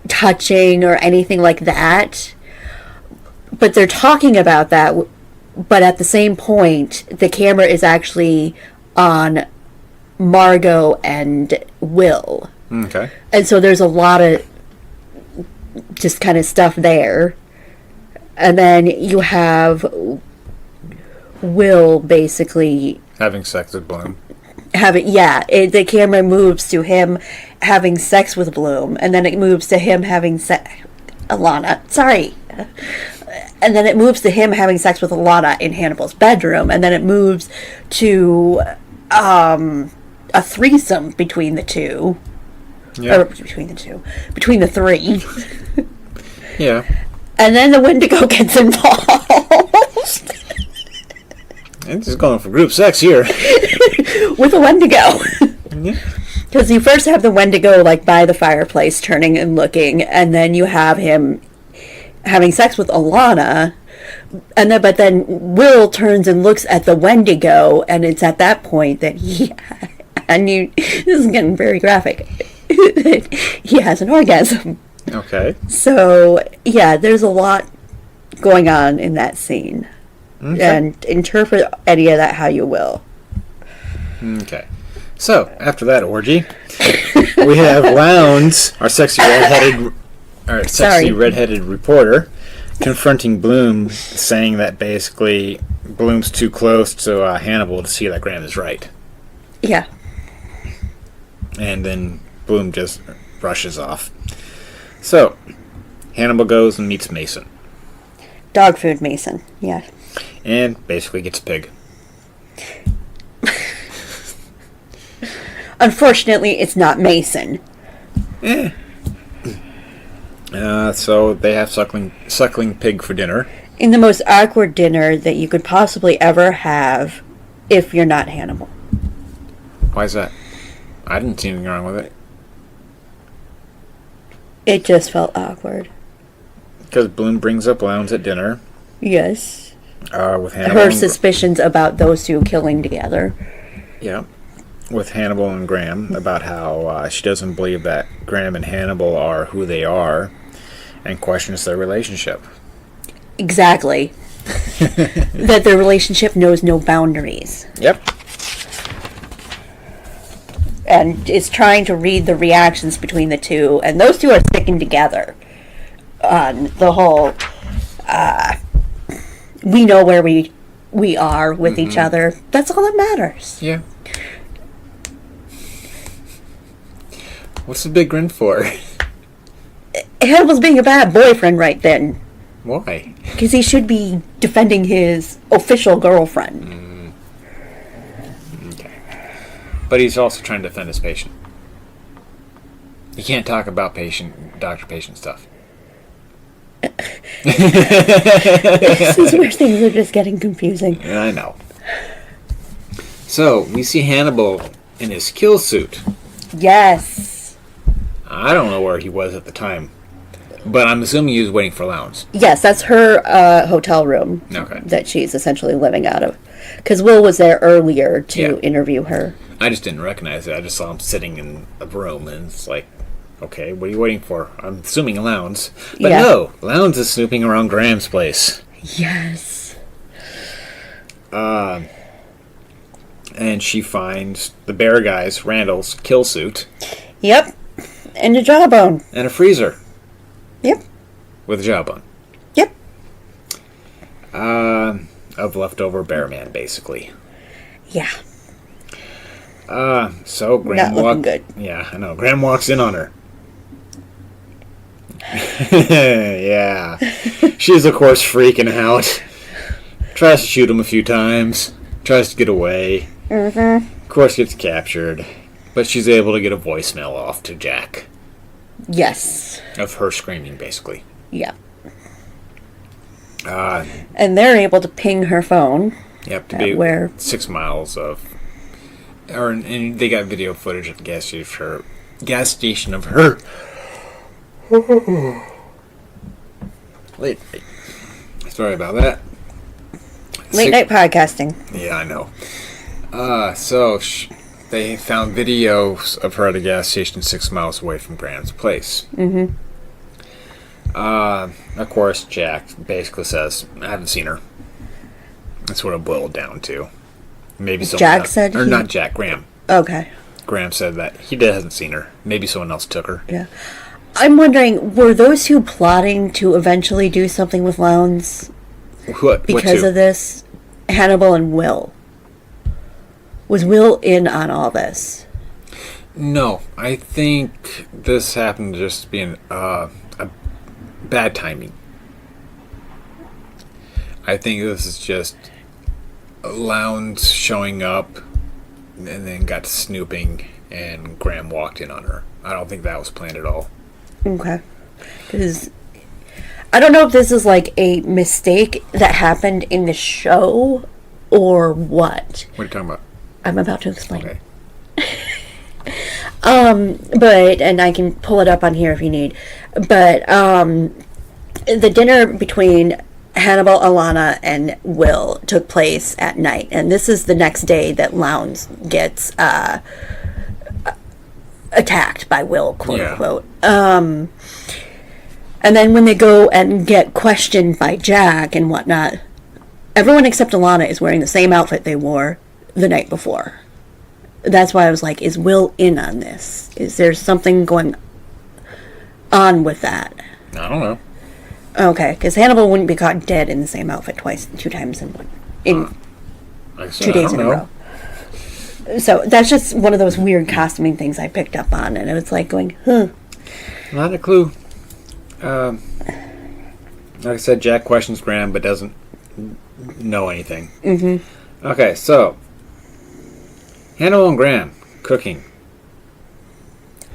touching or anything like that. But they're talking about that, but at the same point, the camera is actually on Margot and Will. Okay. And so there's a lot of just kind of stuff there. And then you have Will basically having sex with Bloom. The camera moves to him having sex with Bloom, and then it moves to him having Alana. Sorry. And then it moves to him having sex with Alana in Hannibal's bedroom, and then it moves to a threesome between the two. Yeah. Or between the three. Yeah. And then the Wendigo gets involved. It's just going for group sex here. With a Wendigo. Yeah. Because you first have the Wendigo, like, by the fireplace, turning and looking, and then you have him having sex with Alana, but then Will turns and looks at the Wendigo, and it's at that point that this is getting very graphic, he has an orgasm. Okay. So, yeah, there's a lot going on in that scene. Okay. And interpret any of that how you will. Okay. So, after that orgy, we have Lowndes, our sexy redheaded reporter, confronting Bloom, saying that basically Bloom's too close to Hannibal to see that Graham is right. Yeah. And then Bloom just rushes off. So, Hannibal goes and meets Mason. Dog food Mason, yeah. And basically gets a pig. Unfortunately, it's not Mason. So they have suckling pig for dinner. In the most awkward dinner that you could possibly ever have if you're not Hannibal. Why is that? I didn't see anything wrong with it. It just felt awkward. Because Bloom brings up Lowndes at dinner. Yes. With Hannibal. Her suspicions about those two killing together. Yeah. With Hannibal and Graham about how she doesn't believe that Graham and Hannibal are who they are and questions their relationship. Exactly. That their relationship knows no boundaries. Yep. And is trying to read the reactions between the two, and those two are sticking together on the whole we know where we are with each other. That's all that matters. Yeah. What's the big grin for? Hannibal's being a bad boyfriend right then. Why? Because he should be defending his official girlfriend. Okay. But he's also trying to defend his patient. He can't talk about doctor-patient stuff. This is where things are just getting confusing. I know. So, we see Hannibal in his kill suit. Yes. I don't know where he was at the time. But I'm assuming he was waiting for Lowndes. Yes, that's her hotel room that she's essentially living out of. Because Will was there earlier to interview her. I just didn't recognize it. I just saw him sitting in a room, and it's like, okay, what are you waiting for? I'm assuming Lowndes. But no, Lowndes is snooping around Graham's place. Yes. And she finds the bear guy's, Randall's, kill suit. Yep. And a jawbone. And a freezer. Yep. With a jawbone. Yep. Of leftover bear man, basically. Yeah. So Graham not looking good. Yeah, I know. Graham walks in on her. Yeah. She's, of course, freaking out. Tries to shoot him a few times. Tries to get away. Mm-hmm. Of course, gets captured. But she's able to get a voicemail off to Jack. Yes. Of her screaming, basically. Yeah. And they're able to ping her phone. Yep, to be where 6 miles of... And they got video footage at the gas station of her. Late. Sorry about that. Late night podcasting. Yeah, I know. So they found videos of her at a gas station 6 miles away from Graham's place. Mm-hmm. Of course, Jack basically says, I haven't seen her. That's what it boiled down to. Maybe someone Jack else, said or not Jack, Graham. Okay. Graham said that he hasn't seen her. Maybe someone else took her. Yeah. I'm wondering, were those two plotting to eventually do something with Lowndes because of this? Hannibal and Will. Was Will in on all this? No, I think this happened just being a bad timing. I think this is just Lowndes showing up and then got to snooping and Graham walked in on her. I don't think that was planned at all. Okay. Because I don't know if this is like a mistake that happened in the show or what. What are you talking about? I'm about to explain. Okay. But, and I can pull it up on here if you need, but, the dinner between Hannibal, Alana, and Will took place at night, and this is the next day that Lowndes gets attacked by Will, quote unquote. And then when they go and get questioned by Jack and whatnot, everyone except Alana is wearing the same outfit they wore the night before. That's why I was like, is Will in on this? Is there something going on with that? I don't know. Okay, because Hannibal wouldn't be caught dead in the same outfit two times in 2 days in a row. So that's just one of those weird costuming things I picked up on, and it was like going, Not a clue. Like I said, Jack questions Graham but doesn't know anything. Mm-hmm. Okay, so Hannibal and Graham cooking.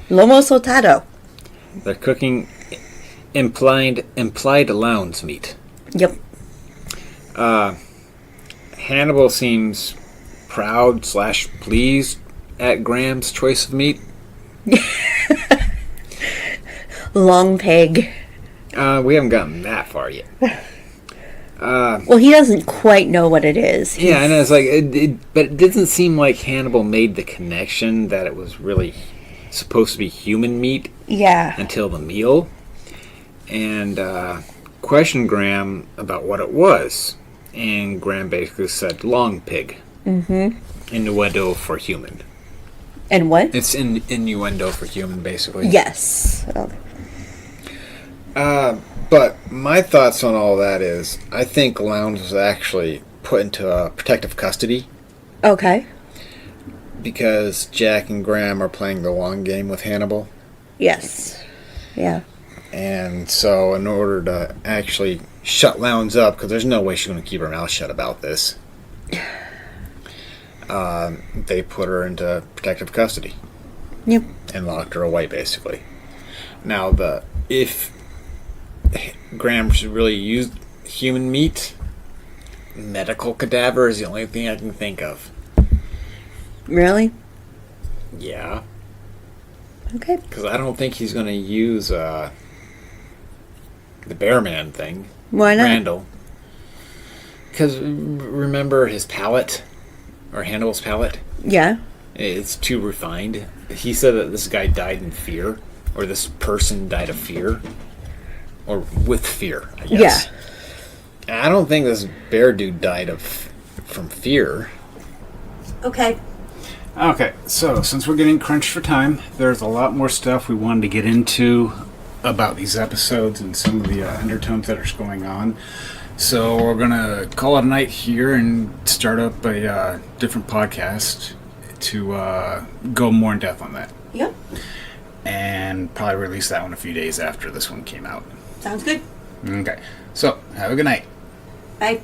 Lomo saltado. They're cooking implied Lowndes meat. Yep. Hannibal seems proud / pleased at Graham's choice of meat. Long peg. We haven't gotten that far yet. Well, he doesn't quite know what it is. Yeah, I know. It's like, but it doesn't seem like Hannibal made the connection that it was really supposed to be human meat. Yeah. Until the meal, and questioned Graham about what it was, and Graham basically said long pig. Mm-hmm. Innuendo for human. And what? It's innuendo for human, basically. Yes. But my thoughts on all that is, I think Lowndes was actually put into protective custody. Okay. Because Jack and Graham are playing the long game with Hannibal. Yes. Yeah. And so in order to actually shut Lowndes up, because there's no way she's going to keep her mouth shut about this, they put her into protective custody. Yep. And locked her away, basically. Now, if Graham should really use human meat, medical cadaver is the only thing I can think of. Really? Yeah. Okay. Because I don't think he's going to use the Bear Man thing. Why not? Randall. Because remember his palate? Or Hannibal's palate? Yeah. It's too refined. He said that this guy died in fear. Or this person died of fear. Or with fear, I guess. Yeah. I don't think this bear dude died from fear. Okay. Okay, so since we're getting crunched for time, there's a lot more stuff we wanted to get into about these episodes and some of the undertones that are going on. So we're going to call it a night here and start up a different podcast to go more in depth on that. Yep. And probably release that one a few days after this one came out. Sounds good. Okay, so have a good night. Bye.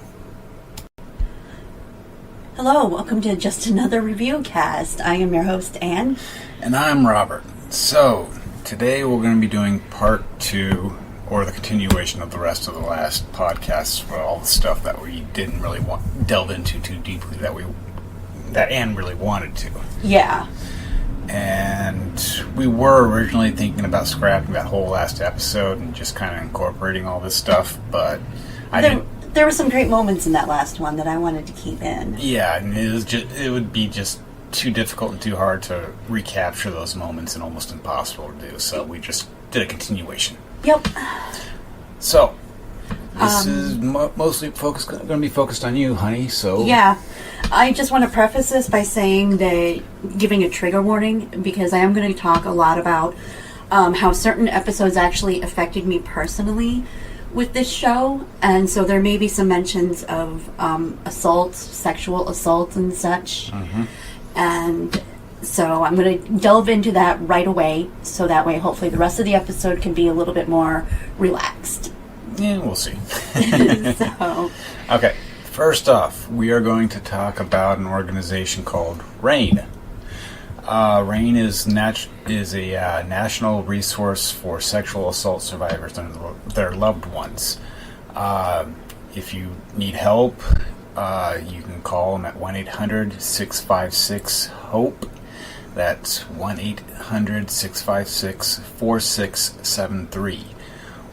Hello, welcome to Just Another Review Cast. I am your host, Anne. And I'm Robert. So, today we're going to be doing part 2, or the continuation of the rest of the last podcasts, for all the stuff that we didn't really delve into too deeply, that Anne really wanted to. Yeah. And we were originally thinking about scrapping that whole last episode and just kind of incorporating all this stuff, but there were some great moments in that last one that I wanted to keep in. Yeah, and it would be just too difficult and too hard to recapture those moments and almost impossible to do. So we just did a continuation. Yep. So this is mostly going to be focused on you, honey. So yeah, I just want to preface this by saying that giving a trigger warning, because I am going to talk a lot about how certain episodes actually affected me personally with this show, and so there may be some mentions of assaults, sexual assaults and such. Mm-hmm. And so I'm going to delve into that right away, so that way hopefully the rest of the episode can be a little bit more relaxed. Yeah, we'll see. So, okay, first off, we are going to talk about an organization called RAIN. RAIN is a national resource for sexual assault survivors and their loved ones. If you need help, you can call them at 1-800-656-HOPE. That's 1-800-656-4673.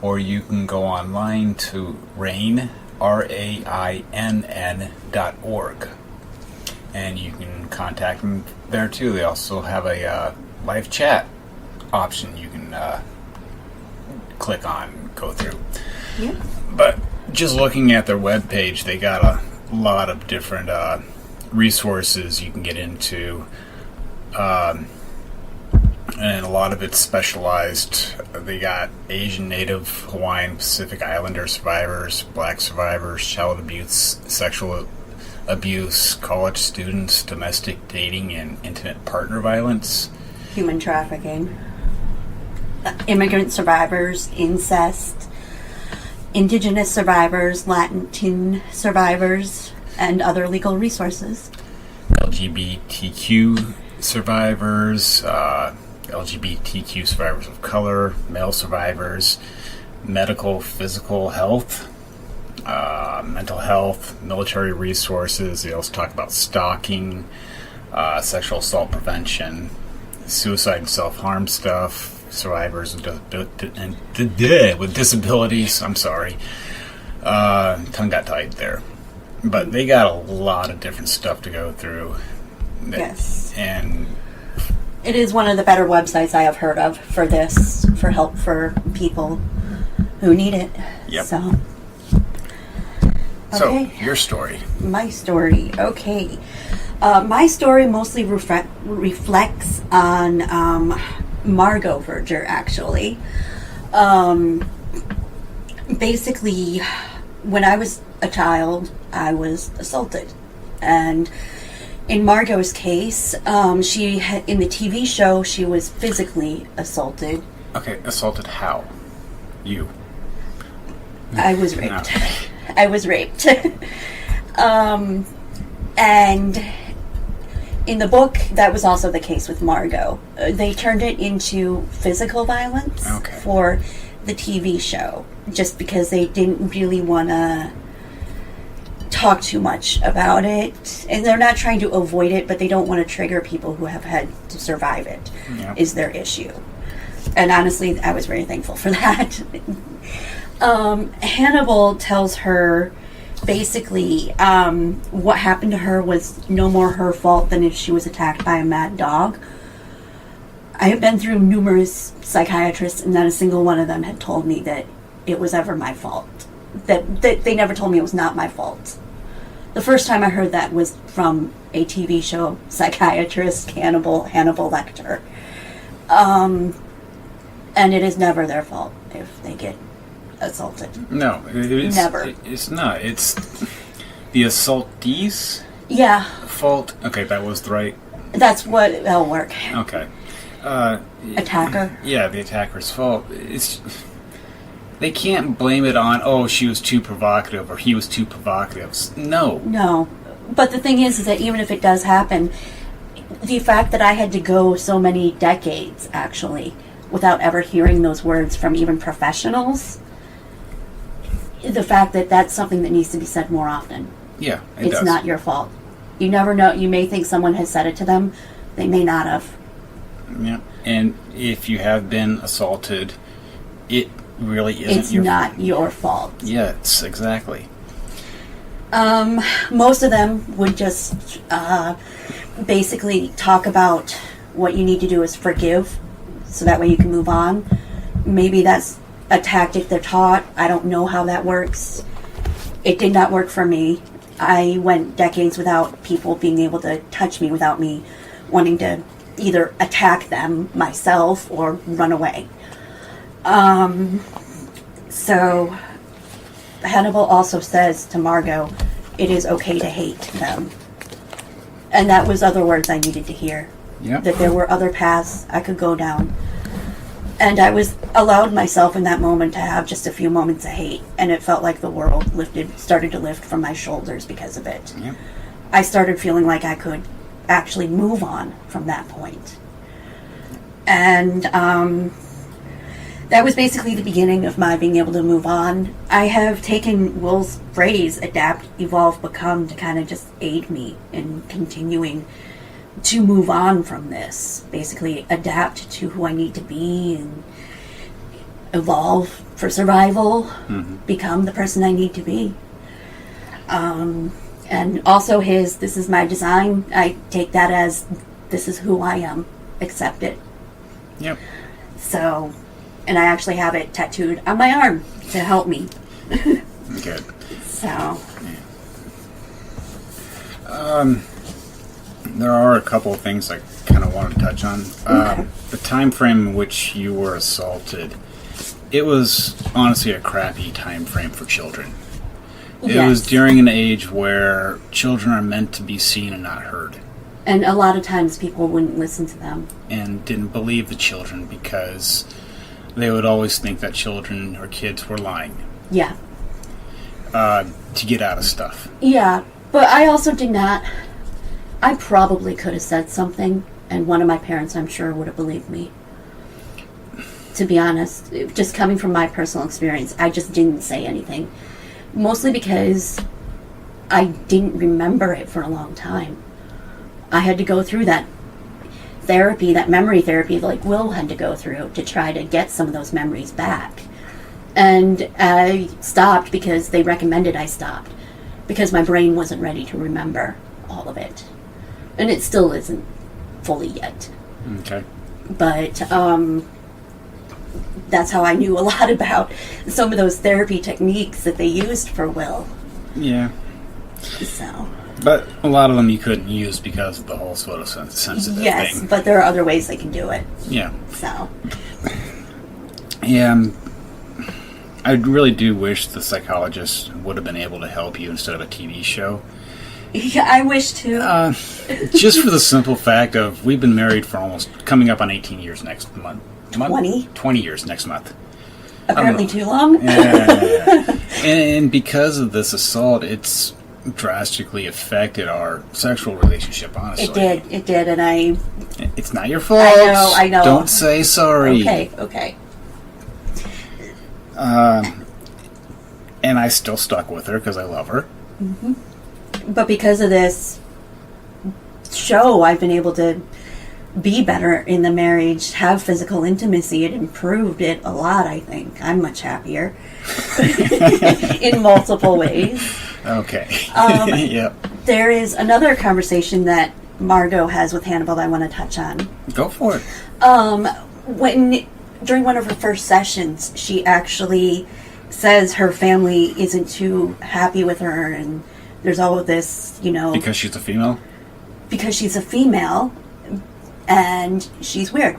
or you can go online to RAINN, RAINN.org. And you can contact them there too. They also have a live chat option you can click on and go through. Yeah. But just looking at their webpage, they got a lot of different resources you can get into. And a lot of it's specialized. They got Asian, Native, Hawaiian, Pacific Islander survivors, Black survivors, child abuse, sexual abuse, college students, domestic dating, and intimate partner violence. Human trafficking. Immigrant survivors, incest, indigenous survivors, Latin survivors, and other legal resources. LGBTQ survivors, LGBTQ survivors of color, male survivors, medical, physical health, mental health, military resources. They also talk about stalking, sexual assault prevention, suicide and self-harm stuff, survivors with disabilities. I'm sorry. Tongue got tied there. But they got a lot of different stuff to go through. Yes. And it is one of the better websites I have heard of for this, for help for people who need it. Yep. So, your story. My story. Okay. My story mostly reflects on Margot Verger, actually. Basically, when I was a child, I was assaulted. And in Margot's case, she had, in the TV show, she was physically assaulted. Okay, assaulted how? You. I was raped. Okay. I was raped. And in the book, that was also the case with Margot. They turned it into physical violence for the TV show, just because they didn't really want to talk too much about it. And they're not trying to avoid it, but they don't want to trigger people who have had to survive it, is their issue. And honestly, I was very thankful for that. Hannibal tells her basically what happened to her was no more her fault than if she was attacked by a mad dog. I have been through numerous psychiatrists, and not a single one of them had told me that it was ever my fault. That they never told me it was not my fault. The first time I heard that was from a TV show psychiatrist, Hannibal Lecter. And it is never their fault if they get assaulted. No, it's never. It's not. It's the assaultee's fault. Okay, that was the right. That's what it'll work. Okay. Attacker. Yeah, the attacker's fault. They can't blame it on, she was too provocative or he was too provocative. No. But the thing is that even if it does happen, the fact that I had to go so many decades, actually, without ever hearing those words from even professionals, the fact that that's something that needs to be said more often. Yeah, it's not your fault. You never know. You may think someone has said it to them. They may not have. Yeah. And if you have been assaulted, it really isn't it's not your fault. Yes, exactly. Most of them would just basically talk about what you need to do is forgive, so that way you can move on. Maybe that's a tactic they're taught. I don't know how that works. It did not work for me. I went decades without people being able to touch me without me wanting to either attack them myself or run away. So Hannibal also says to Margot, it is okay to hate them. And that was other words I needed to hear. Yep. That there were other paths I could go down. And I was allowed myself in that moment to have just a few moments of hate, and it felt like the world started to lift from my shoulders because of it. Yep. I started feeling like I could actually move on from that point. And that was basically the beginning of my being able to move on. I have taken Will's phrase, adapt, evolve, become, to kind of just aid me in continuing to move on from this. Basically adapt to who I need to be and evolve for survival, become the person I need to be. And also this is my design. I take that as, this is who I am. Accept it. Yep. So, and I actually have it tattooed on my arm to help me. Good. So. There are a couple of things I kind of want to touch on. The time frame in which you were assaulted, it was honestly a crappy time frame for children. It was during an age where children are meant to be seen and not heard. And a lot of times people wouldn't listen to them. And didn't believe the children because they would always think that children or kids were lying. Yeah. To get out of stuff. Yeah, but I also did not. I probably could have said something, and one of my parents, I'm sure, would have believed me. To be honest, just coming from my personal experience, I just didn't say anything. Mostly because I didn't remember it for a long time. I had to go through that therapy, that memory therapy, like Will had to go through to try to get some of those memories back. And I stopped because they recommended I stopped, because my brain wasn't ready to remember all of it. And it still isn't fully yet. Okay. But that's how I knew a lot about some of those therapy techniques that they used for Will. Yeah. So. But a lot of them you couldn't use because of the whole photosensitive yes, thing. but there are other ways they can do it. Yeah. So. Yeah. I really do wish the psychologist would have been able to help you instead of a TV show. Yeah, I wish to. Just for the simple fact of we've been married for almost coming up on 18 years next month. 20? 20 years next month. Apparently too long? Yeah. and because of this assault, it's drastically affected our sexual relationship, honestly. It did, and It's not your fault. I know. Don't say sorry. Okay. And I still stuck with her because I love her. Mm-hmm. But because of this show, I've been able to be better in the marriage, have physical intimacy. It improved it a lot, I think. I'm much happier in multiple ways. Okay. Yep. There is another conversation that Margot has with Hannibal that I want to touch on. Go for it. During one of her first sessions, she actually says her family isn't too happy with her, and there's all of this, Because she's a female? Because she's a female, and she's weird.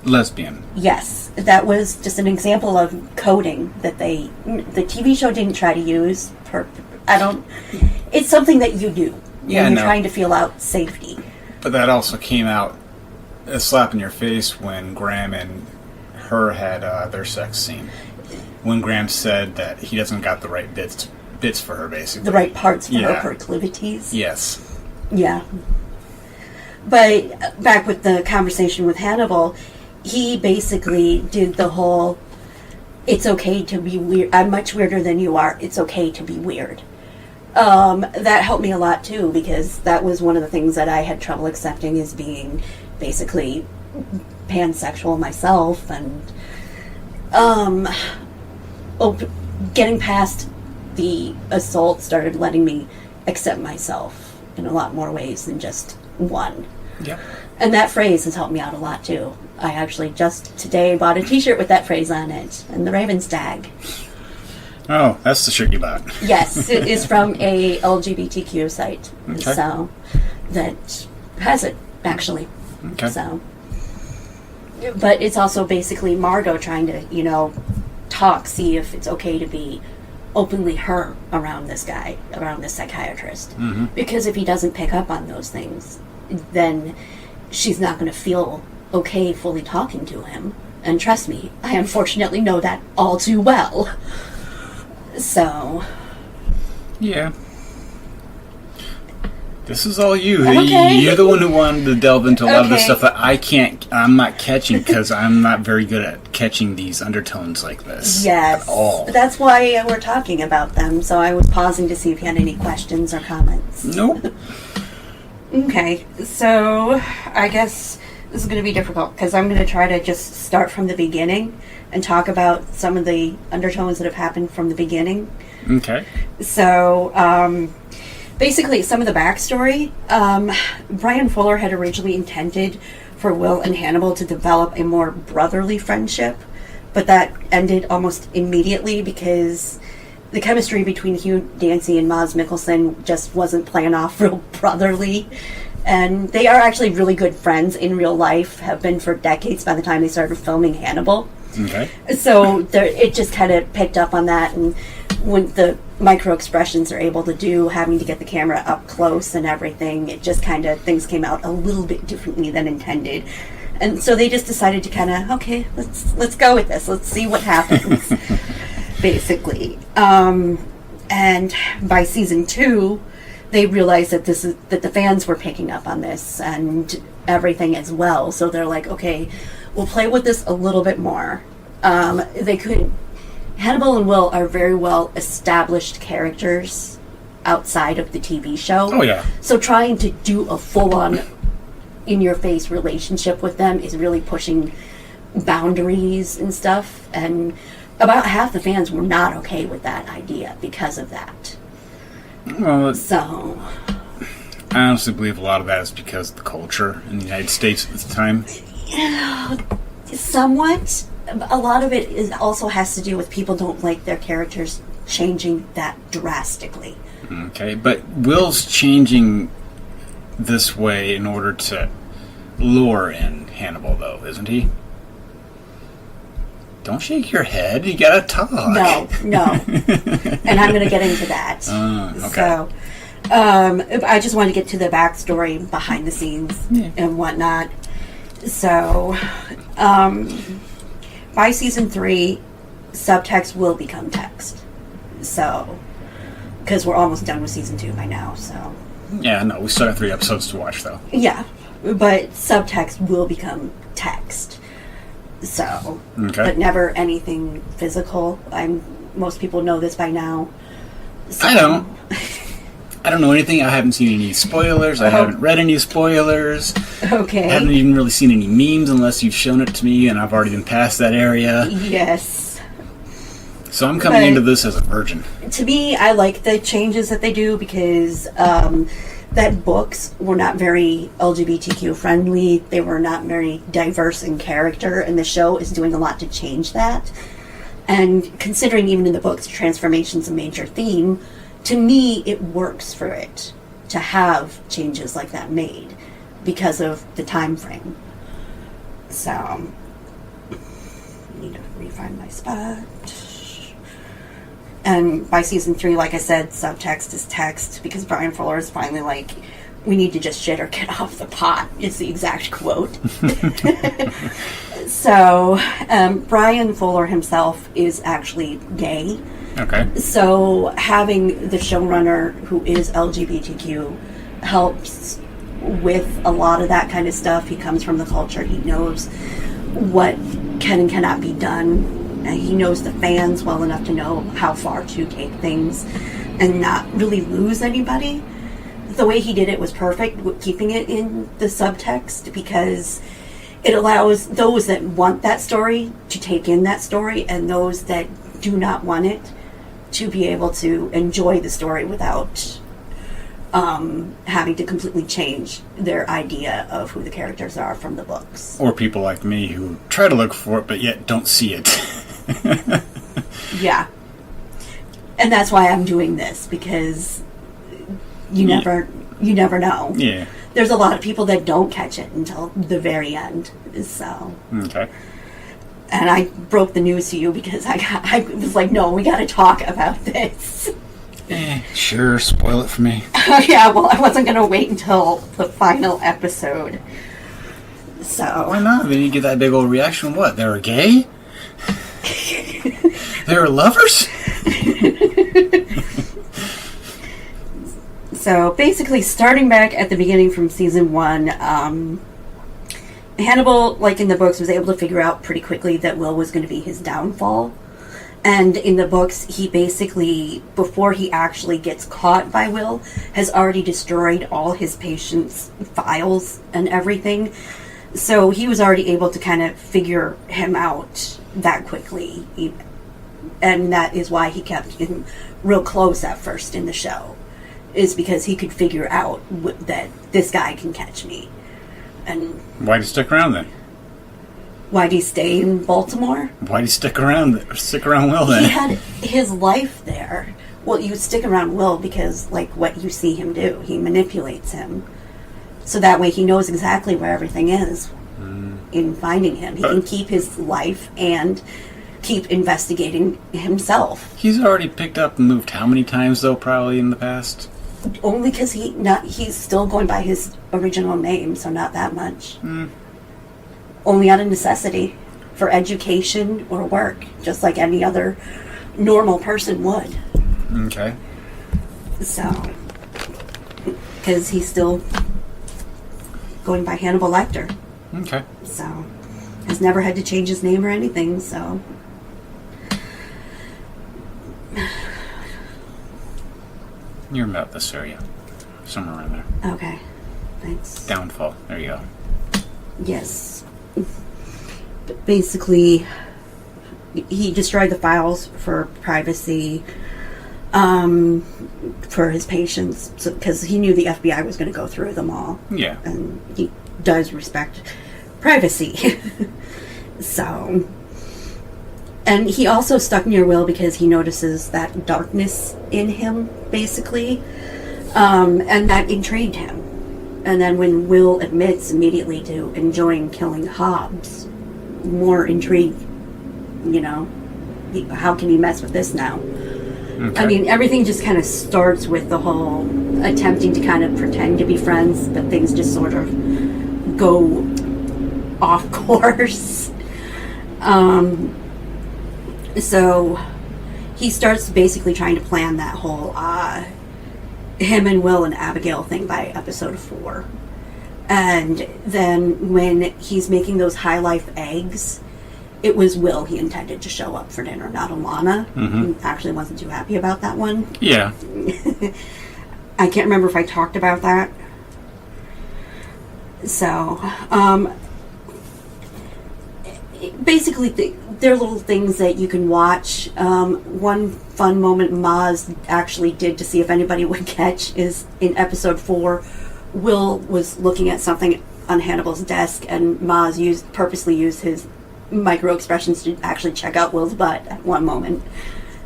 Lesbian. Yes, that was just an example of coding that the TV show didn't try to use. It's something that you do when you're trying to feel out safety. But that also came out a slap in your face when Graham and her had their sex scene. When Graham said that he doesn't got the right bits for her, basically. The right parts for her proclivities. Yes. Yeah. But back with the conversation with Hannibal, he basically did the whole, it's okay to be weird. I'm much weirder than you are. It's okay to be weird. That helped me a lot, too, because that was one of the things that I had trouble accepting, is being basically pansexual myself, and getting past the assault started letting me accept myself in a lot more ways than just one. Yep. And that phrase has helped me out a lot, too. I actually just today bought a t-shirt with that phrase on it, and the Ravens tag. Oh, that's the shirt you bought. Yes, it is from a LGBTQ site. Okay. So, that has it, actually. Okay. So, but it's also basically Margot trying to, talk, see if it's okay to be openly her around this guy, around this psychiatrist. Mm-hmm. Because if he doesn't pick up on those things, then she's not going to feel okay fully talking to him. And trust me, I unfortunately know that all too well. So. Yeah. This is all you. Okay. You're the one who wanted to delve into a lot of the Okay. stuff that I'm not catching because I'm not very good at catching these undertones like this. Yes. At all. That's why we're talking about them. So I was pausing to see if you had any questions or comments. Nope. Okay. So I guess This is going to be difficult because I'm going to try to just start from the beginning and talk about some of the undertones that have happened from the beginning. Okay. So, basically, some of the backstory. Brian Fuller had originally intended for Will and Hannibal to develop a more brotherly friendship, but that ended almost immediately because the chemistry between Hugh Dancy and Mads Mikkelsen just wasn't playing off real brotherly. And they are actually really good friends in real life, have been for decades by the time they started filming Hannibal. Okay. So it just kind of picked up on that, and when the micro expressions they're able to do, having to get the camera up close and everything, it just kind of, things came out a little bit differently than intended. And so they just decided to kind of, okay, let's go with this. Let's see what happens, basically. And by season 2, they realized that that the fans were picking up on this and everything as well. So they're like, okay, we'll play with this a little bit more. Hannibal and Will are very well established characters outside of the TV show. Oh, yeah. So trying to do a full-on in-your-face relationship with them is really pushing boundaries and stuff. And about half the fans were not okay with that idea because of that. Well, So, I honestly believe a lot of that is because of the culture in the United States at the time. somewhat. A lot of it also has to do with people don't like their characters changing that drastically. Okay, but Will's changing this way in order to lure in Hannibal, though, isn't he? Don't shake your head. You gotta talk. No. And I'm going to get into that. Okay. So, I just want to get to the backstory behind the scenes and whatnot. So, by season 3, subtext will become text. So, because we're almost done with season 2 by now, so. Yeah, no, we still have 3 episodes to watch, though. Yeah, but subtext will become text. So, Okay. but never anything physical. Most people know this by now. So, I don't know anything. I haven't seen any spoilers. I haven't read any spoilers. Okay. I haven't even really seen any memes unless you've shown it to me, and I've already been past that area. Yes. So I'm coming into this as a virgin. To me, I like the changes that they do because that books were not very LGBTQ friendly. They were not very diverse in character, and the show is doing a lot to change that. And considering even in the books, transformation's a major theme, to me, it works for it to have changes like that made because of the time frame. So, I need to refine my spot. And by season 3, like I said, subtext is text because Brian Fuller is finally like, we need to just shit or get off the pot, is the exact quote. So, Brian Fuller himself is actually gay. Okay. So, having the showrunner who is LGBTQ helps with a lot of that kind of stuff. He comes from the culture. He knows what can and cannot be done. He knows the fans well enough to know how far to take things and not really lose anybody. The way he did it was perfect, with keeping it in the subtext, because it allows those that want that story to take in that story, and those that do not want it to be able to enjoy the story without having to completely change their idea of who the characters are from the books. Or people like me who try to look for it but yet don't see it. Yeah. And that's why I'm doing this, because you never know. Yeah. There's a lot of people that don't catch it until the very end. So. Okay. And I broke the news to you because I was like, no, we got to talk about this. Sure, spoil it for me. Yeah, well, I wasn't going to wait until the final episode. So. Why not? Then you get that big old reaction. What? They were gay? They were lovers? So basically, starting back at the beginning from season 1, Hannibal, like in the books, was able to figure out pretty quickly that Will was going to be his downfall. And in the books, he basically, before he actually gets caught by Will, has already destroyed all his patients' files and everything. So he was already able to kind of figure him out that quickly. And that is why he kept him real close at first in the show. Is because he could figure out that this guy can catch me. And why'd he stick around then? why'd he stay in Baltimore? Why'd he stick around Will then? He had his life there. Well, you stick around Will because, like, what you see him do. He manipulates him. So that way he knows exactly where everything is in finding him. He can keep his life and keep investigating himself. He's already picked up and moved how many times, though, probably in the past? Only because he's still going by his original name, so not that much. Only out of necessity for education or work, just like any other normal person would. Okay. So, because he's still going by Hannibal Lecter. Okay. So, has never had to change his name or anything, so. You're about this area. Somewhere around there. Okay. Thanks. Downfall. There you go. Yes. But basically, he destroyed the files for privacy for his patients, because he knew the FBI was going to go through them all. Yeah. And he does respect privacy. So, and he also stuck near Will because he notices that darkness in him, basically, and that intrigued him. And then when Will admits immediately to enjoying killing Hobbs, more intrigue, how can he mess with this now? Okay. I mean, everything just kind of starts with the whole attempting to kind of pretend to be friends, but things just sort of go off course. So he starts basically trying to plan that whole him and Will and Abigail thing by episode 4. And then when he's making those high life eggs, it was Will he intended to show up for dinner, not Alana. He actually wasn't too happy about that one. Yeah. I can't remember if I talked about that. So, basically, they're little things that you can watch. One fun moment Maz actually did to see if anybody would catch is in episode 4. Will was looking at something on Hannibal's desk, and Maz purposely used his micro expressions to actually check out Will's butt at one moment.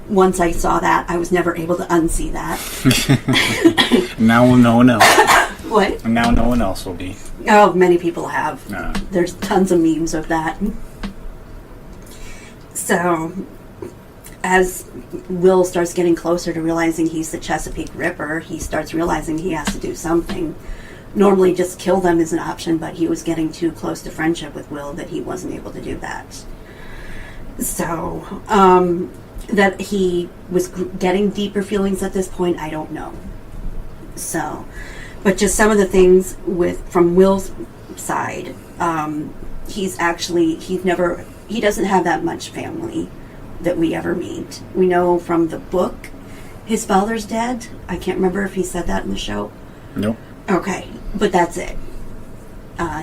Once I saw that, I was never able to unsee that. Now no one else. What? And now no one else will be. Oh, many people have. No. There's tons of memes of that. So, as Will starts getting closer to realizing he's the Chesapeake Ripper, he starts realizing he has to do something. Normally just kill them is an option, but he was getting too close to friendship with Will that he wasn't able to do that. So, that he was getting deeper feelings at this point, I don't know. So, but just some of the things from Will's side, he doesn't have that much family that we ever meet. We know from the book his father's dead. I can't remember if he said that in the show. Nope. Okay, but that's it.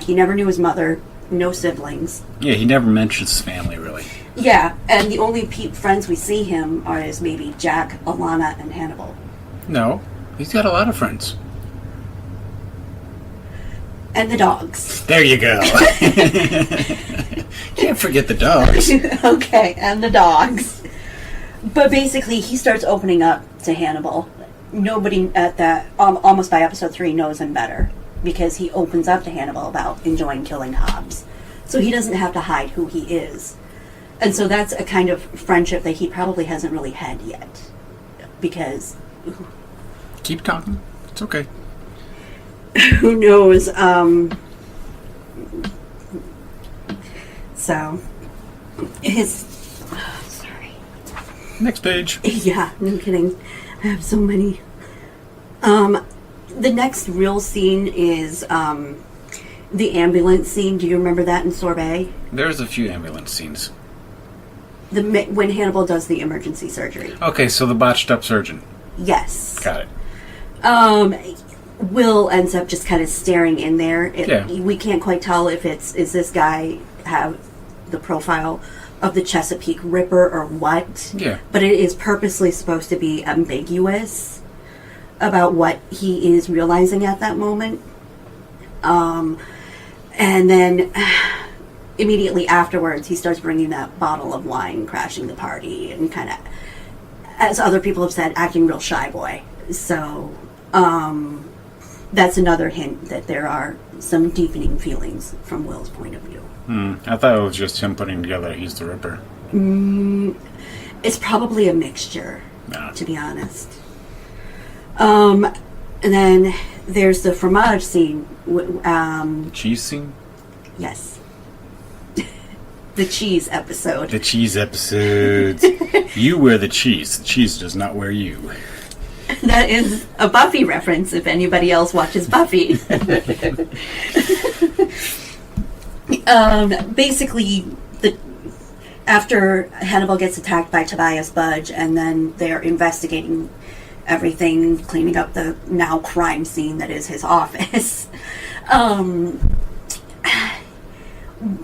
He never knew his mother, no siblings. Yeah, he never mentions his family, really. Yeah, and the only friends we see him are is maybe Jack, Alana, and Hannibal. No, he's got a lot of friends. And the dogs. There you go. Can't forget the dogs. Okay, and the dogs. But basically, he starts opening up to Hannibal. Nobody at that, almost by episode 3, knows him better, because he opens up to Hannibal about enjoying killing Hobbs. So he doesn't have to hide who he is. And so that's a kind of friendship that he probably hasn't really had yet. Because... Keep talking. It's okay. Who knows? So, sorry. Next page. Yeah, no kidding. I have so many. The next real scene is the ambulance scene. Do you remember that in Sorbet? There's a few ambulance scenes. When Hannibal does the emergency surgery. Okay, so the botched up surgeon. Yes. Got it. Will ends up just kind of staring in there. Yeah. We can't quite tell if is this guy have the profile of the Chesapeake Ripper or what. Yeah. But it is purposely supposed to be ambiguous about what he is realizing at that moment. And then immediately afterwards, he starts bringing that bottle of wine, crashing the party, and kind of, as other people have said, acting real shy boy. So that's another hint that there are some deepening feelings from Will's point of view. I thought it was just him putting together he's the Ripper. It's probably a mixture, Nah. to be honest. And then there's the fromage scene. Cheese scene? Yes. The cheese episode. The cheese episodes. You wear the cheese. The cheese does not wear you. That is a Buffy reference if anybody else watches Buffy. Basically, after Hannibal gets attacked by Tobias Budge, and then they're investigating everything, cleaning up the now crime scene that is his office.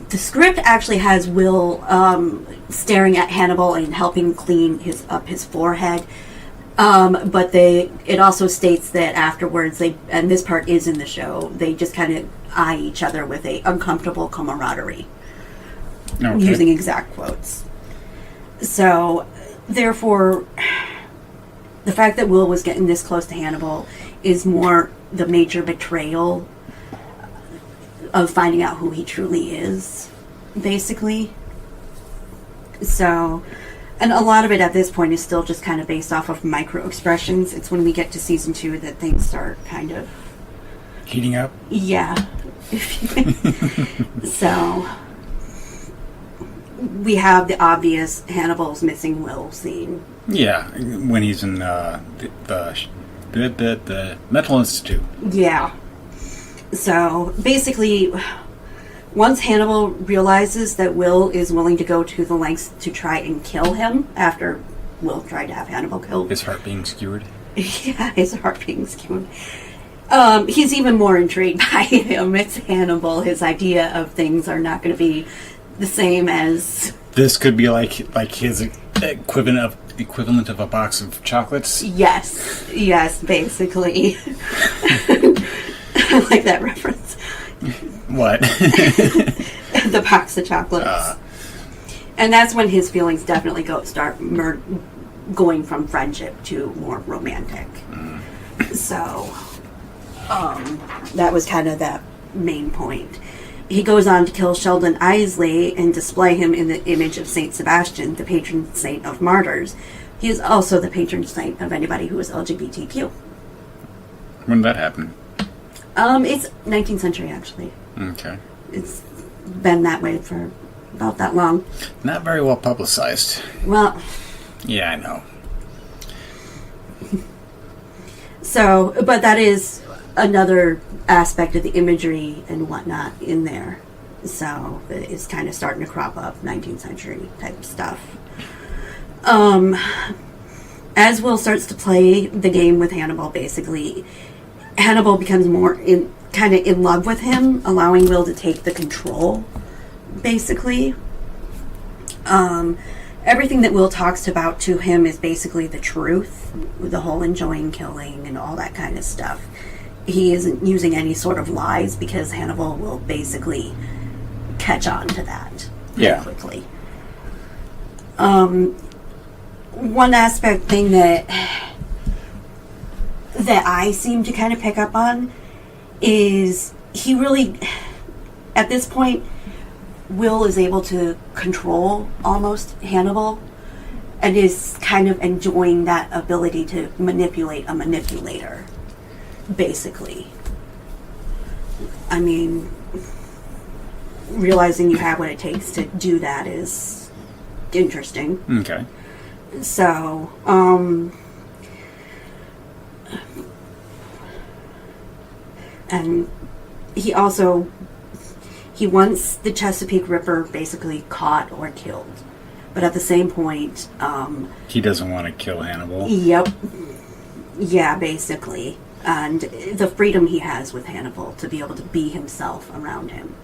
The script actually has Will staring at Hannibal and helping clean up his forehead. But it also states that afterwards and this part is in the show, they just kind of eye each other with a uncomfortable camaraderie, using exact quotes. So, therefore, the fact that Will was getting this close to Hannibal is more the major betrayal of finding out who he truly is, basically. So, and a lot of it at this point is still just kind of based off of micro expressions. It's when we get to season 2 that things start kind of Heating up? Yeah. So, we have the obvious Hannibal's missing Will scene. Yeah, when he's in the Mental Institute. Yeah. So, basically, once Hannibal realizes that Will is willing to go to the lengths to try and kill him, after Will tried to have Hannibal killed. His heart being skewered. Yeah, his heart being skewered. He's even more intrigued by him. It's Hannibal. His idea of things are not going to be the same as... This could be like his equivalent of a box of chocolates. Yes, basically. I like that reference. What? The box of chocolates. And that's when his feelings definitely start going from friendship to more romantic. So, that was kind of that main point. He goes on to kill Sheldon Isley and display him in the image of Saint Sebastian, the patron saint of martyrs. He is also the patron saint of anybody who is LGBTQ. When did that happen? It's 19th century, actually. Okay. It's been that way for about that long. Not very well publicized. Well... Yeah, I know. So, but that is another aspect of the imagery and whatnot in there. So, it's kind of starting to crop up 19th century type stuff. As Will starts to play the game with Hannibal, basically, Hannibal becomes more in love with him, allowing Will to take the control, basically. Everything that Will talks about to him is basically the truth, the whole enjoying killing and all that kind of stuff. He isn't using any sort of lies because Hannibal will basically catch on to that very quickly. One aspect thing that I seem to kind of pick up on is he really, at this point, Will is able to control almost Hannibal and is kind of enjoying that ability to manipulate a manipulator, basically. I mean, realizing you have what it takes to do that is interesting. Okay. So, and he wants the Chesapeake Ripper basically caught or killed. But at the same point... he doesn't want to kill Hannibal. Yep. Yeah, basically. and the freedom he has with Hannibal to be able to be himself around him.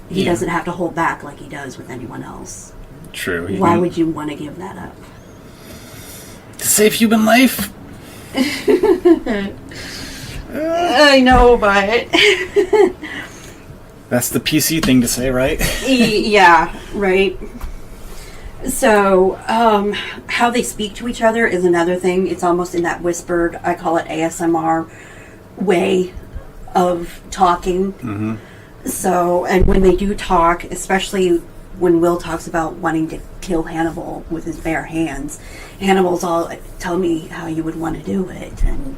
He doesn't have to hold back like he does with anyone else. True. Why would you want to give that up? To save human life? I know, but... That's the PC thing to say, right? Yeah, right. So, how they speak to each other is another thing. It's almost in that whispered, I call it ASMR way of talking. Mm-hmm. So, and when they do talk, especially when Will talks about wanting to kill Hannibal with his bare hands, Hannibal's all, tell me how you would want to do it. And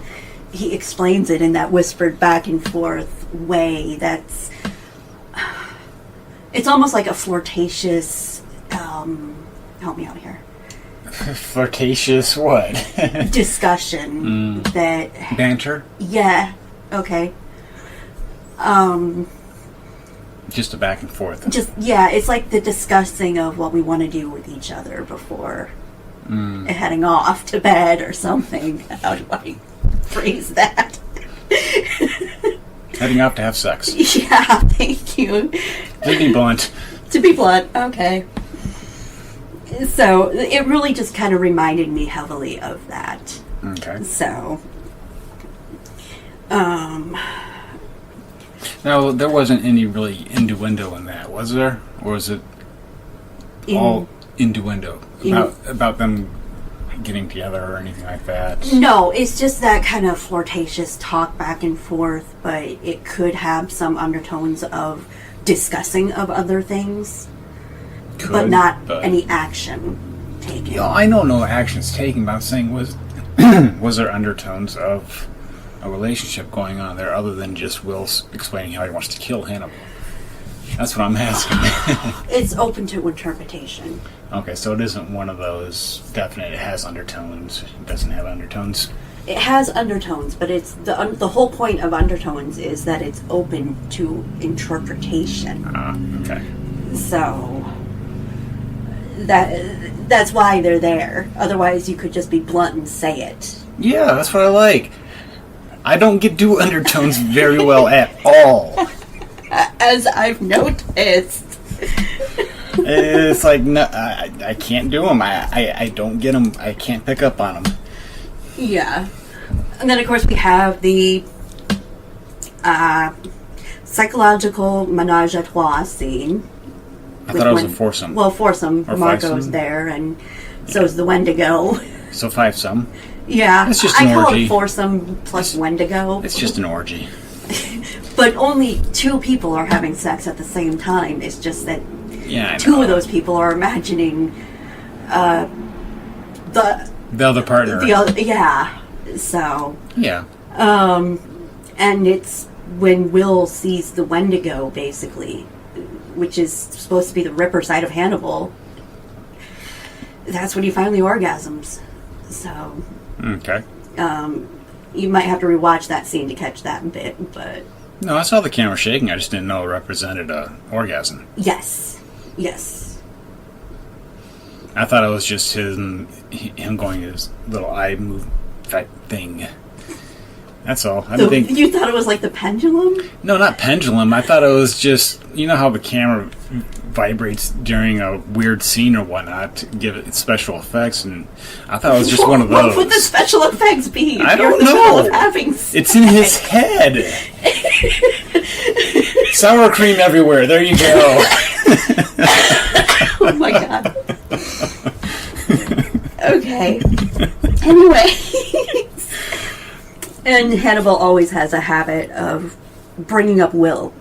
he explains it in that whispered back and forth way that's... It's almost like a flirtatious... help me out here. Flirtatious what? Discussion. That... Banter? Yeah. Okay. Just a back and forth. Yeah, it's like the discussing of what we want to do with each other before heading off to bed or something. How do I phrase that? Heading off to have sex. Yeah, thank you. To be blunt. To be blunt, okay. So, it really just kind of reminded me heavily of that. Okay. So, Now, there wasn't any really innuendo in that, was there? Or was it all innuendo about them getting together or anything like that? No, it's just that kind of flirtatious talk back and forth, but it could have some undertones of discussing of other things, but not any action taken. You know, I know no action's taken, but I'm saying was there undertones of a relationship going on there other than just Will explaining how he wants to kill Hannibal? That's what I'm asking. It's open to interpretation. Okay, so it isn't one of those definite, it has undertones, it doesn't have undertones? It has undertones, but it's the whole point of undertones is that it's open to interpretation. Okay. So that's why they're there. Otherwise, you could just be blunt and say it. Yeah, that's what I like. I don't get do undertones very well at all. As I've noticed. It's like, no, I can't do them. I don't get them. I can't pick up on them. Yeah. And then, of course, we have the psychological menage a trois scene. I thought it was a foursome. Well, foursome. Or Marco's fivesome. there, and so's the Wendigo. So fivesome. Yeah. It's just an I call orgy. it foursome plus Wendigo. It's just an orgy. But only two people are having sex at the same time. It's just that Yeah, I two know. of those people are imagining the other partner. the other. Yeah. So. Yeah. And it's when Will sees the Wendigo, basically, which is supposed to be the Ripper side of Hannibal. That's when he finally orgasms. So. Okay. You might have to rewatch that scene to catch that bit, but... No, I saw the camera shaking. I just didn't know it represented a orgasm. Yes. Yes. I thought it was just him going his little eye move type thing. That's all. I So didn't think. you thought it was like the pendulum? No, not pendulum. I thought it was just, you know how the camera vibrates during a weird scene or whatnot to give it special effects, and I thought it was just one of those. What would the special effects be? I You're don't in the middle know. of having sex. It's in his head. Sour cream everywhere. There you go. Oh my god. Okay. Anyway. And Hannibal always has a habit of bringing up Will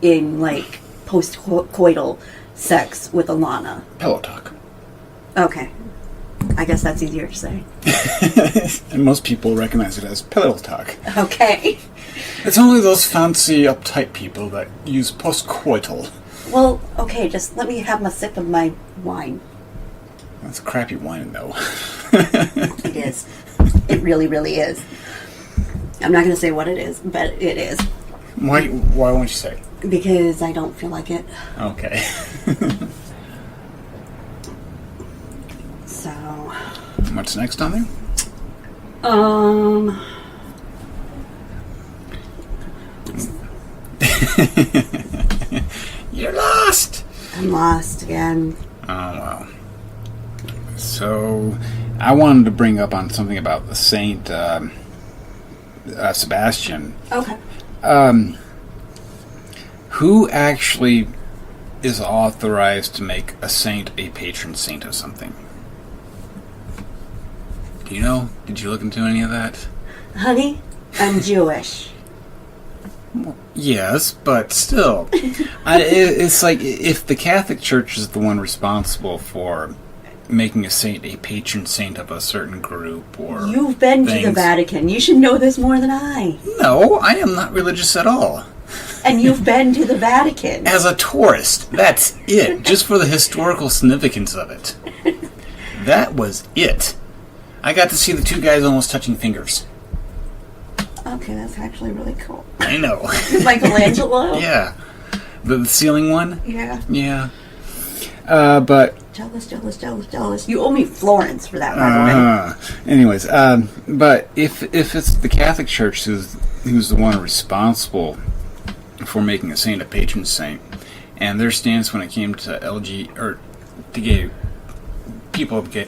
in, like, post-coital sex with Alana. Pillow talk. Okay. I guess that's easier to say. And most people recognize it as pillow talk. Okay. It's only those fancy, uptight people that use postcoital. Well, okay, just let me have a sip of my wine. That's crappy wine, though. It is. It really, really is. I'm not going to say what it is, but it is. Why won't you say? Because I don't feel like it. Okay. So... What's next on there? You're lost! I'm lost again. Oh, well. So, I wanted to bring up on something about the Saint Sebastian. Okay. Who actually is authorized to make a saint a patron saint of something? Do you know? Did you look into any of that? Honey, I'm Jewish. Yes, but still. It's like if the Catholic Church is the one responsible for making a saint a patron saint of a certain group or You've been to the things. Vatican. You should know this more than I. No, I am not religious at all. And you've been to the Vatican. As a tourist, that's it. Just for the historical significance of it. That was it. I got to see the two guys almost touching fingers. Okay, that's actually really cool. I know. Michelangelo? Yeah. The ceiling one? Yeah. Yeah. But... Jealous. You owe me Florence for that, by the way. Anyways, but if it's the Catholic Church who's the one responsible for making a saint a patron saint, and their stance when it came to gay people, the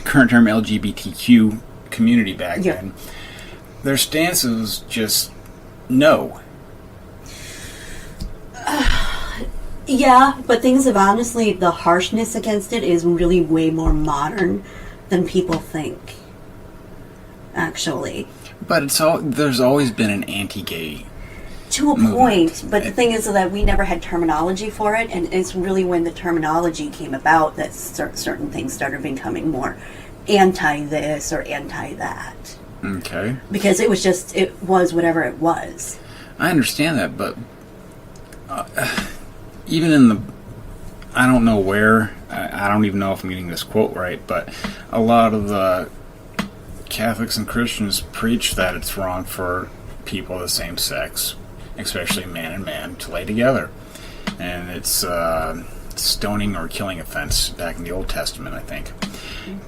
current term LGBTQ community back then, their stance was just no. Yeah, but things have honestly, the harshness against it is really way more modern than people think. Actually. But there's always been an anti-gay To a movement. point, but the thing is that we never had terminology for it, and it's really when the terminology came about that certain things started becoming more anti-this or anti-that. Okay. Because it was whatever it was. I understand that, but even in I don't know where, I don't even know if I'm getting this quote right, but a lot of the Catholics and Christians preach that it's wrong for people of the same sex, especially man and man, to lay together. And it's stoning or killing offense back in the Old Testament, I think.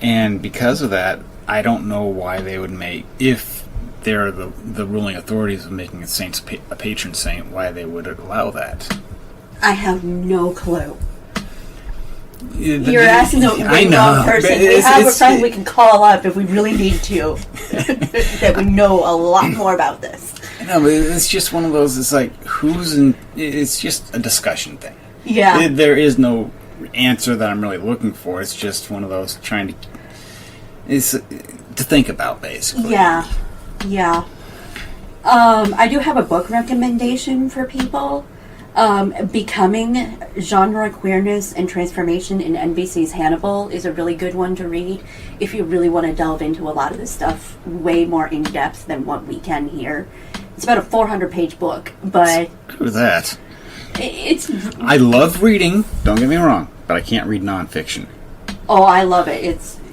And because of that, I don't know why they would if they're the ruling authorities of making a patron saint, why they would allow that. I have no clue. You're asking the wrong person. We have a friend we can call up if we really need to that would know a lot more about this. No, but it's just one of those, it's like, it's just a discussion thing. Yeah. There is no answer that I'm really looking for. It's just one of those to think about, basically. Yeah. I do have a book recommendation for people. Becoming Genre Queerness and Transformation in NBC's Hannibal is a really good one to read if you really want to delve into a lot of this stuff way more in depth than what we can here. It's about a 400-page book, but Screw that. it's... I love reading, don't get me wrong, but I can't read nonfiction. Oh, I love it.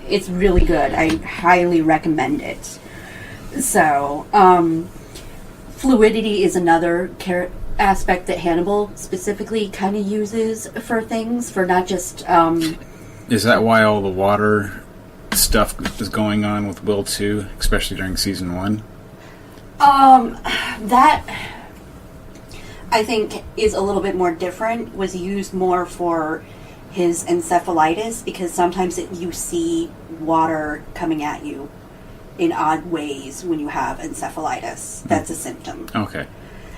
It's really good. I highly recommend it. So, fluidity is another aspect that Hannibal specifically kind of uses for things, for not just... Is that why all the water stuff is going on with Will 2, especially during season 1? That, I think, is a little bit more different, was used more for his encephalitis, because sometimes you see water coming at you in odd ways when you have encephalitis. That's a symptom. Okay.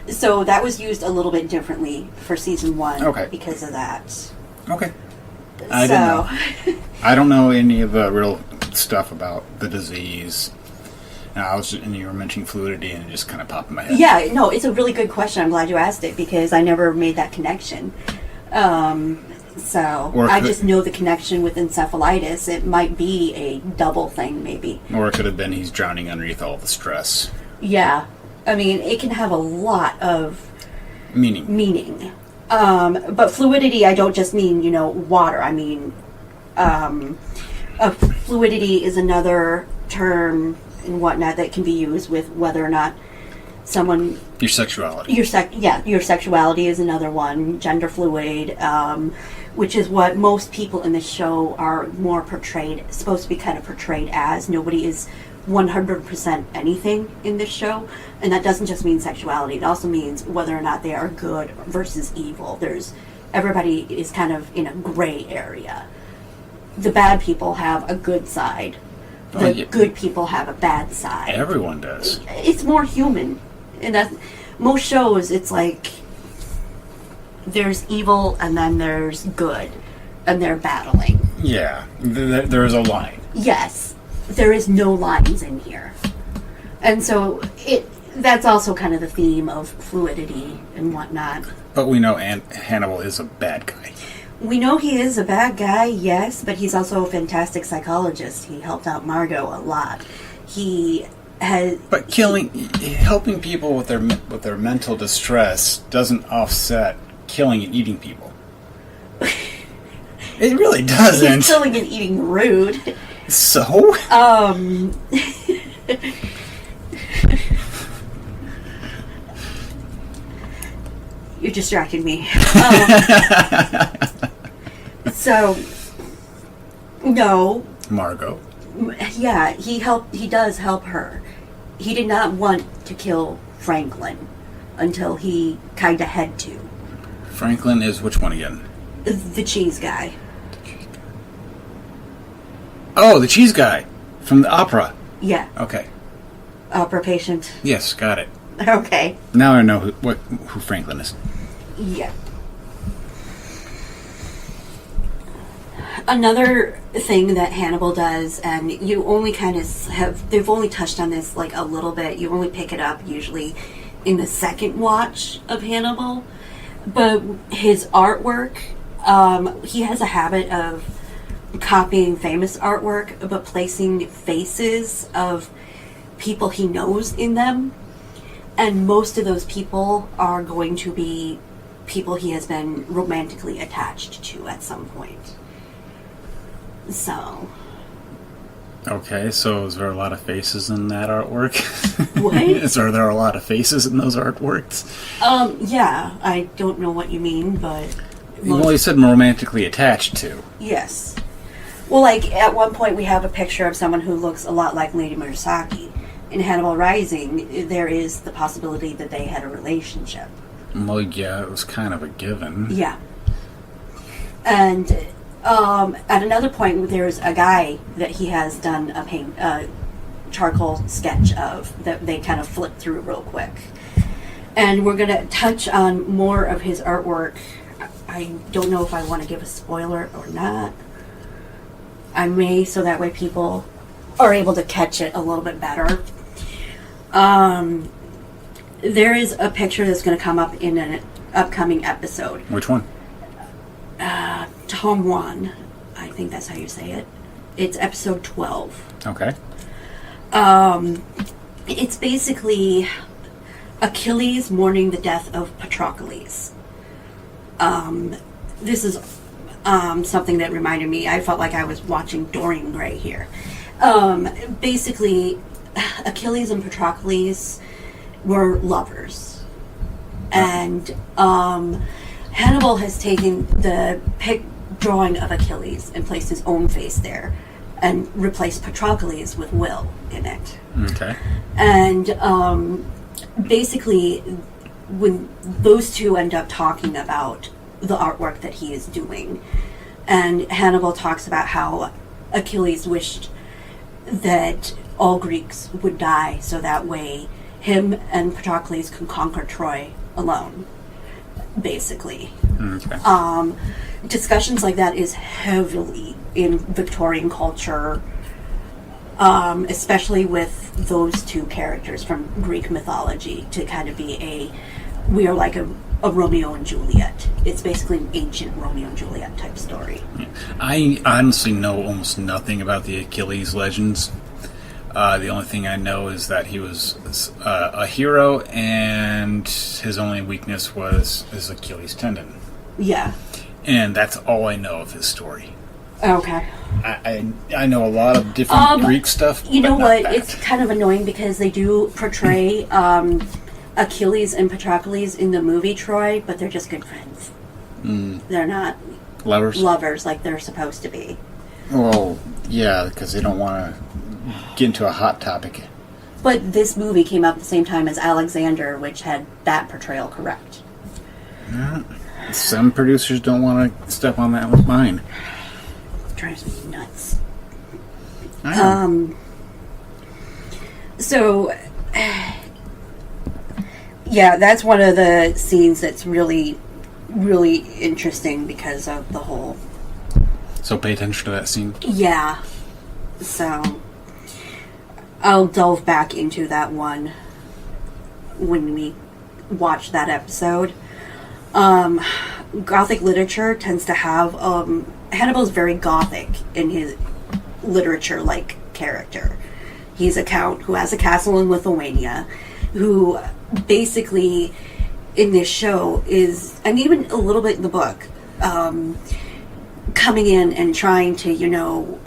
So that was used a little bit differently for season 1 Okay. because of that. Okay. I didn't know. I don't know any of the real stuff about the disease. And you were mentioning fluidity, and it just kind of popped in my head. Yeah, no, it's a really good question. I'm glad you asked it, because I never made that connection. I just know the connection with encephalitis. It might be a double thing, maybe. Or it could have been he's drowning underneath all the stress. Yeah. I mean, it can have a lot of Meaning. But fluidity, I don't just mean, water. I mean, fluidity is another term and whatnot that can be used with whether or not someone... Your sexuality. Your sexuality is another one. Gender fluid, which is what most people in the show are more supposed to be kind of portrayed as. Nobody is 100% anything in this show, and that doesn't just mean sexuality. It also means whether or not they are good versus evil. Everybody is kind of in a gray area. The bad people have a good side. The good people have a bad side. Everyone does. It's more human, and that most shows it's like there's evil and then there's good, and they're battling. Yeah, there is a line. Yes, there is no lines in here, and so that's also kind of the theme of fluidity and whatnot. But we know Hannibal is a bad guy. We know he is a bad guy, yes, but he's also a fantastic psychologist. He helped out Margot a lot. But helping people with their mental distress doesn't offset killing and eating people. It really doesn't. He's killing and eating rude. So? You're distracting me. So, no. Margot. Yeah, he does help her. He did not want to kill Franklin until he kind of had to. Franklin is which one again? The cheese guy. Oh, the cheese guy from the opera. Yeah. Okay. Opera patient. Yes, got it. Okay. Now I know who Franklin is. Yeah. Another thing that Hannibal does, and you only kind of they've only touched on this like a little bit, you only pick it up usually in the second watch of Hannibal, but his artwork, he has a habit of copying famous artwork, but placing faces of people he knows in them, and most of those people are going to be people he has been romantically attached to at some point. So. Okay, so is there a lot of faces in that artwork? What? Are there a lot of faces in those artworks? Yeah, I don't know what you mean, but... Well, you said romantically attached to. Yes. Well, like, at one point we have a picture of someone who looks a lot like Lady Murasaki. In Hannibal Rising, there is the possibility that they had a relationship. Well, yeah, it was kind of a given. Yeah. And at another point, there's a guy that he has done a charcoal sketch of that they kind of flip through real quick. And we're going to touch on more of his artwork. I don't know if I want to give a spoiler or not. I may, so that way people are able to catch it a little bit better. There is a picture that's going to come up in an upcoming episode. Which one? Tom 1. I think that's how you say it. It's episode 12. Okay. It's basically Achilles mourning the death of Patroclus. This is something that reminded me. I felt like I was watching Dorian Gray here. Basically, Achilles and Patroclus were lovers. And Hannibal has taken the drawing of Achilles and placed his own face there and replaced Patroclus with Will in it. Okay. And basically, when those two end up talking about the artwork that he is doing, and Hannibal talks about how Achilles wished that all Greeks would die so that way him and Patroclus can conquer Troy alone, basically. Okay. Discussions like that is heavily in Victorian culture, especially with those two characters from Greek mythology, to kind of be we are like a Romeo and Juliet. It's basically an ancient Romeo and Juliet type story. I honestly know almost nothing about the Achilles legends. The only thing I know is that he was a hero, and his only weakness was his Achilles tendon. Yeah. And that's all I know of his story. Okay. I know a lot of different Greek stuff. You know what? That. It's kind of annoying because they do portray Achilles and Patroclus in the movie Troy, but they're just good friends. They're not lovers like they're supposed to be. Well, yeah, because they don't want to get into a hot topic. But this movie came out at the same time as Alexander, which had that portrayal correct. Some producers don't want to step on that with mine. Drives me nuts. I know. So, yeah, that's one of the scenes that's really, really interesting because of the whole... So pay attention to that scene. Yeah. So, I'll delve back into that one when we watch that episode. Gothic literature tends to have... Hannibal's very gothic in his literature-like character. He's a count who has a castle in Lithuania, who basically, in this show, is, and even a little bit in the book, coming in and trying to,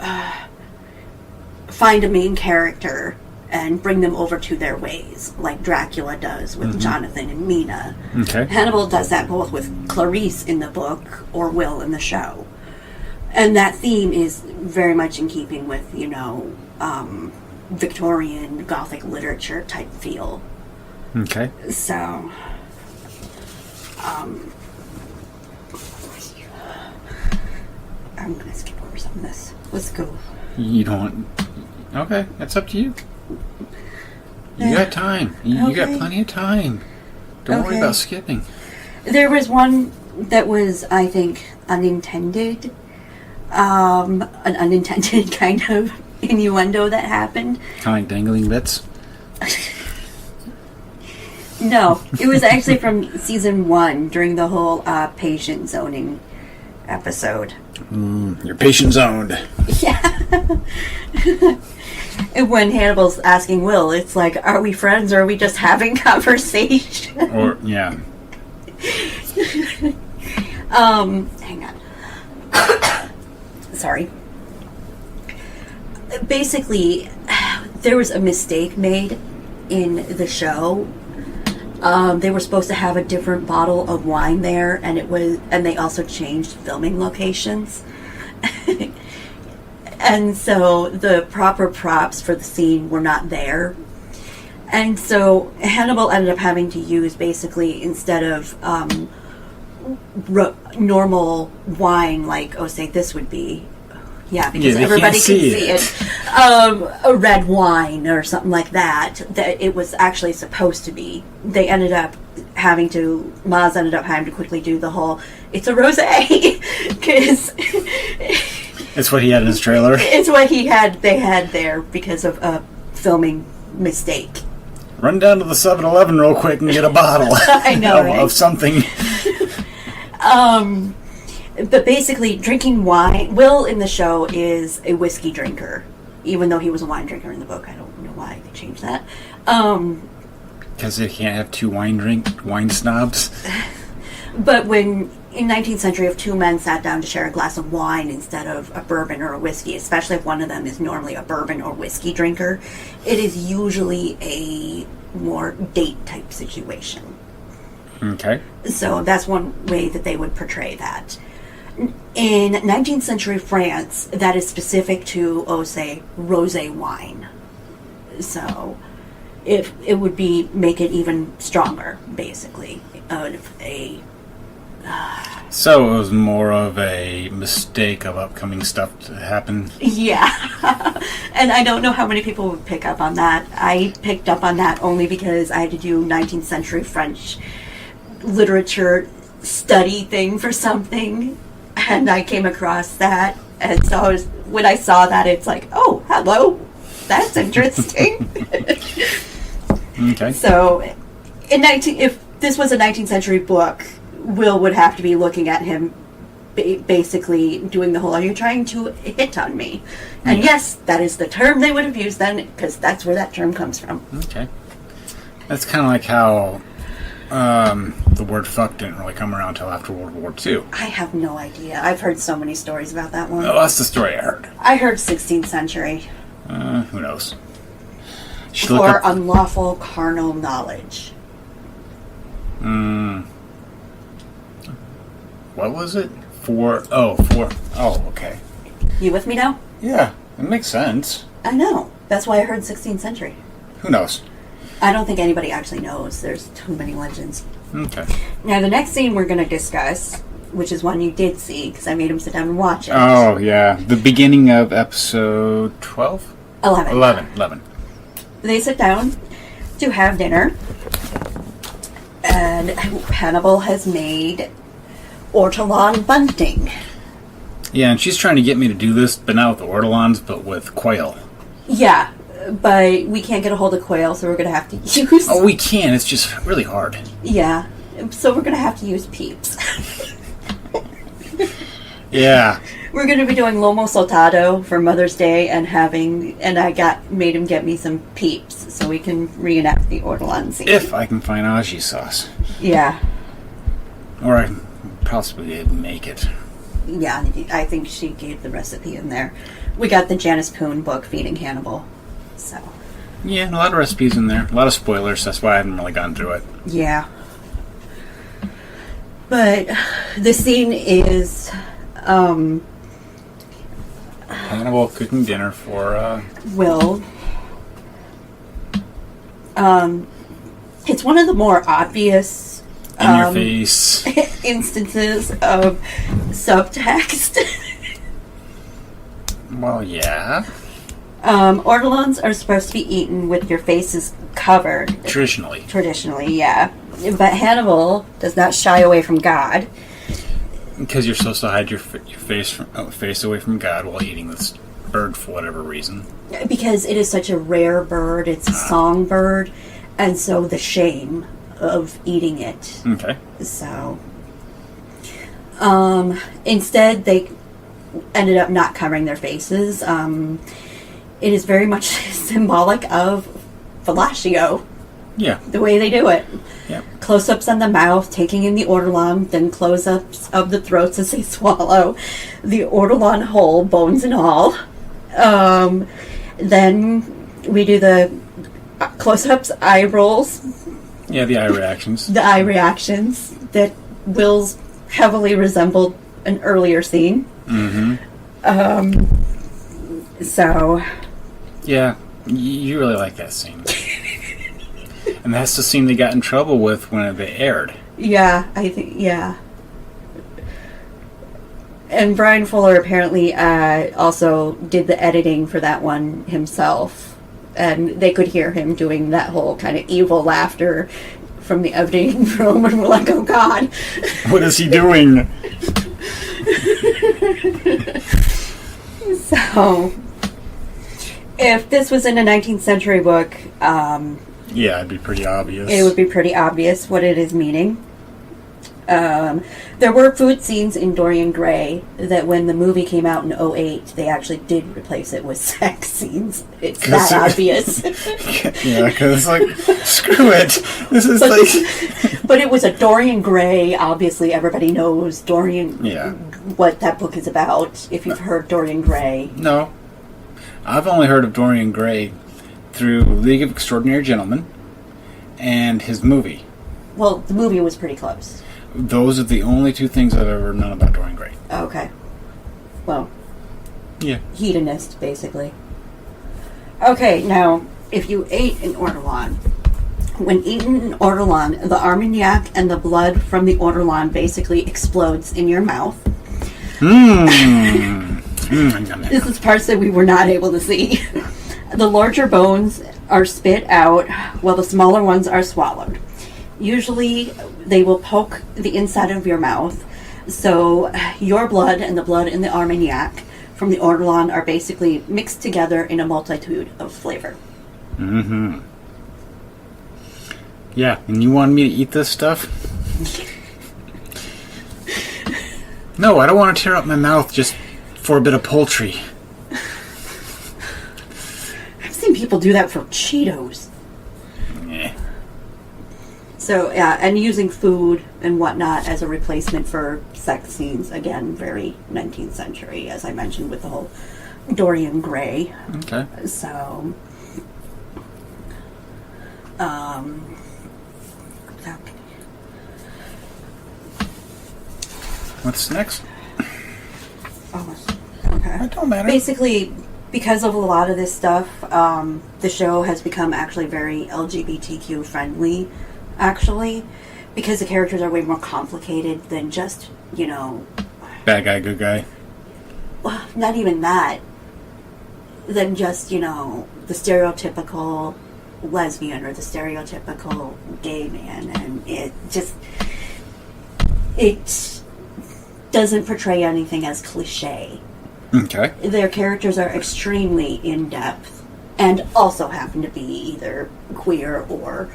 find a main character and bring them over to their ways, like Dracula does with Jonathan and Mina. Okay. Hannibal does that both with Clarice in the book or Will in the show. And that theme is very much in keeping with, Victorian Gothic literature type feel. Okay. So, I'm gonna skip over some of this. Let's go. You don't... Okay, that's up to you. You got time. You got plenty of time. Don't worry about skipping. There was one that was, I think, unintended. An unintended kind of innuendo that happened. Kind of like dangling bits? No, it was actually from season 1 during the whole patient zoning episode. You're patient zoned. Yeah. And when Hannibal's asking Will, it's like, are we friends or are we just having conversation? Or, yeah. Hang on. Sorry. Basically, there was a mistake made in the show. They were supposed to have a different bottle of wine there, and they also changed filming locations. And so the proper props for the scene were not there. And so Hannibal ended up having to use, basically, instead of normal wine, like, say this would be, because everybody can see it. A red wine or something like that it was actually supposed to be. Maz ended up having to quickly do the whole, it's a rosé, because it's what he had in his trailer. It's what they had there because of a filming mistake. Run down to the 7-Eleven real quick and get a bottle. I know, right? Of something. But basically, drinking wine... Will in the show is a whiskey drinker, even though he was a wine drinker in the book. I don't know why they changed that. Because they can't have two wine snobs. But when, in 19th century, if two men sat down to share a glass of wine instead of a bourbon or a whiskey, especially if one of them is normally a bourbon or whiskey drinker, it is usually a more date-type situation. Okay. So that's one way that they would portray that. In 19th century France, that is specific to, say, rosé wine. So it would make it even stronger, basically. So it was more of a mistake of upcoming stuff to happen. Yeah. And I don't know how many people would pick up on that. I picked up on that only because I had to do 19th century French literature study thing for something, and I came across that, and so when I saw that, it's like, oh, hello, that's interesting. Okay. So, if this was a 19th century book, Will would have to be looking at him, basically doing the whole, are you trying to hit on me? And yes, that is the term they would have used then, because that's where that term comes from. Okay. That's kind of like how the word fuck didn't really come around until after World War II. I have no idea. I've heard so many stories about that one. Oh, that's the story I heard. I heard 16th century. Who knows? For unlawful carnal knowledge. What was it? Oh, okay. You with me now? Yeah, it makes sense. I know. That's why I heard 16th century. Who knows? I don't think anybody actually knows. There's too many legends. Okay. Now, the next scene we're going to discuss, which is one you did see, because I made him sit down and watch it. Oh, yeah. The beginning of episode 12? 11. 11. They sit down to have dinner, and Hannibal has made ortolan bunting. Yeah, and she's trying to get me to do this, but not with ortolans, but with quail. Yeah, but we can't get a hold of quail, so we're going to have to use... Oh, we can. It's just really hard. Yeah, so we're going to have to use peeps. Yeah. We're going to be doing lomo saltado for Mother's Day and I made him get me some peeps so we can reenact the ortolan scene. If I can find aji sauce. Yeah. Or I can possibly make it. Yeah, I think she gave the recipe in there. We got the Janice Poon book, Feeding Hannibal. So. Yeah, a lot of recipes in there. A lot of spoilers. That's why I haven't really gone through it. Yeah. But the scene is... Hannibal cooking dinner for, Will. It's one of the more obvious... in your face. instances of subtext. Well, yeah. Ortolans are supposed to be eaten with your faces covered. Traditionally, yeah. But Hannibal does not shy away from God. Because you're supposed to hide your face away from God while eating this bird for whatever reason. Because it is such a rare bird. It's a songbird. And so the shame of eating it. Okay. So... instead, they ended up not covering their faces. It is very much symbolic of fellatio. Yeah. The way they do it. Yep. Close-ups on the mouth, taking in the ortolan, then close-ups of the throats as they swallow. The ortolan whole, bones and all. Then we do the close-ups, eye rolls. Yeah, the eye reactions. The eye reactions that Will's heavily resembled an earlier scene. Mm-hmm. So... Yeah, you really like that scene. And that's the scene they got in trouble with when they aired. Yeah, I think, yeah. And Brian Fuller apparently also did the editing for that one himself. And they could hear him doing that whole kind of evil laughter from the editing room, and we're like, oh God. What is he doing? So, if this was in a 19th century book, yeah, it'd be pretty obvious. it would be pretty obvious what it is meaning. There were food scenes in Dorian Gray that when the movie came out in 2008, they actually did replace it with sex scenes. It's that obvious. Yeah, because like, screw it. This is like... But it was a Dorian Gray. Obviously, everybody knows Dorian. Yeah. What that book is about. If you've heard Dorian Gray. No. I've only heard of Dorian Gray through League of Extraordinary Gentlemen and his movie. Well, the movie was pretty close. Those are the only two things I've ever known about Dorian Gray. Okay. Well. Yeah. Hedonist, basically. Okay, now, if you ate an ortolan, when eaten an ortolan, the armagnac and the blood from the ortolan basically explodes in your mouth. This is parts that we were not able to see. The larger bones are spit out, while the smaller ones are swallowed. Usually, they will poke the inside of your mouth, so your blood and the blood in the armagnac from the ortolan are basically mixed together in a multitude of flavor. Mm-hmm. Yeah, and you wanted me to eat this stuff? No, I don't want to tear up my mouth just for a bit of poultry. I've seen people do that for Cheetos. Yeah. So, yeah, and using food and whatnot as a replacement for sex scenes, again, very 19th century, as I mentioned with the whole Dorian Gray. Okay. So, What's next? almost, okay. It don't matter. Basically, because of a lot of this stuff, the show has become actually very LGBTQ friendly, actually, because the characters are way more complicated than just, Bad guy, good guy. well, not even that, than just, the stereotypical lesbian or the stereotypical gay man, and it doesn't portray anything as cliche. Okay. Their characters are extremely in-depth and also happen to be either queer or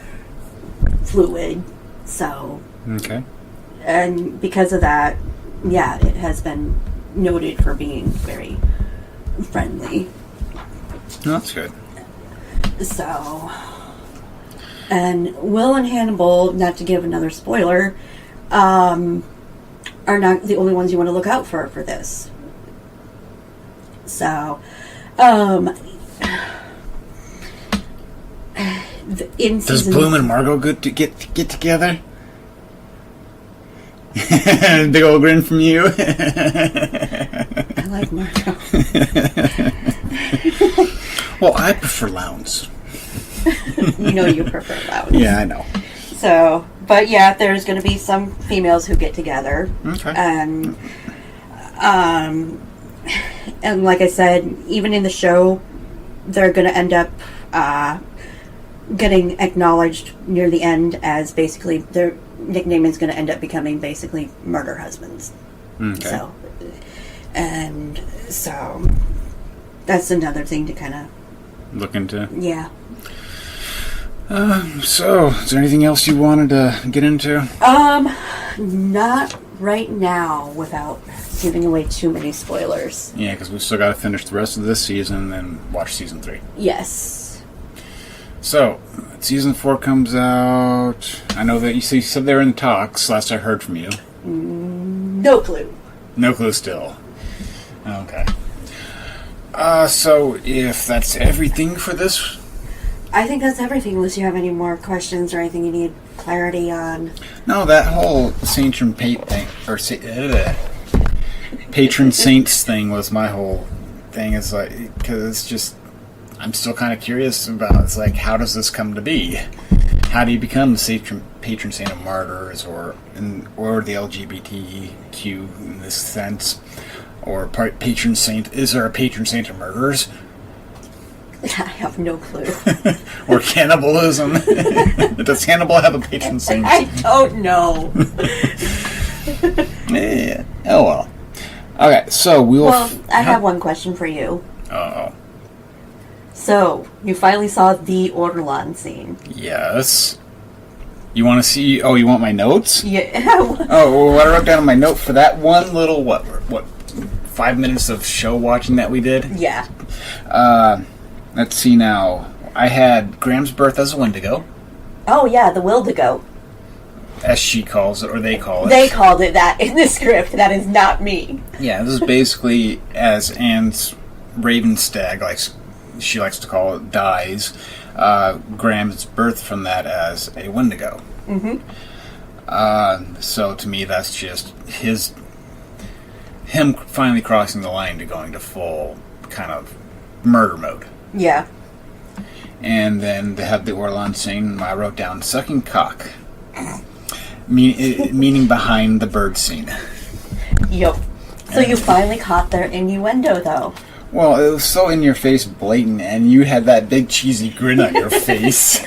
fluid. So, Okay. and because of that, yeah, it has been noted for being very friendly. That's good. So, and Will and Hannibal, not to give another spoiler, are not the only ones you want to look out for this. So, in Does season, Bloom and Margot good to get together? Big old grin from you. I like Margot. Well, I prefer Lowndes. You prefer Loud. Yeah, I know. So, but yeah, there's going to be some females who get together, Okay. And like I said, even in the show, they're going to end up getting acknowledged near the end as basically their nickname is going to end up becoming basically murder husbands. Okay. So that's another thing to kind of Look into. yeah. So, is there anything else you wanted to get into? Not right now without giving away too many spoilers. Yeah, because we've still got to finish the rest of this season and then watch season 3. Yes. So, season 4 comes out. I know that you said they were in talks last I heard from you. No clue. No clue still. Okay. So, if that's everything for this, I think that's everything unless you have any more questions or anything you need clarity on. no, that whole patron patron saints thing was my whole thing. Is like, because it's just, I'm still kind of curious about. It's like, how does this come to be? How do you become the patron saint of martyrs, or the LGBTQ in this sense, or patron saint? Is there a patron saint of murderers? I have no clue. Or cannibalism? Does Hannibal have a patron saint? I don't know. Yeah. Oh well. Okay, so we will. Well, I have one question for you. Oh. So, you finally saw the Ortolan scene. Yes. You want to see? Oh, you want my notes? Yeah. Oh, well, what I wrote down in my note for that one little what 5 minutes of show watching that we did. Yeah. Let's see now. I had Graham's birth as a Wendigo, Oh, yeah, the Wildigo. as she calls it, or they call it. They called it that in the script. That is not me. Yeah, this is basically as Anne's Ravenstag, she likes to call it, dies. Graham's birth from that as a Wendigo. Mm-hmm. So to me, that's just him finally crossing the line to going to full kind of murder mode. Yeah. And then they have the Orlan scene. I wrote down sucking cock, meaning behind the bird scene. Yup. So you finally caught their innuendo, though. Well, it was so in your face, blatant, and you had that big cheesy grin on your face.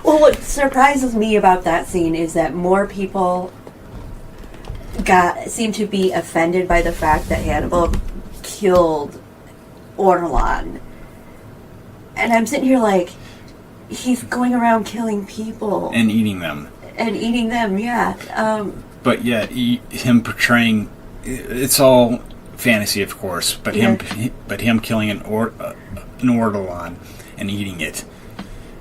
Well, what surprises me about that scene is that more people seem to be offended by the fact that Hannibal killed Ortolan. And I'm sitting here like, he's going around killing people. And eating them. And eating them, yeah. But yet, him portraying, it's all fantasy, of course, but him killing an Ortolan and eating it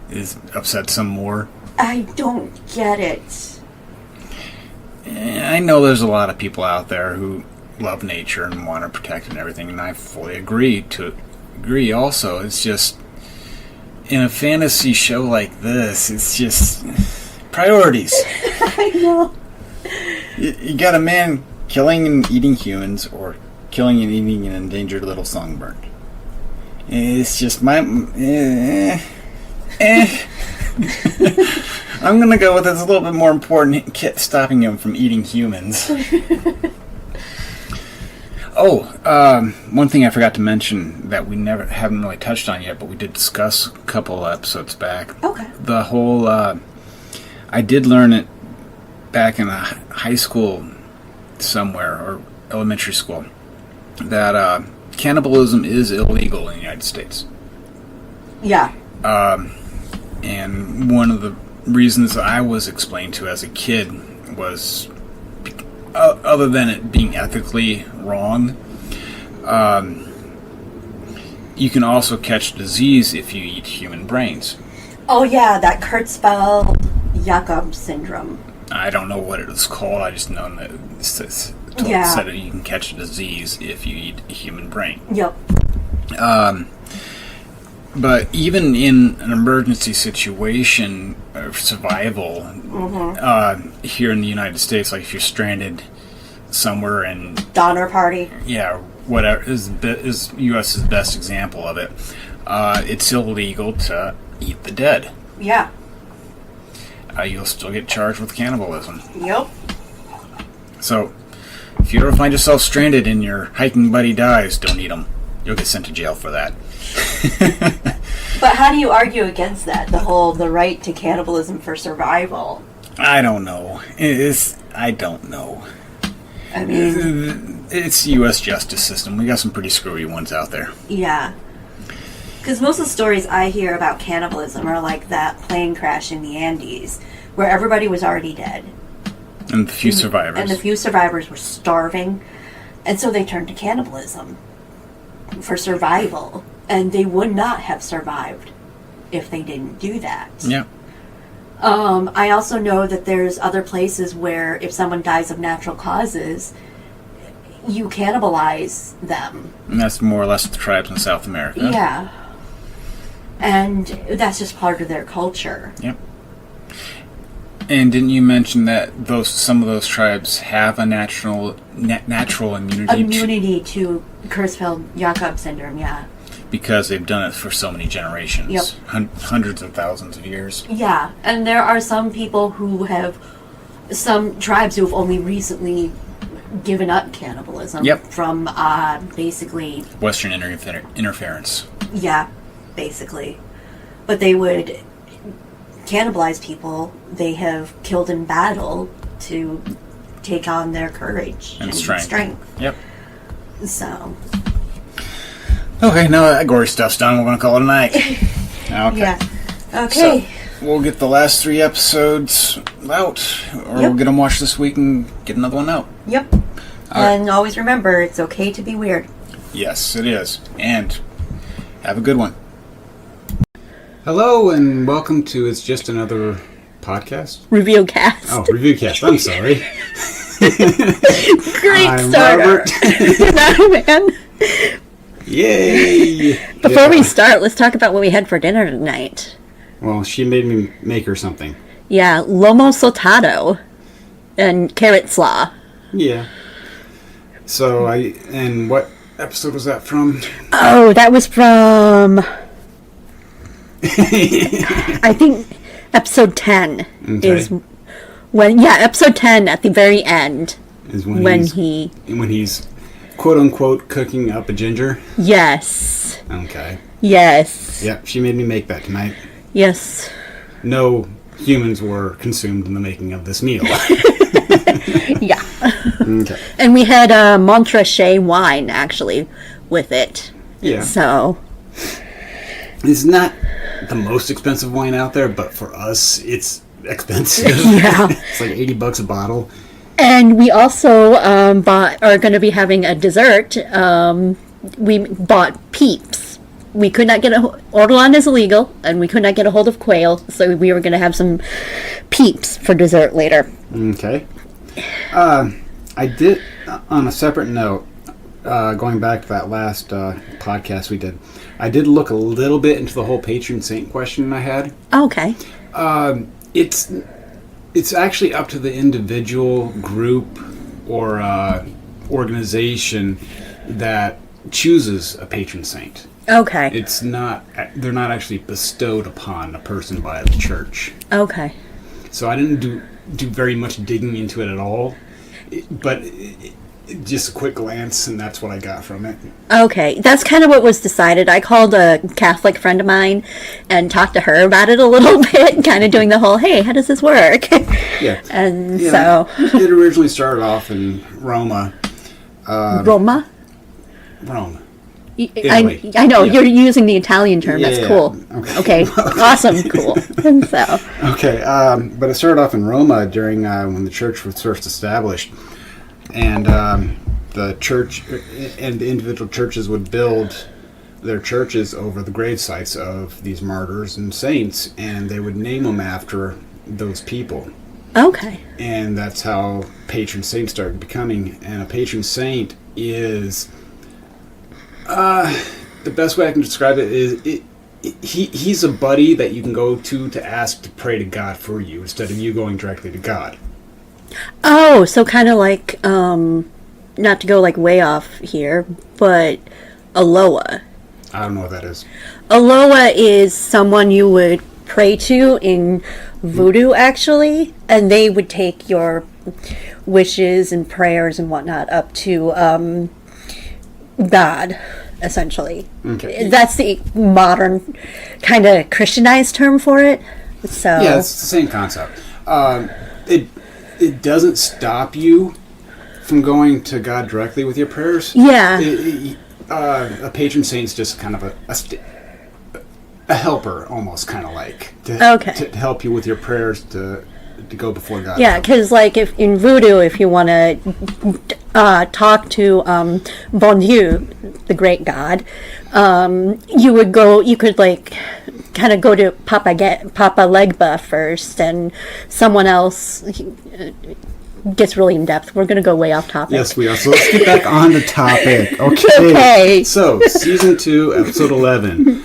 is upset some more. I don't get it. I know there's a lot of people out there who love nature and want to protect it and everything, and I fully agree also. It's just, in a fantasy show like this, it's just priorities. I know. You got a man killing and eating humans, or killing and eating an endangered little songbird. It's just my... I'm going to go with it's a little bit more important stopping him from eating humans. One thing I forgot to mention that we haven't really touched on yet, but we did discuss a couple episodes back. Okay. The whole... I did learn it back in a high school somewhere, or elementary school, that cannibalism is illegal in the United States. Yeah. And one of the reasons I was explained to as a kid was, other than it being ethically wrong, you can also catch disease if you eat human brains. Oh yeah, that Creutzfeldt-Jakob syndrome. I don't know what it is called. I just know that it said that you can catch a disease if you eat a human brain. Yep. But even in an emergency situation of survival, here in the United States, like if you're stranded somewhere and Donner Party. Yeah, whatever is U.S.'s best example of it. It's illegal to eat the dead. Yeah. You'll still get charged with cannibalism. Yep. So, if you ever find yourself stranded and your hiking buddy dies, don't eat him. You'll get sent to jail for that. But how do you argue against that? The right to cannibalism for survival. I don't know. I don't know. I mean, it's the U.S. justice system. We got some pretty screwy ones out there. Yeah. Because most of the stories I hear about cannibalism are like that plane crash in the Andes, where everybody was already dead. And the few survivors. And the few survivors were starving. And so they turned to cannibalism for survival. And they would not have survived if they didn't do that. Yeah. I also know that there's other places where if someone dies of natural causes, you cannibalize them. And that's more or less the tribes in South America. Yeah. And that's just part of their culture. Yep. And didn't you mention that some of those tribes have a natural immunity to Creutzfeldt-Jakob syndrome, yeah. Because they've done it for so many generations. Yep. Hundreds of thousands of years. Yeah, and there are some tribes who have only recently given up cannibalism. Yep. From basically... Western interference. Yeah, basically. But they would cannibalize people they have killed in battle to take on their courage and strength. Yep. So... Okay, now that gory stuff's done, we're going to call it a night. Okay. Yeah. Okay. So, we'll get the last 3 episodes out, or we'll get them watched this week and get another one out. Yep. And always remember, it's okay to be weird. Yes, it is. And have a good one. Hello, and welcome to It's Just Another Podcast. Review cast. Oh, review cast. I'm sorry. Great I'm starter. Man. Yay! Before we start, let's talk about what we had for dinner tonight. Well, she made me make her something. Yeah, lomo saltado and carrot slaw. Yeah. So, and what episode was that from? Oh, that was from... I think episode 10 is when... Yeah, episode 10 at the very end. Is when he's quote-unquote cooking up a ginger? Yes. Okay. Yes. Yep, she made me make that tonight. Yes. No humans were consumed in the making of this meal. Yeah. Okay. And we had Montrachet wine, actually, with it. Yeah. So. It's not the most expensive wine out there, but for us, it's expensive. Yeah. It's like $80 a bottle. And we also are going to be having a dessert. We bought Peeps. We could not get ortolan is illegal, and we could not get a hold of quail, so we were going to have some Peeps for dessert later. Okay. I did, on a separate note, going back to that last podcast we did, I did look a little bit into the whole patron saint question I had. Okay. It's actually up to the individual, group, or organization that chooses a patron saint. Okay. They're not actually bestowed upon a person by the church. Okay. So I didn't do very much digging into it at all, but just a quick glance, and that's what I got from it. Okay, that's kind of what was decided. I called a Catholic friend of mine and talked to her about it a little bit, kind of doing the whole, hey, how does this work? Yeah. And Yeah, so... it originally started off in Roma. Roma? Rome. Italy. I know, Yeah. you're using the Italian term. That's Yeah. cool. Okay, awesome, cool. So, Okay, but it started off in Roma during when the church was first established. And the church and the individual churches would build their churches over the grave sites of these martyrs and saints, and they would name them after those people. okay. And that's how patron saints started becoming. And a patron saint is the best way I can describe it is he's a buddy that you can go to ask to pray to God for you instead of you going directly to God. Oh, so kind of like, not to go like way off here, but Aloha. I don't know what that is. Aloha is someone you would pray to in voodoo, actually, and they would take your wishes and prayers and whatnot up to God, essentially. Okay. That's the modern kind of Christianized term for it. So Yeah, it's the same concept. It doesn't stop you from going to God directly with your prayers. Yeah. A patron saint's just kind of a helper, almost kind of like to help you with your prayers to go before God. yeah, because like if in voodoo, if you want to talk to Bon Dieu, the great god, you could like kind of go to Papa Legba first, and someone else gets really in depth. We're gonna go way off topic. Yes, we are. So let's get back on the topic. Okay. Okay. So, season 2, episode 11,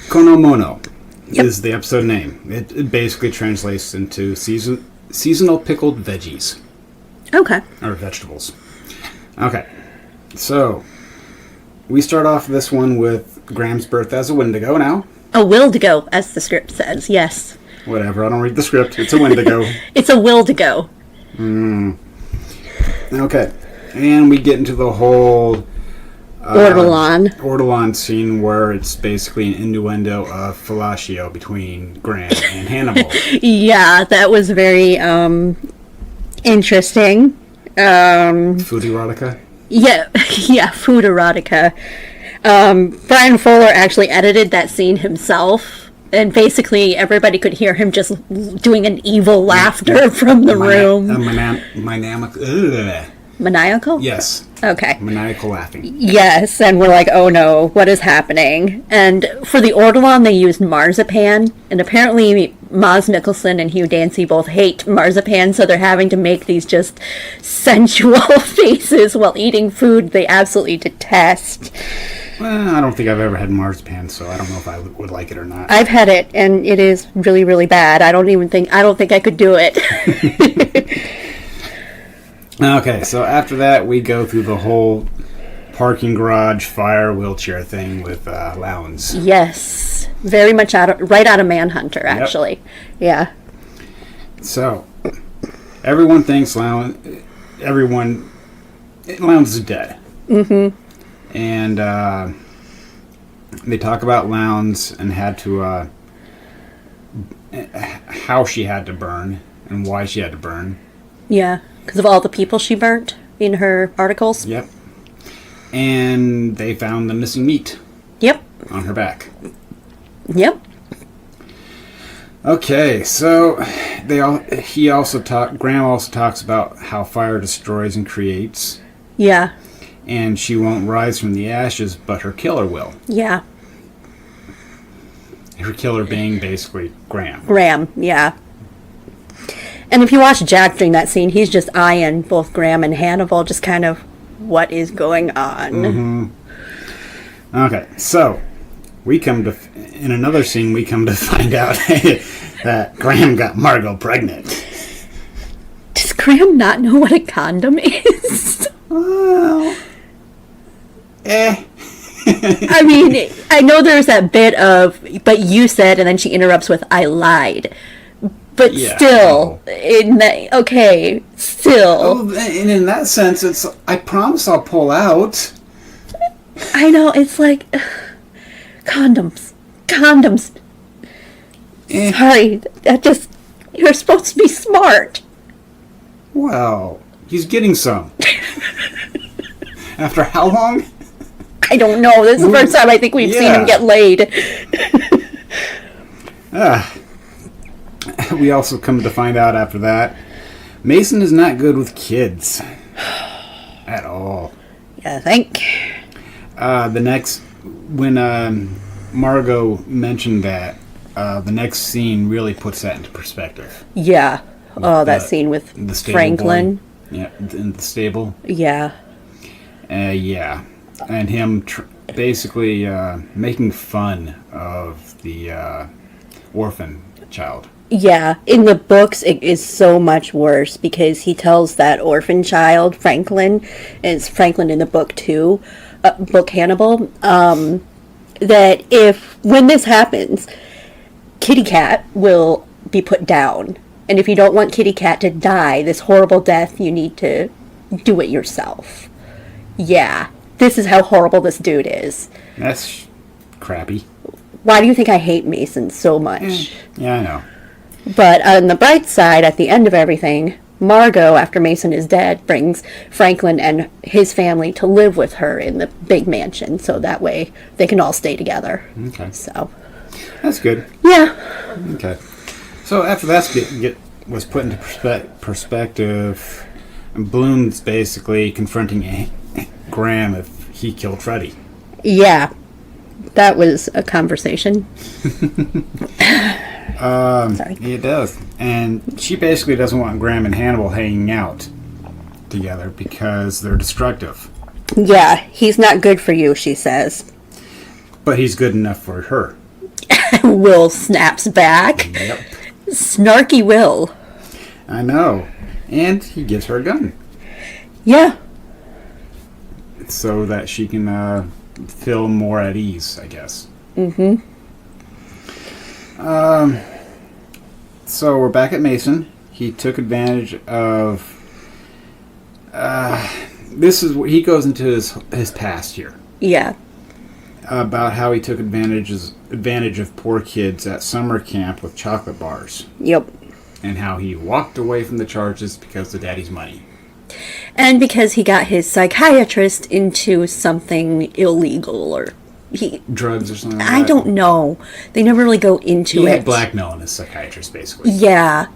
Konomono is the episode name. It basically translates into seasonal pickled veggies. Okay. Or vegetables. Okay. So, we start off this one with Graham's birth as a Wendigo now. A Wildigo, as the script says. Yes. Whatever, I don't read the script. It's a Wendigo. It's a Wildigo. Okay. And we get into the whole Ortolan scene where it's basically an innuendo of fellatio between Graham and Hannibal. Yeah, that was very interesting. Food erotica? Yeah, food erotica. Brian Fuller actually edited that scene himself, and basically everybody could hear him just doing an evil laughter from the room. Maniacal? Yes. Okay. Maniacal laughing. Yes, and we're like, oh no, what is happening? And for the Ortolan, they used marzipan, and apparently Maz Mikkelsen and Hugh Dancy both hate marzipan, so they're having to make these just sensual faces while eating food they absolutely detest. Well, I don't think I've ever had marzipan, so I don't know if I would like it or not. I've had it, and it is really, really bad. I don't think I could do it. Okay, so after that, we go through the whole parking garage fire wheelchair thing with Lowndes. Yes, very much right out of Manhunter, actually. Yep. Yeah. So everyone thinks Lowndes is dead. Mm-hmm. And they talk about Lowndes and how she had to burn and why she had to burn. Yeah. Because of all the people she burnt in her articles? Yep. And they found the missing meat. Yep. On her back. Yep. Okay, so Graham also talks about how fire destroys and creates. Yeah. And she won't rise from the ashes, but her killer will. Yeah. Her killer being basically Graham. Graham, yeah. And if you watch Jack during that scene, he's just eyeing both Graham and Hannibal, just kind of, what is going on? Mm-hmm. Okay, so in another scene, we come to find out that Graham got Margot pregnant. Does Graham not know what a condom is? Well, I mean, I know there's that bit of, but you said, and then she interrupts with, I lied. But Yeah, still, still. Oh, and in that sense, it's, I promise I'll pull out. I know, it's like, condoms. Sorry, that just, you're supposed to be smart. Well, he's getting some. After how long? I don't know, this is the first time I think we've seen him get laid. We also come to find out after that, Mason is not good with kids. At all. Yeah, I think. The next, when Margot mentioned that, the next scene really puts that into perspective. Yeah. That scene with the Franklin. Boy. Yeah, in the stable. Yeah. Yeah. And him basically making fun of the orphan child. Yeah, in the books it is so much worse because he tells that orphan child, Franklin, and it's Franklin in the book too, book Hannibal, that when this happens, Kitty Cat will be put down. And if you don't want Kitty Cat to die this horrible death, you need to do it yourself. Yeah, this is how horrible this dude is. That's crappy. Why do you think I hate Mason so much? Yeah, I know. But on the bright side, at the end of everything, Margot, after Mason is dead, brings Franklin and his family to live with her in the big mansion, so that way they can all stay together. Okay. So That's good. yeah. Okay. So after that was put into perspective, Bloom's basically confronting Graham if he killed Freddy. Yeah. That was a conversation. Sorry. It does. And she basically doesn't want Graham and Hannibal hanging out together because they're destructive. Yeah, he's not good for you, she says. But he's good enough for her. Will snaps back. Yep. Snarky Will. I know. And he gives her a gun. Yeah. So that she can feel more at ease, I guess. Mm-hmm. So we're back at Mason. He took advantage of... this is where he goes into his past here. Yeah. About how he took advantage of poor kids at summer camp with chocolate bars. Yep. And how he walked away from the charges because of daddy's money. And because he got his psychiatrist into something illegal or drugs or something like I that. don't know. They never really go into He it. had blackmailing his psychiatrist, basically. Yeah.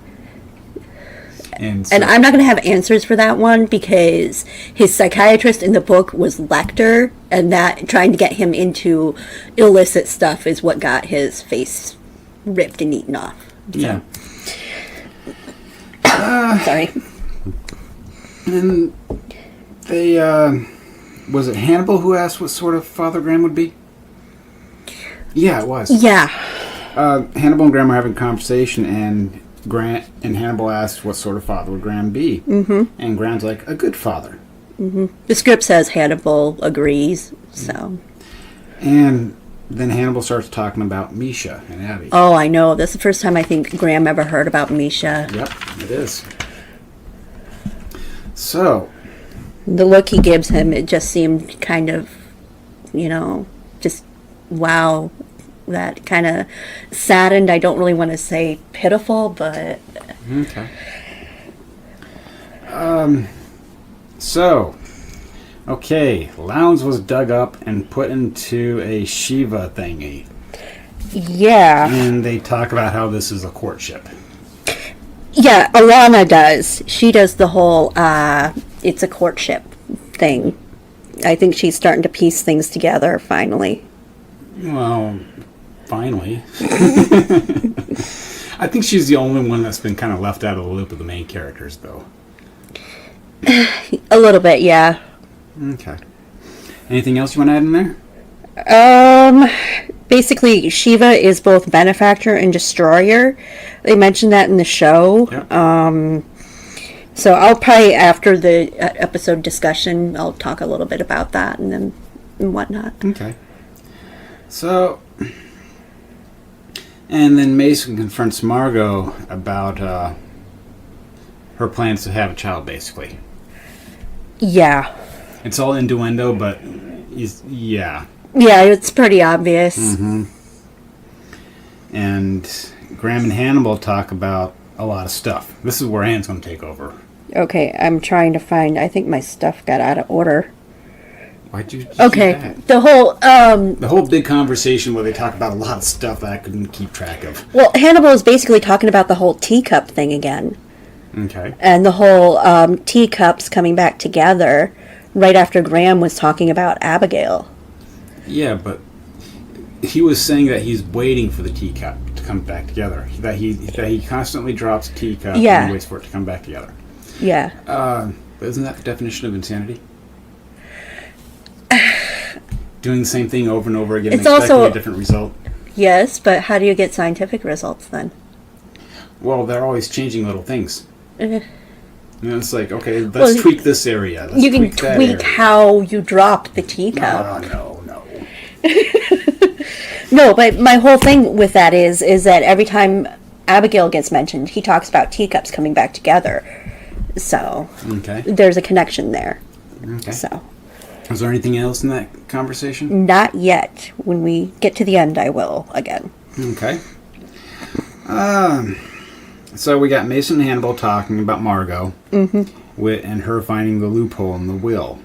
And And I'm not going to have answers for that one because his psychiatrist in the book was Lecter, and that trying to get him into illicit stuff is what got his face ripped and eaten off. So. Yeah. Sorry. And they, was it Hannibal who asked what sort of father Graham would be? Yeah, it was. Yeah. Hannibal and Graham were having a conversation, and Grant and Hannibal asked what sort of father would Graham be. Mm-hmm. And Graham's like, a good father. Mm-hmm. The script says Hannibal agrees, so. And then Hannibal starts talking about Misha and Abby. Oh, I know. That's the first time I think Graham ever heard about Misha. Yep, it is. So. The look he gives him, it just seemed kind of, just wow. That kind of saddened. I don't really want to say pitiful, but... Okay. So, okay, Lowndes was dug up and put into a Shiva thingy. Yeah. And they talk about how this is a courtship. Yeah, Alana does. She does the whole, it's a courtship thing. I think she's starting to piece things together, finally. Well, finally. I think she's the only one that's been kind of left out of the loop of the main characters, though. A little bit, yeah. Okay. Anything else you want to add in there? Basically, Shiva is both benefactor and destroyer. They mentioned that in the show. Yep. So I'll probably, after the episode discussion, I'll talk a little bit about that, and then and whatnot. Okay. So, and then Mason confronts Margot about her plans to have a child, basically. Yeah. It's all innuendo, but yeah. Yeah, it's pretty obvious. Mm-hmm. And Graham and Hannibal talk about a lot of stuff. This is where Anne's going to take over. Okay, I'm trying to find... I think my stuff got out of order. Why'd you do Okay, that? the whole big conversation where they talk about a lot of stuff that I couldn't keep track of. Well, Hannibal is basically talking about the whole teacup thing again. Okay. And the whole teacups coming back together right after Graham was talking about Abigail. Yeah, but he was saying that he's waiting for the teacup to come back together. That he constantly drops a teacup and waits for it to come back together. Yeah. But isn't that the definition of insanity? Doing the same thing over and over again and expecting a different result? Yes, but how do you get scientific results then? Well, they're always changing little things. Uh, You know, it's like, okay, let's tweak this area. Let's you can tweak that tweak area. how you drop the teacup. No. No, but my whole thing with that is that every time Abigail gets mentioned, he talks about teacups coming back together. So Okay. there's a connection there. Okay. So Was there anything else in that conversation? not yet. When we get to the end, I will again. Okay. So we got Mason and Hannibal talking about Margot and her finding the loophole in the will.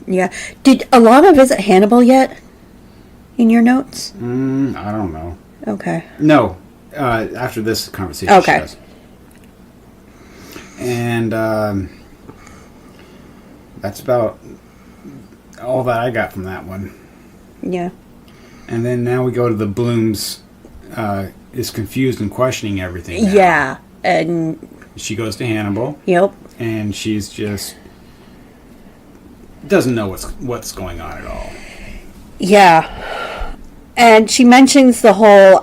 Yeah. Did Alana visit Hannibal yet? In your notes? I don't know. Okay. No. After this conversation, Okay. she does. And that's about all that I got from that one. Yeah. And then now we go to the Blooms. Is confused and questioning everything now. Yeah. And She goes to Hannibal. yep. And she's just doesn't know what's going on at all. Yeah. And she mentions the whole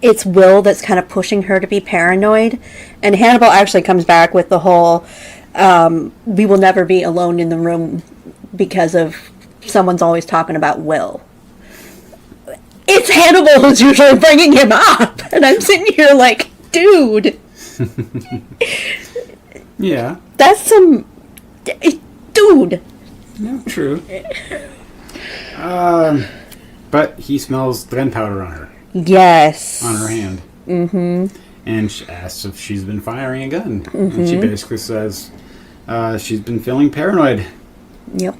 it's Will that's kind of pushing her to be paranoid. And Hannibal actually comes back with the whole we will never be alone in the room because of someone's always talking about Will. It's Hannibal who's usually bringing him up. And I'm sitting here like, dude. Yeah. That's some... Dude. No, true. But he smells gunpowder on her. Yes. On her hand. Mm-hmm. And she asks if she's been firing a gun. And she basically says she's been feeling paranoid. Yep.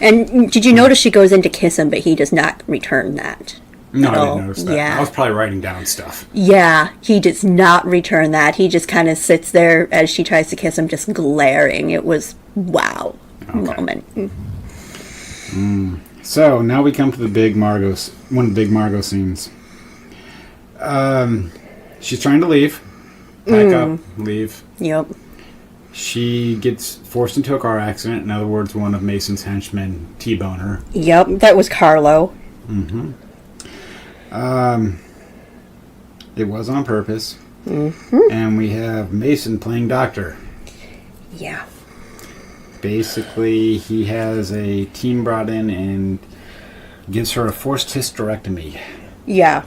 And did you notice she goes in to kiss him, but he does not return that? No, at I all? didn't notice that. Yeah. I was probably writing down stuff. Yeah, he does not return that. He just kind of sits there as she tries to kiss him, just glaring. It was moment. So now we come to the big one of the big Margot scenes. She's trying to leave, pack up, leave. Yep. She gets forced into a car accident. In other words, one of Mason's henchmen T-bone her. Yep, that was Carlo. It was on purpose. And we have Mason playing doctor. Yeah. Basically, he has a team brought in and gives her a forced hysterectomy. Yeah.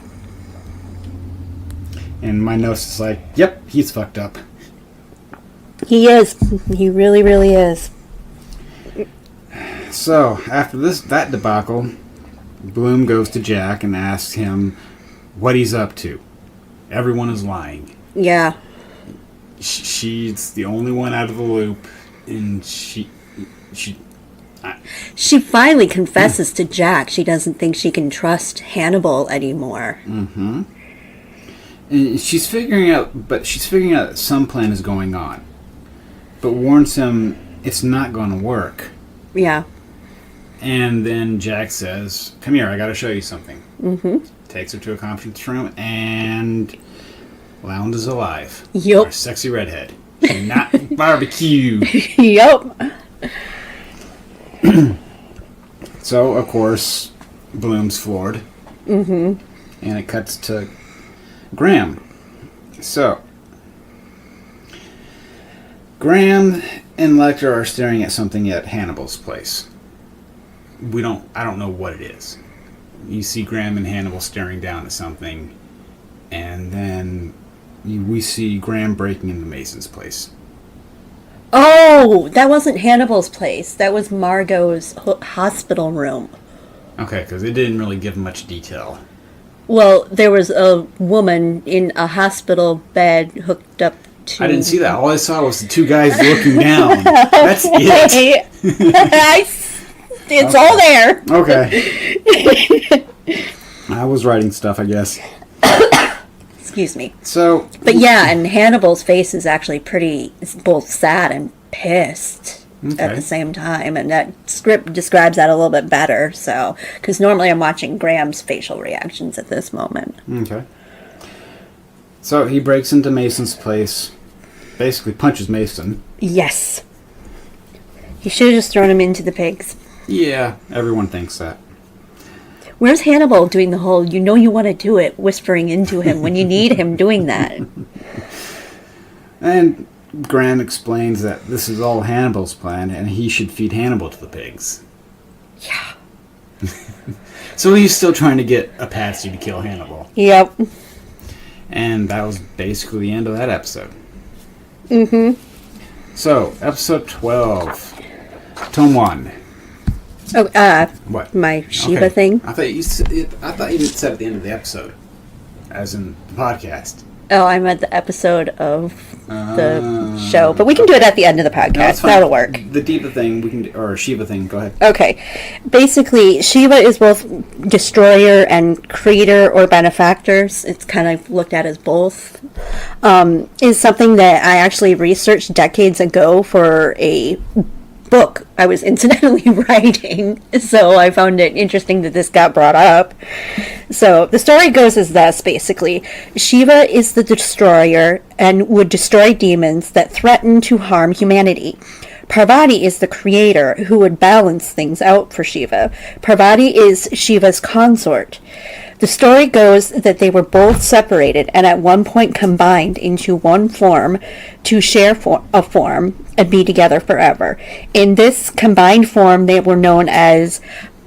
And my notes is like, yep, he's fucked up. He is. He really, really is. So, after that debacle, Bloom goes to Jack and asks him what he's up to. Everyone is lying. Yeah. She's the only one out of the loop, and she She finally confesses to Jack she doesn't think she can trust Hannibal anymore. and she's figuring out that some plan is going on, but warns him it's not going to work. Yeah. And then Jack says, "Come here, I got to show you something." Takes her to a conference room, and Lound is alive. Yup. Our sexy redhead. Not barbecue. Yup. So, of course, Bloom's floored. And it cuts to Graham. So, Graham and Lecter are staring at something at Hannibal's place. I don't know what it is. You see Graham and Hannibal staring down at something, and then we see Graham breaking into Mason's place. Oh, that wasn't Hannibal's place. That was Margot's hospital room. Okay, because it didn't really give much detail. Well, there was a woman in a hospital bed hooked up to... I didn't see that. All I saw was the two guys looking down. That's it. It's all there. Okay. I was writing stuff, I guess. Excuse me. So... But yeah, and Hannibal's face is actually pretty... It's both sad and pissed at the same time. And that script describes that a little bit better, so... Because normally I'm watching Graham's facial reactions at this moment. Okay. So he breaks into Mason's place, basically punches Mason. Yes. He should have just thrown him into the pigs. Yeah, everyone thinks that. Where's Hannibal doing the whole, you know you want to do it, whispering into him when you need him doing that? And Graham explains that this is all Hannibal's plan, and he should feed Hannibal to the pigs. Yeah. So he's still trying to get a patsy to kill Hannibal. Yep. And that was basically the end of that episode. Mm-hmm. So, episode 12. Tome 1. Oh, What? My Shiva thing? I thought you said at the end of the episode. As in the podcast. Oh, I meant the episode of the show. But we can do it at the end of the podcast. No, that's fine. That'll work. The Diva thing, or Shiva thing, go ahead. Okay. Basically, Shiva is both destroyer and creator or benefactors. It's kind of looked at as both. Is something that I actually researched decades ago for a book I was incidentally writing, so I found it interesting that this got brought up. So the story goes as this, basically. Shiva is the destroyer and would destroy demons that threaten to harm humanity. Parvati is the creator who would balance things out for Shiva. Parvati is Shiva's consort. The story goes that they were both separated and at one point combined into one form to share a form and be together forever. In this combined form, they were known as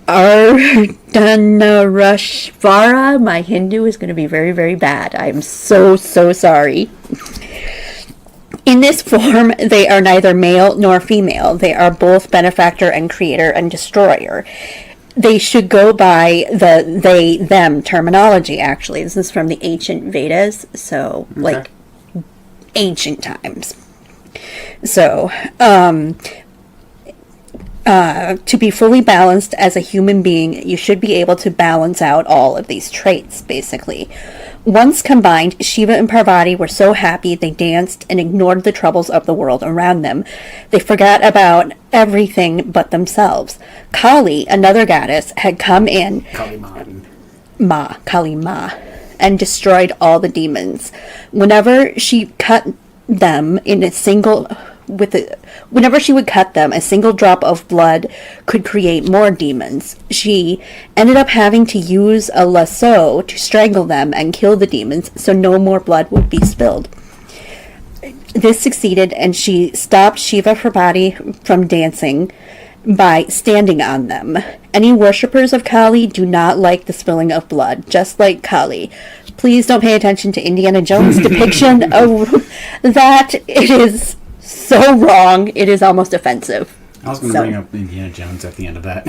Ardhanarashvara. My Hindu is going to be very, very bad. I'm so sorry. In this form, they are neither male nor female. They are both benefactor and creator and destroyer. They should go by the they-them terminology, actually. This is from the ancient Vedas, so, like, ancient times. So, to be fully balanced as a human being, you should be able to balance out all of these traits, basically. Once combined, Shiva and Parvati were so happy they danced and ignored the troubles of the world around them. They forgot about everything but themselves. Kali, another goddess, had come in, Kali Ma, and destroyed all the demons. Whenever she would cut them, a single drop of blood could create more demons. She ended up having to use a lasso to strangle them and kill the demons so no more blood would be spilled. This succeeded, and she stopped Shiva Parvati from dancing by standing on them. Any worshippers of Kali do not like the spilling of blood, just like Kali. Please don't pay attention to Indiana Jones' depiction of that. It is so wrong, it is almost offensive. I was going to bring up Indiana Jones at the end of that.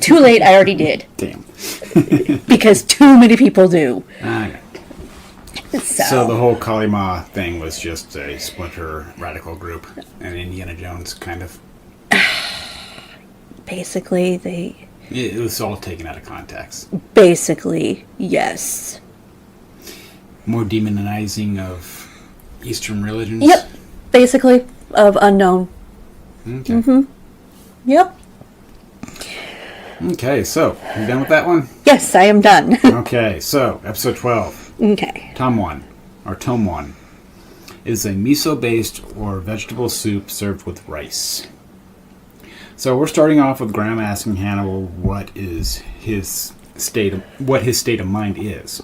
Too late, I already did. Damn. Because too many people do. So the whole Kali Ma thing was just a splinter radical group, and Indiana Jones kind of... Basically, It was all taken out of context. Basically, yes. More demonizing of Eastern religions? Yep. Basically, of unknown. Okay. Mm-hmm. Yep. Okay, so, you done with that one? Yes, I am done. Okay, so, episode 12. Okay. Tome 1 is a miso-based or vegetable soup served with rice. So we're starting off with Graham asking Hannibal what his state of mind is.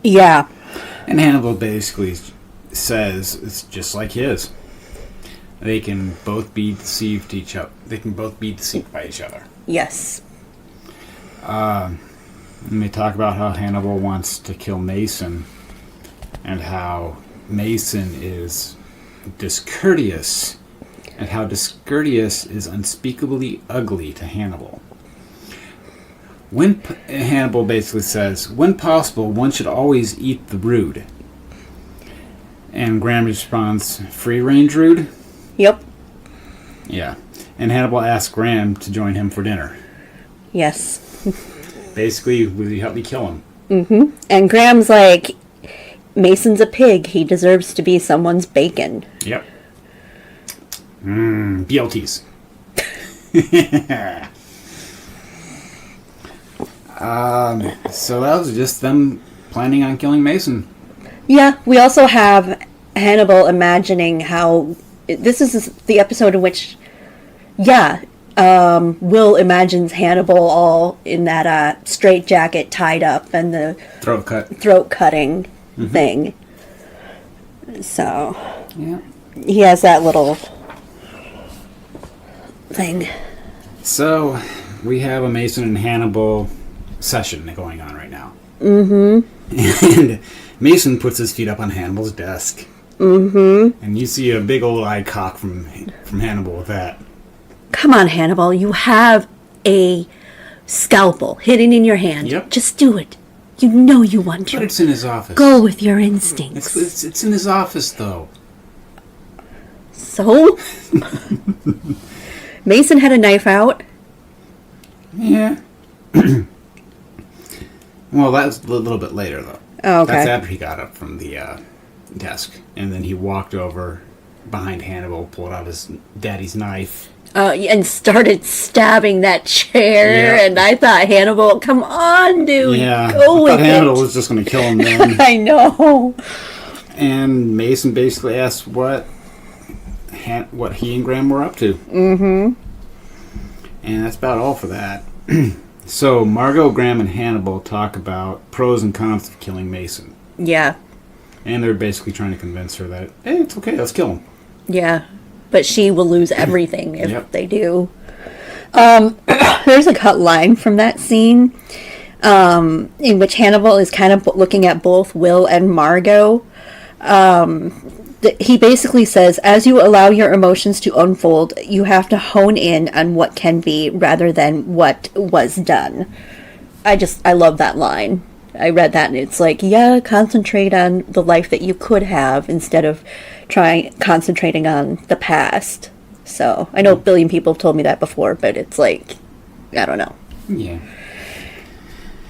Yeah. And Hannibal basically says it's just like his. they can both be deceived each other. They can both be deceived by each other. Yes. And they talk about how Hannibal wants to kill Mason, and how Mason is discourteous, and how discourteous is unspeakably ugly to Hannibal. Hannibal basically says, when possible, one should always eat the rude. And Graham responds, free-range rude? Yep. Yeah. And Hannibal asks Graham to join him for dinner. Yes. Basically, will you help me kill him? Mm-hmm. And Graham's like, Mason's a pig. He deserves to be someone's bacon. Yep. BLTs. So that was just them planning on killing Mason. Yeah, we also have Hannibal imagining how... This is the episode in which, Will imagines Hannibal all in that straitjacket tied up and the throat cutting thing. So, yeah, he has that little thing. So, we have a Mason and Hannibal session going on right now. And Mason puts his feet up on Hannibal's desk. And you see a big old eye cock from Hannibal with that. Come on, Hannibal. You have a scalpel hidden in your hand. Yep. Just do it. You know you want to. But it's in his office. Go with your instincts. It's in his office, though. So? Mason had a knife out. Yeah. Well, that's a little bit later, though. Oh, okay. That's after he got up from the desk. And then he walked over behind Hannibal, pulled out his daddy's knife. And started stabbing that chair. Yeah. And I thought, Hannibal, come on, dude. Yeah. Go with I thought Hannibal it. was just going to kill him then. I know. And Mason basically asked what he and Graham were up to. And that's about all for that. So Margot, Graham, and Hannibal talk about pros and cons of killing Mason. Yeah. And they're basically trying to convince her that, hey, it's okay, let's kill him. Yeah. But she will lose everything if Yep. they do. There's a cut line from that scene in which Hannibal is kind of looking at both Will and Margot. He basically says, as you allow your emotions to unfold, you have to hone in on what can be rather than what was done. I love that line. I read that and it's like, yeah, concentrate on the life that you could have instead of concentrating on the past. So, I know a billion people have told me that before, but it's like, I don't know. Yeah.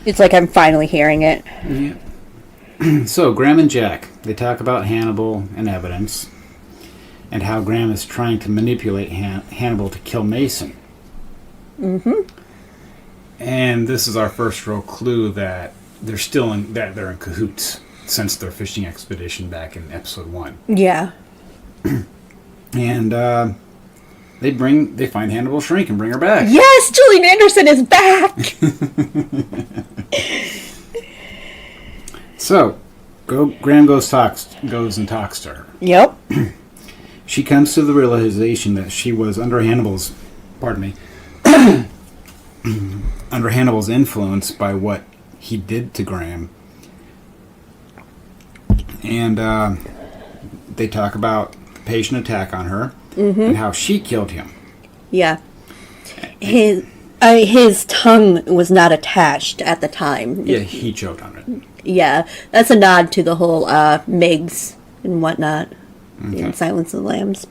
It's like I'm finally hearing it. Yeah. So, Graham and Jack, they talk about Hannibal and evidence, and how Graham is trying to manipulate Hannibal to kill Mason. And this is our first real clue that they're in cahoots since their fishing expedition back in episode 1. Yeah. And they find Hannibal shrink and bring her back. Yes, Gillian Anderson is back! So, Graham goes and talks to her. Yep. She comes to the realization that she was under Hannibal's influence by what he did to Graham. And they talk about the patient attack on her and how she killed him. Yeah. His tongue was not attached at the time. Yeah, he choked on it. Yeah, that's a nod to the whole Migs and whatnot in Silence of the Lambs.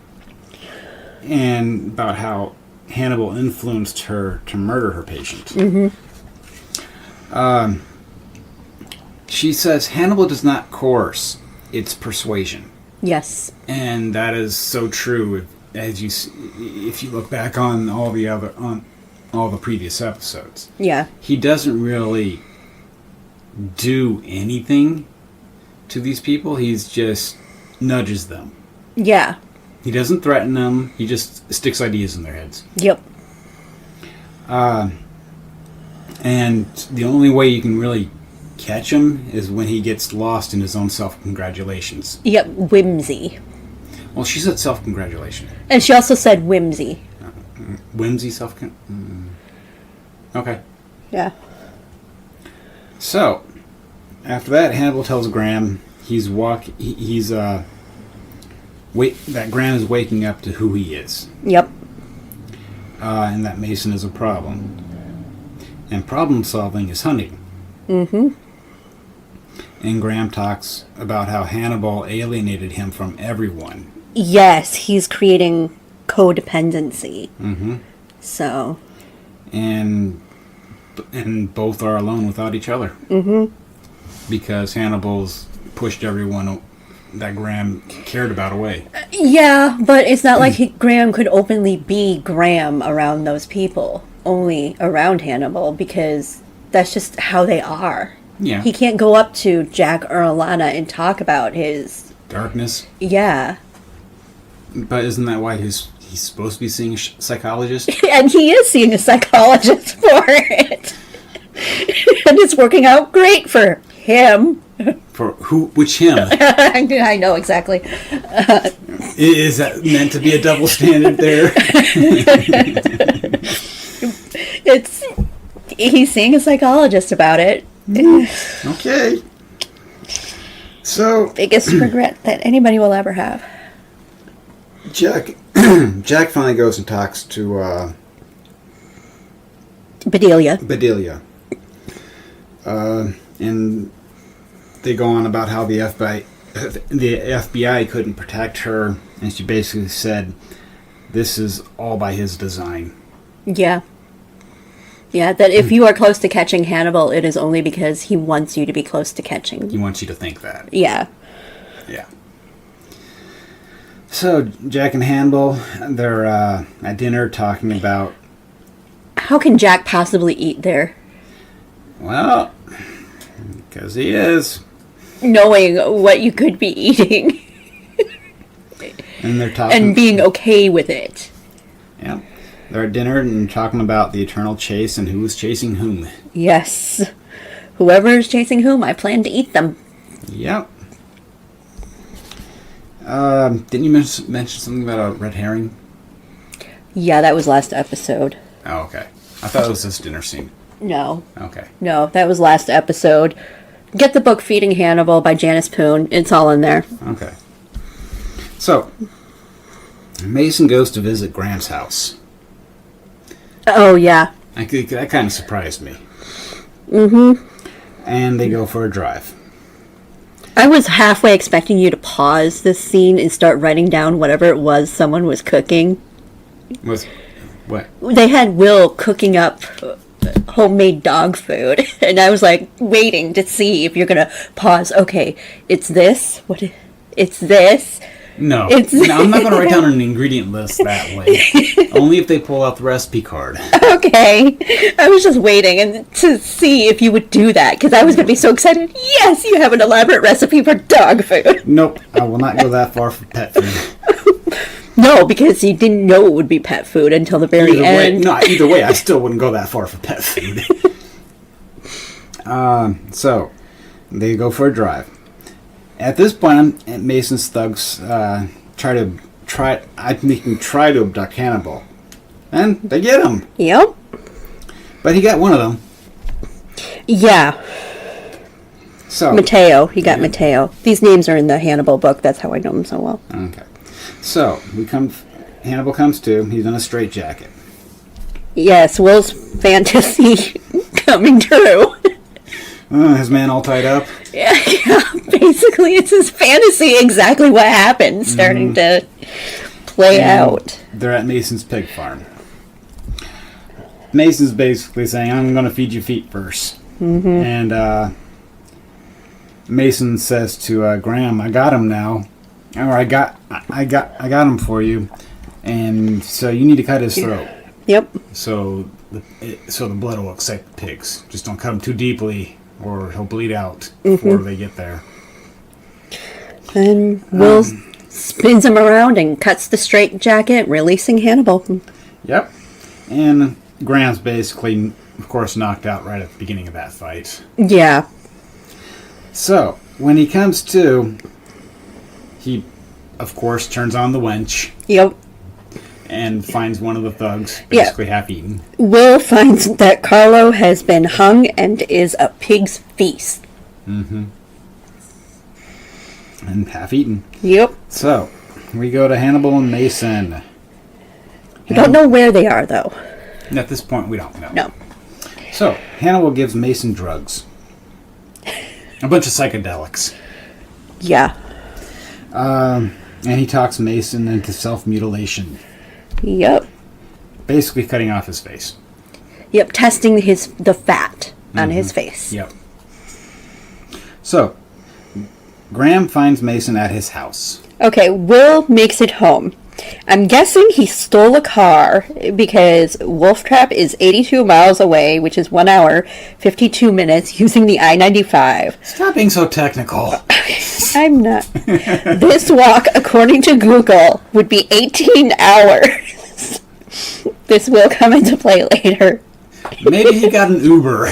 And about how Hannibal influenced her to murder her patient. She says Hannibal does not coerce; it's persuasion. Yes. And that is so true. If you look back on all the previous episodes, Yeah. he doesn't really do anything to these people. He's just nudges them. Yeah. He doesn't threaten them. He just sticks ideas in their heads. Yep. And the only way you can really catch him is when he gets lost in his own self-congratulations. Yep. Whimsy. Well, she said self-congratulation. And she also said whimsy. Whimsy Okay. Yeah. So, after that, Hannibal tells Graham that Graham is waking up to who he is. Yep. And that Mason is a problem. And problem solving is hunting. Mm-hmm. And Graham talks about how Hannibal alienated him from everyone. Yes, he's creating codependency. Mm-hmm. So. And both are alone without each other. Mm-hmm. Because Hannibal's pushed everyone that Graham cared about away. Yeah, but it's not like Graham could openly be Graham around those people. Only around Hannibal, because that's just how they are. Yeah. He can't go up to Jack or Alana and talk about his... Darkness. Yeah. But isn't that why he's supposed to be seeing a psychologist? And he is seeing a psychologist for it. And it's working out great for him. For who? Which him? I know exactly. Is that meant to be a double standard there? He's seeing a psychologist about it. Okay. So Biggest regret that anybody will ever have. Jack finally goes and talks to Bedelia. And they go on about how the FBI couldn't protect her, and she basically said, "This is all by his design." Yeah. Yeah, that if you are close to catching Hannibal, it is only because he wants you to be close to catching. He wants you to think that. Yeah. Yeah. So Jack and Hannibal, they're at dinner talking about... How can Jack possibly eat there? Well, because he is. Knowing what you could be eating. And they're talking... And being okay with it. Yeah. They're at dinner and talking about the eternal chase and who is chasing whom. Yes. Whoever is chasing whom, I plan to eat them. Yep. Didn't you mention something about a red herring? Yeah, that was last episode. Oh, okay. I thought it was this dinner scene. No. Okay. No, that was last episode. Get the book Feeding Hannibal by Janice Poon. It's all in there. Okay. So, Mason goes to visit Graham's house. Oh, yeah. That kind of surprised me. Mm-hmm. And they go for a drive. I was halfway expecting you to pause this scene and start writing down whatever it was someone was cooking. What? They had Will cooking up homemade dog food, and I was like waiting to see if you're gonna pause. Okay, it's this. It's this. No, I'm not going to write down an ingredient list that way. Only if they pull out the recipe card. Okay, I was just waiting to see if you would do that, because I was going to be so excited. Yes, you have an elaborate recipe for dog food. Nope, I will not go that far for pet food. No, because you didn't know it would be pet food until the very end. Either way, I still wouldn't go that far for pet food. So, they go for a drive. At this point, Mason's thugs try to abduct Hannibal. And they get him. Yep. But he got one of them. Yeah. So Mateo. He got Mateo. These names are in the Hannibal book. That's how I know him so well. Okay. So, Hannibal comes to. He's in a straitjacket. Yes, Will's fantasy coming true. His man all tied up. Yeah, basically it's his fantasy exactly what happened starting to play out. They're at Mason's pig farm. Mason's basically saying, I'm going to feed you feet first. Mm-hmm. And Mason says to Graham, I got him now. Or I got him for you. And so you need to cut his throat. Yep. So the blood will excite the pigs. Just don't cut him too deeply, or he'll bleed out before they get there. And Will spins him around and cuts the straitjacket, releasing Hannibal. Yep. And Graham's basically, of course, knocked out right at the beginning of that fight. Yeah. So, when he comes to, he of course, turns on the wench Yep. and finds one of the thugs basically half-eaten. Will finds that Carlo has been hung and is a pig's feast. And half-eaten. Yep. So, we go to Hannibal and Mason. We don't know where they are, though. At this point, we don't know. No. So, Hannibal gives Mason drugs. A bunch of psychedelics. Yeah. And he talks Mason into self-mutilation. Yep. Basically cutting off his face. Yep. Testing the fat on his face. Yep. So, Graham finds Mason at his house. Okay, Will makes it home. I'm guessing he stole a car because Wolf Trap is 82 miles away, which is 1 hour, 52 minutes, using the I-95. Stop being so technical. I'm not. This walk, according to Google, would be 18 hours. This will come into play later. Maybe he got an Uber.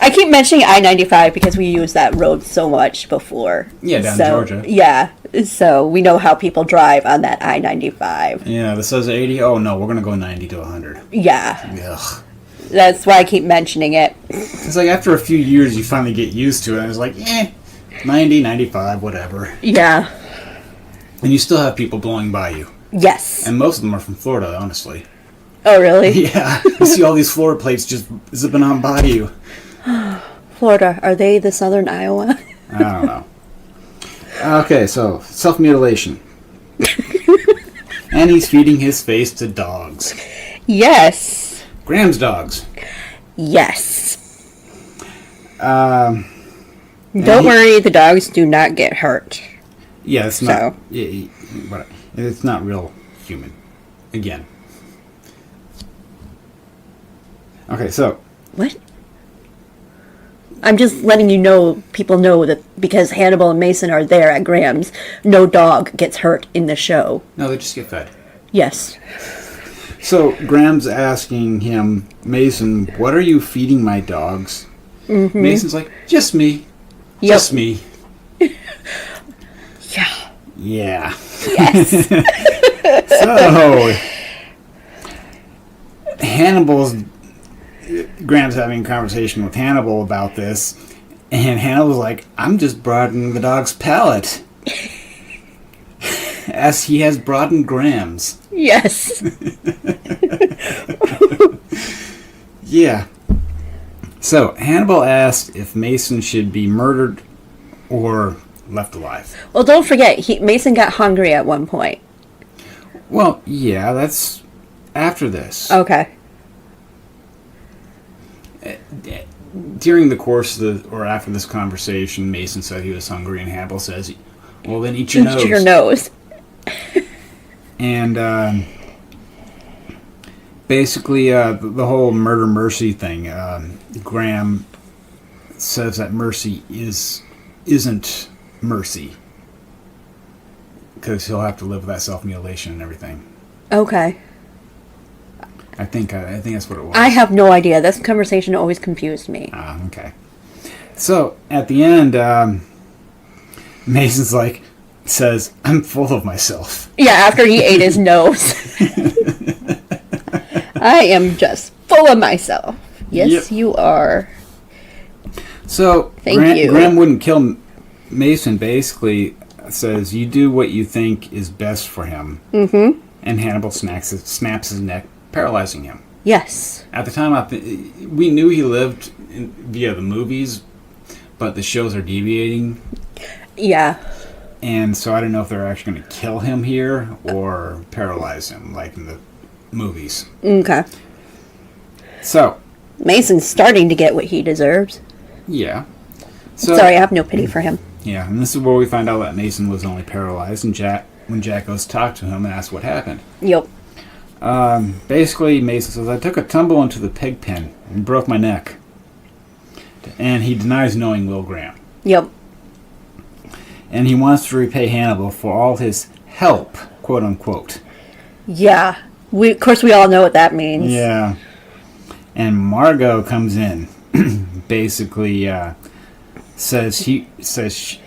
I keep mentioning I-95 because we use that road so much before. Yeah, down in Georgia. Yeah, so we know how people drive on that I-95. Yeah, this says 80. Oh, no, we're going to go 90 to 100. Yeah, Ugh. that's why I keep mentioning it. It's like after a few years, you finally get used to it. And it's like, 90, 95, whatever. Yeah. And you still have people blowing by you. Yes. And most of them are from Florida, honestly. Oh, really? Yeah, you see all these Florida plates just zipping on by you. Florida, are they the southern Iowa? I don't know. Okay, so self-mutilation. And he's feeding his face to dogs. Yes. Graham's dogs. Yes. Um, Don't worry, the dogs do not get hurt. Yeah, it's not. So. It's not real human. Again. Okay, so. What? I'm just letting you know, people know that because Hannibal and Mason are there at Graham's, no dog gets hurt in the show. No, they just get fed. Yes. So Graham's asking him, Mason, what are you feeding my dogs? Mm-hmm. Mason's like, just me. Yep. Just me. Yeah. Yeah. Yes. So Graham's having a conversation with Hannibal about this, and Hannibal's like, I'm just broadening the dog's palate. As he has broadened Graham's. Yes. Yeah. So, Hannibal asked if Mason should be murdered or left alive. Well, don't forget, Mason got hungry at one point. Well, yeah, that's after this. Okay. During the course of or after this conversation, Mason said he was hungry, and Hannibal says, well, then eat your nose. Eat your nose. And basically, the whole murder-mercy thing, Graham says that mercy isn't mercy. Because he'll have to live with that self-mutilation and everything. Okay. I think that's what it was. I have no idea. This conversation always confused me. Okay. So, at the end, Mason's like, says, I'm full of myself. Yeah, after he ate his nose. I am just full of myself. Yes, Yep. you are. So, Thank you. Graham wouldn't kill Mason, basically says, you do what you think is best for him. Mm-hmm. And Hannibal snaps his neck, paralyzing him. Yes. At the time, we knew he lived via the movies, but the shows are deviating. Yeah. And so I don't know if they're actually going to kill him here or paralyze him, like in the movies. Okay. So. Mason's starting to get what he deserves. Yeah. So, Sorry, I have no pity for him. Yeah, and this is where we find out that Mason was only paralyzed, and when Jack goes to talk to him and asks what happened. Yep. Basically, Mason says, I took a tumble into the pig pen and broke my neck. And he denies knowing Will Graham. Yep. And he wants to repay Hannibal for all his help, quote unquote. Yeah. Of course, we all know what that means. Yeah. And Margot comes in, basically says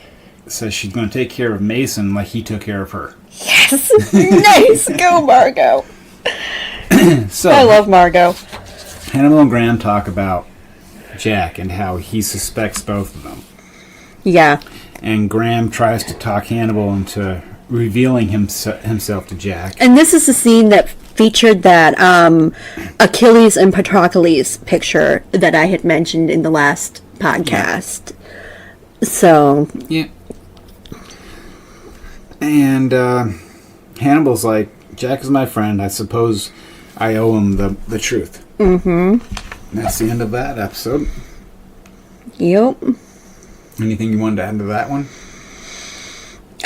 says she's going to take care of Mason like he took care of her. Yes. Nice. Go, Margot. So I love Margot. Hannibal and Graham talk about Jack and how he suspects both of them. Yeah. And Graham tries to talk Hannibal into revealing himself to Jack. And this is the scene that featured that Achilles and Patroclus picture that I had mentioned in the last podcast. So. Yeah. And Hannibal's like, Jack is my friend. I suppose I owe him the truth. Mm-hmm. That's the end of that episode. Yep. Anything you wanted to add to that one?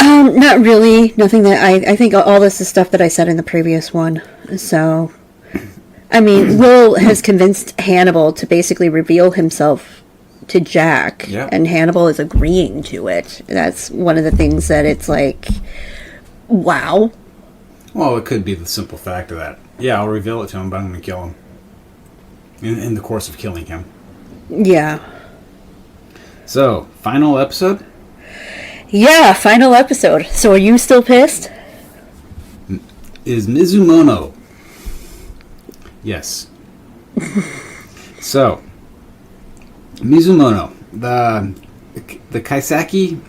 Not really. Nothing that I think all this is stuff that I said in the previous one. So, I mean, Will has convinced Hannibal to basically reveal himself to Jack. Yeah. And Hannibal is agreeing to it. That's one of the things that it's like, wow. Well, it could be the simple fact of that. Yeah, I'll reveal it to him, but I'm going to kill him. In the course of killing him. Yeah. So, final episode? Yeah, final episode. So are you still pissed? Is Mizumono. Yes. So, Mizumono. The kaiseki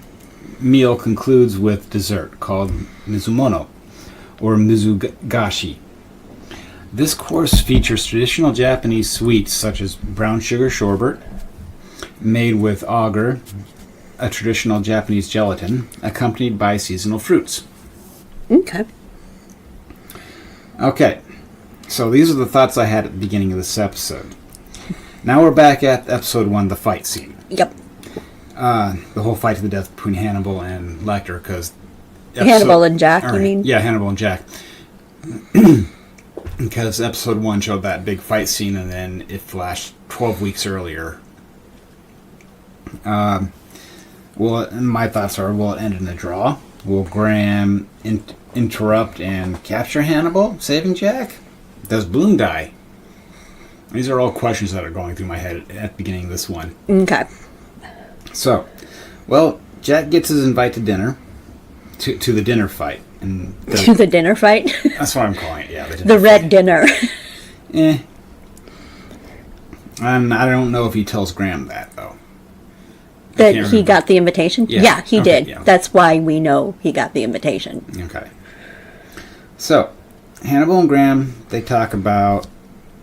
meal concludes with dessert called Mizumono, or Mizugashi. This course features traditional Japanese sweets such as brown sugar sherbet, made with agar, a traditional Japanese gelatin, accompanied by seasonal fruits. Okay. Okay, so these are the thoughts I had at the beginning of this episode. Now we're back at episode 1, the fight scene. Yep. The whole fight to the death between Hannibal and Lecter, because... Hannibal and Jack, you mean? Yeah, Hannibal and Jack. Because episode 1 showed that big fight scene, and then it flashed 12 weeks earlier. Well, my thoughts are, will it end in a draw? Will Graham interrupt and capture Hannibal, saving Jack? Does Bloom die? These are all questions that are going through my head at the beginning of this one. Okay. So, well, Jack gets his invite to dinner, to the dinner fight. And To the dinner fight? That's what I'm calling it, yeah. The red dinner. And I don't know if he tells Graham that, though. That he got the invitation? Yeah. He Okay, did. yeah. That's why we know he got the invitation. Okay. So, Hannibal and Graham, they talk about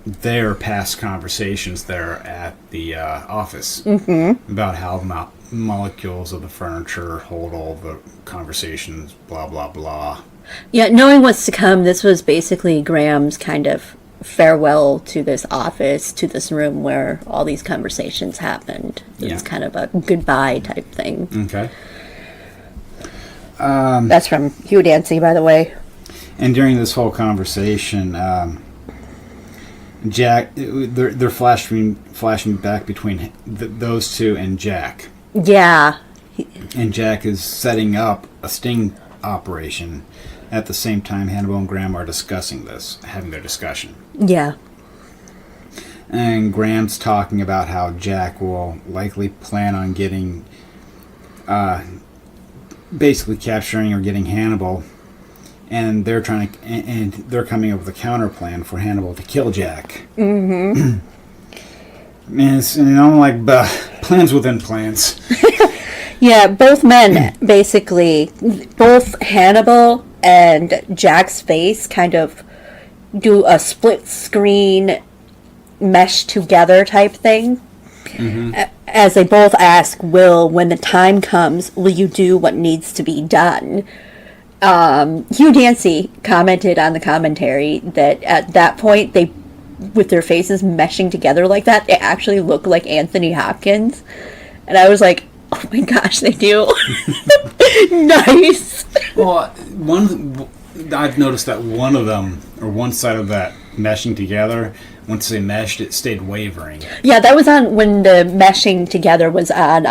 their past conversations there at the office. Mm-hmm. About how molecules of the furniture hold all the conversations, blah, blah, blah. Yeah, knowing what's to come, this was basically Graham's kind of farewell to this office, to this room where all these conversations happened. It's kind of a goodbye type thing. Okay. That's from Hugh Dancy, by the way. And during this whole conversation, Jack, they're flashing back between those two and Jack. Yeah. And Jack is setting up a sting operation. At the same time, Hannibal and Graham are having their discussion. Yeah. And Graham's talking about how Jack will likely plan on getting, basically capturing or getting Hannibal, and they're coming up with a counter plan for Hannibal to kill Jack. Mm-hmm. And it's, like plans within plans. Yeah, both men, basically, both Hannibal and Jack's face kind of do a split screen mesh together type thing. Mm-hmm. As they both ask Will, when the time comes, will you do what needs to be done? Hugh Dancy commented on the commentary that at that point, they, with their faces meshing together like that, they actually look like Anthony Hopkins. And I was like, oh my gosh, they do. Nice. Well, I've noticed that one of them, or one side of that meshing together, once they meshed, it stayed wavering. Yeah, that was on when the meshing together was on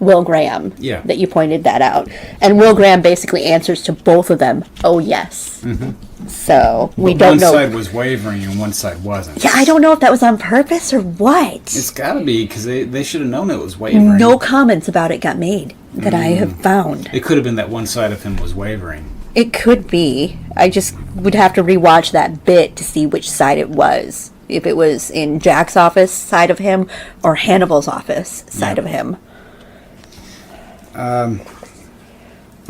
Will Graham. Yeah. That you pointed that out. And Will Graham basically answers to both of them, oh, yes. Mm-hmm. So, we don't know. One side was wavering and one side wasn't. Yeah, I don't know if that was on purpose or what. It's got to be, because they should have known it was wavering. No comments about it got made that I have found. It could have been that one side of him was wavering. It could be. I just would have to rewatch that bit to see which side it was. If it was in Jack's office side of him or Hannibal's office side of him.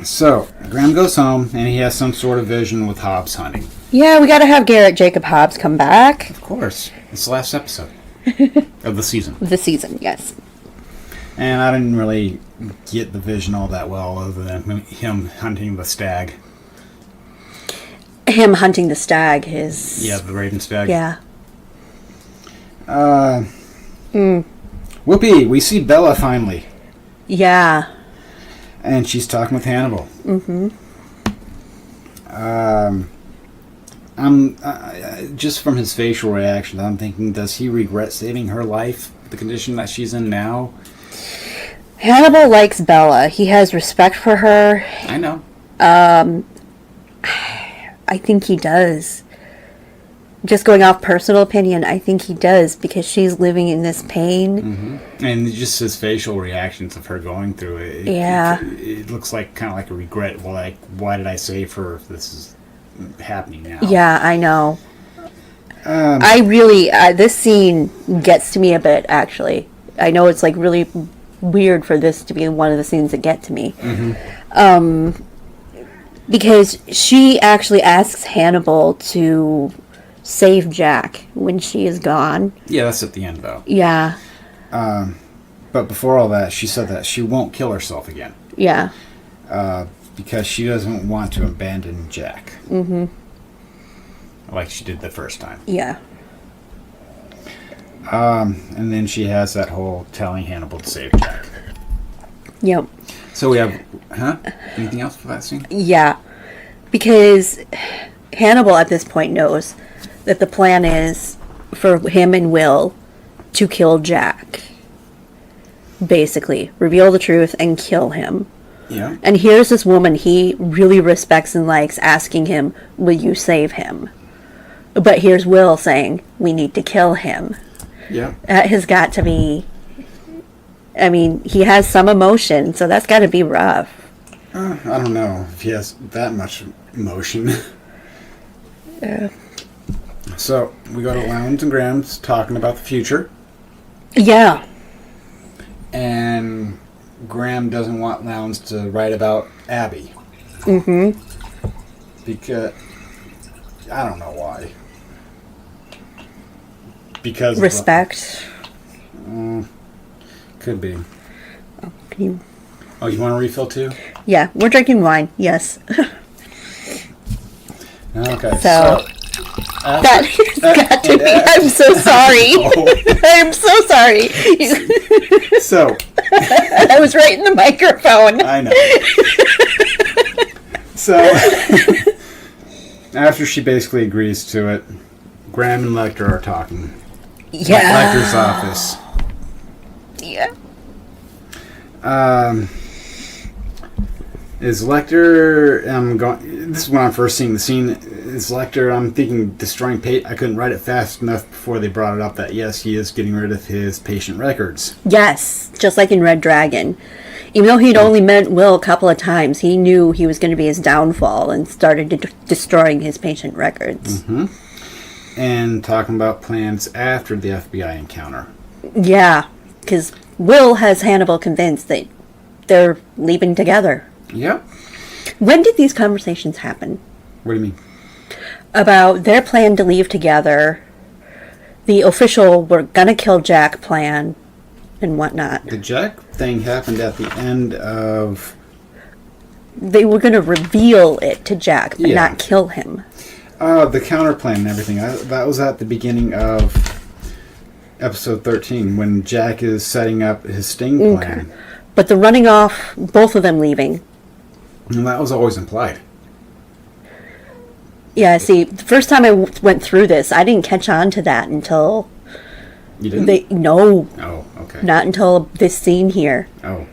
So, Graham goes home and he has some sort of vision with Hobbs hunting. Yeah, we gotta have Garrett Jacob Hobbs come back. Of course. It's the last episode of the season. The season, yes. And I didn't really get the vision all that well other than him hunting the stag. Him hunting the stag is... Yeah, the raven stag. Yeah. Whoopee, we see Bella finally. Yeah. And she's talking with Hannibal. Mm-hmm. I'm just from his facial reaction, I'm thinking, does he regret saving her life, the condition that she's in now? Hannibal likes Bella. He has respect for her. I know. I think he does. Just going off personal opinion, I think he does because she's living in this pain. Mm-hmm. And just his facial reactions of her going through it. It looks like kind of like a regret. Well, like, why did I save her if this is happening now? Yeah, I know. I really, this scene gets to me a bit, actually. I know it's like really weird for this to be one of the scenes that get to me. Mm-hmm. Because she actually asks Hannibal to save Jack when she is gone. Yeah, that's at the end, though. Yeah. But before all that, she said that she won't kill herself again. Yeah. Because she doesn't want to abandon Jack. Mm-hmm. Like she did the first time. Yeah. And then she has that whole telling Hannibal to save Jack. Yep. So we have... Huh? Anything else for that scene? Yeah. Because Hannibal at this point knows that the plan is for him and Will to kill Jack. Basically. Reveal the truth and kill him. Yeah. And here's this woman he really respects and likes asking him, will you save him? But here's Will saying, we need to kill him. Yeah. That has got to be... I mean, he has some emotion, so that's got to be rough. I don't know if he has that much emotion. Yeah. So, we go to Lowndes and Graham's talking about the future. Yeah. And Graham doesn't want Lowndes to write about Abby. Mm-hmm. Because... I don't know why. Because... Respect. Could be. Oh, can you... Oh, you want a refill too? Yeah, we're drinking wine, yes. Okay, So that has got to be... I'm so sorry. I'm so sorry. So... I was right in the microphone. I know. So... after she basically agrees to it, Graham and Lecter are talking. Yeah. At Lecter's office. Yeah. Is Lecter... this is when I'm first seeing the scene. Is Lecter... I'm thinking destroying... I couldn't write it fast enough before they brought it up that, yes, he is getting rid of his patient records. Yes, just like in Red Dragon. Even though he'd only met Will a couple of times, he knew he was going to be his downfall and started destroying his patient records. Mm-hmm. And talking about plans after the FBI encounter. Yeah, because Will has Hannibal convinced that they're leaving together. Yep. When did these conversations happen? What do you mean? About their plan to leave together, the official we're gonna kill Jack plan, and whatnot. The Jack thing happened at the end of... They were gonna reveal it to Jack, but Yeah. not kill him. The counter plan and everything. That was at the beginning of episode 13, when Jack is setting up his sting plan. Okay. But the running off, both of them leaving. And that was always implied. Yeah, see, the first time I went through this, I didn't catch on to that until You didn't? no, Oh, okay. not until this scene here. Oh.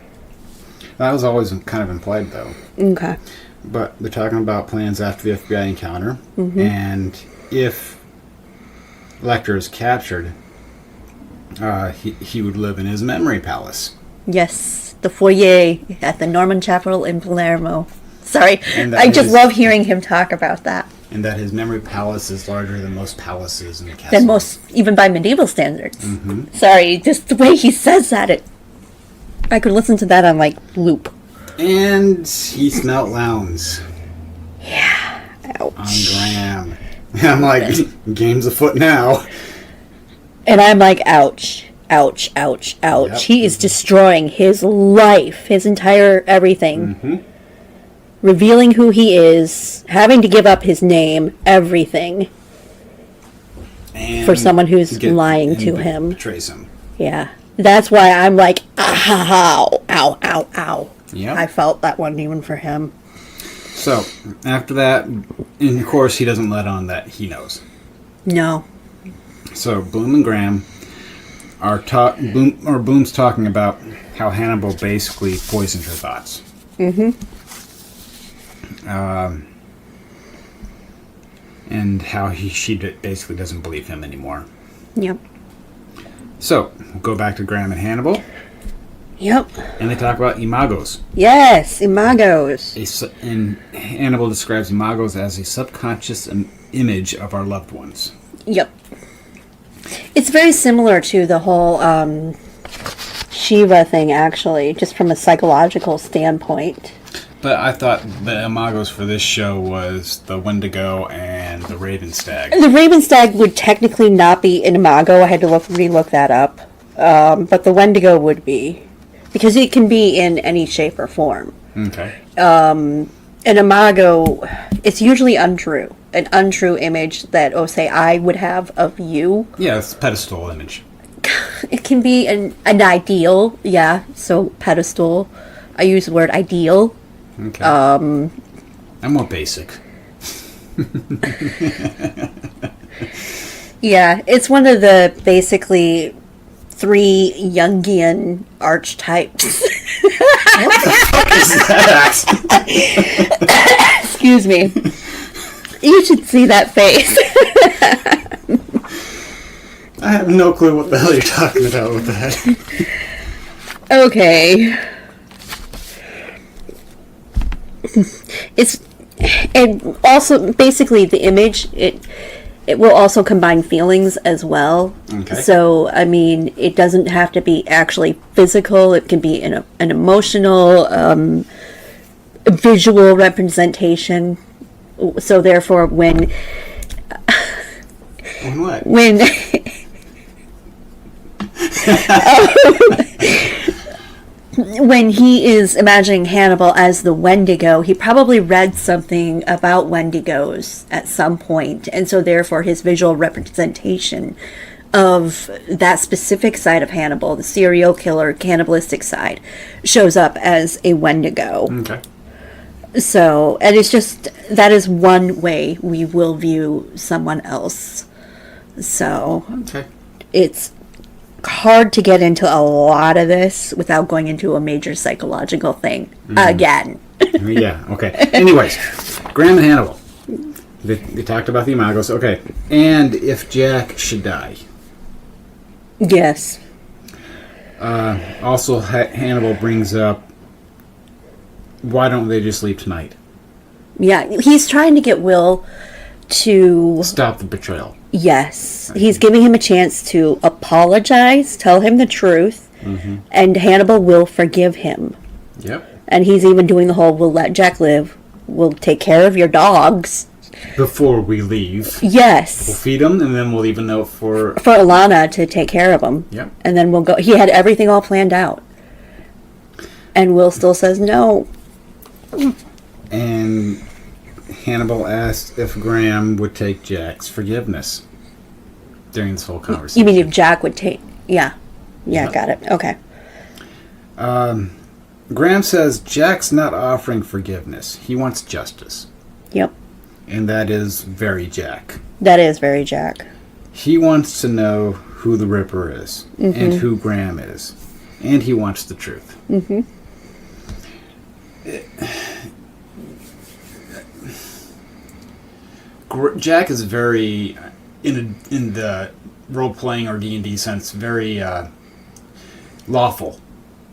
That was always kind of implied, though. Okay. But they're talking about plans after the FBI encounter. And if Lecter is captured, he would live in his memory palace. Yes, the foyer at the Norman Chapel in Palermo. Sorry, And that I just is- love hearing him talk about that. And that his memory palace is larger than most palaces in the castle. Than most, even by medieval standards. Sorry, just the way he says that, I could listen to that on like loop. And he smelt lounge Ouch. on Graham. I'm like, game's afoot now. And I'm like, ouch, ouch, ouch, ouch. Yep. He is destroying his life, his entire everything. Revealing who he is, having to give up his name, everything. And For someone who's lying and to him. Betrays him. Yeah. That's why I'm like, ow, ow, ow, ow. Yep. I felt that one even for him. So, after that, and of course he doesn't let on that he knows. No. So, Bloom and Graham are Bloom's talking about how Hannibal basically poisoned her thoughts. And how she basically doesn't believe him anymore. Yep. So, we'll go back to Graham and Hannibal, Yep. and they talk about imagos. Yes, imagos. And Hannibal describes imagos as a subconscious image of our loved ones. Yep. It's very similar to the whole Shiva thing, actually, just from a psychological standpoint. But I thought the imagos for this show was the Wendigo and the Raven Stag. The Raven Stag would technically not be an imago. I had to re-look that up. But the Wendigo would be. Because it can be in any shape or form. Okay. An imago, it's usually untrue. An untrue image that, say, I would have of you. Yeah, it's a pedestal image. It can be an ideal, yeah. So, pedestal. I use the word ideal. Okay. I'm more basic. Yeah, it's one of the basically 3 Jungian archetypes. Excuse me. You should see that face. I have no clue what the hell you're talking about with that. Okay. And also basically the image it will also combine feelings as well. Okay. So I mean it doesn't have to be actually physical. It can be an emotional, visual representation. So therefore when What? When he is imagining Hannibal as the Wendigo, he probably read something about Wendigos at some point, and so therefore his visual representation of that specific side of Hannibal, the serial killer, cannibalistic side, shows up as a Wendigo. Okay. So, and it's just, that is one way we will view someone else. So, Okay. it's hard to get into a lot of this without going into a major psychological thing again. Yeah, okay. Anyways, Graham and Hannibal. They talked about the imagos. Okay. And if Jack should die. Yes. Also, Hannibal brings up, why don't they just leave tonight? Yeah, he's trying to get Will to... Stop the betrayal. Yes. He's giving him a chance to apologize, tell him the truth, and Hannibal will forgive him. Yep. And he's even doing the whole, we'll let Jack live, we'll take care of your dogs. Before we leave. We'll Yes. feed them, and then we'll leave a note for... For Alana to take care of him. Yep. And then we'll go. He had everything all planned out. And Will still says no. And Hannibal asked if Graham would take Jack's forgiveness during this whole conversation. You mean if Jack would take... Yeah. Yeah, Yep. got it. Okay. Graham says Jack's not offering forgiveness. He wants justice. Yep. And that is very Jack. That is very Jack. He wants to know who the Ripper is and who Graham is. And he wants the truth. Mm-hmm. Jack is very, in the role-playing or D&D sense, very lawful.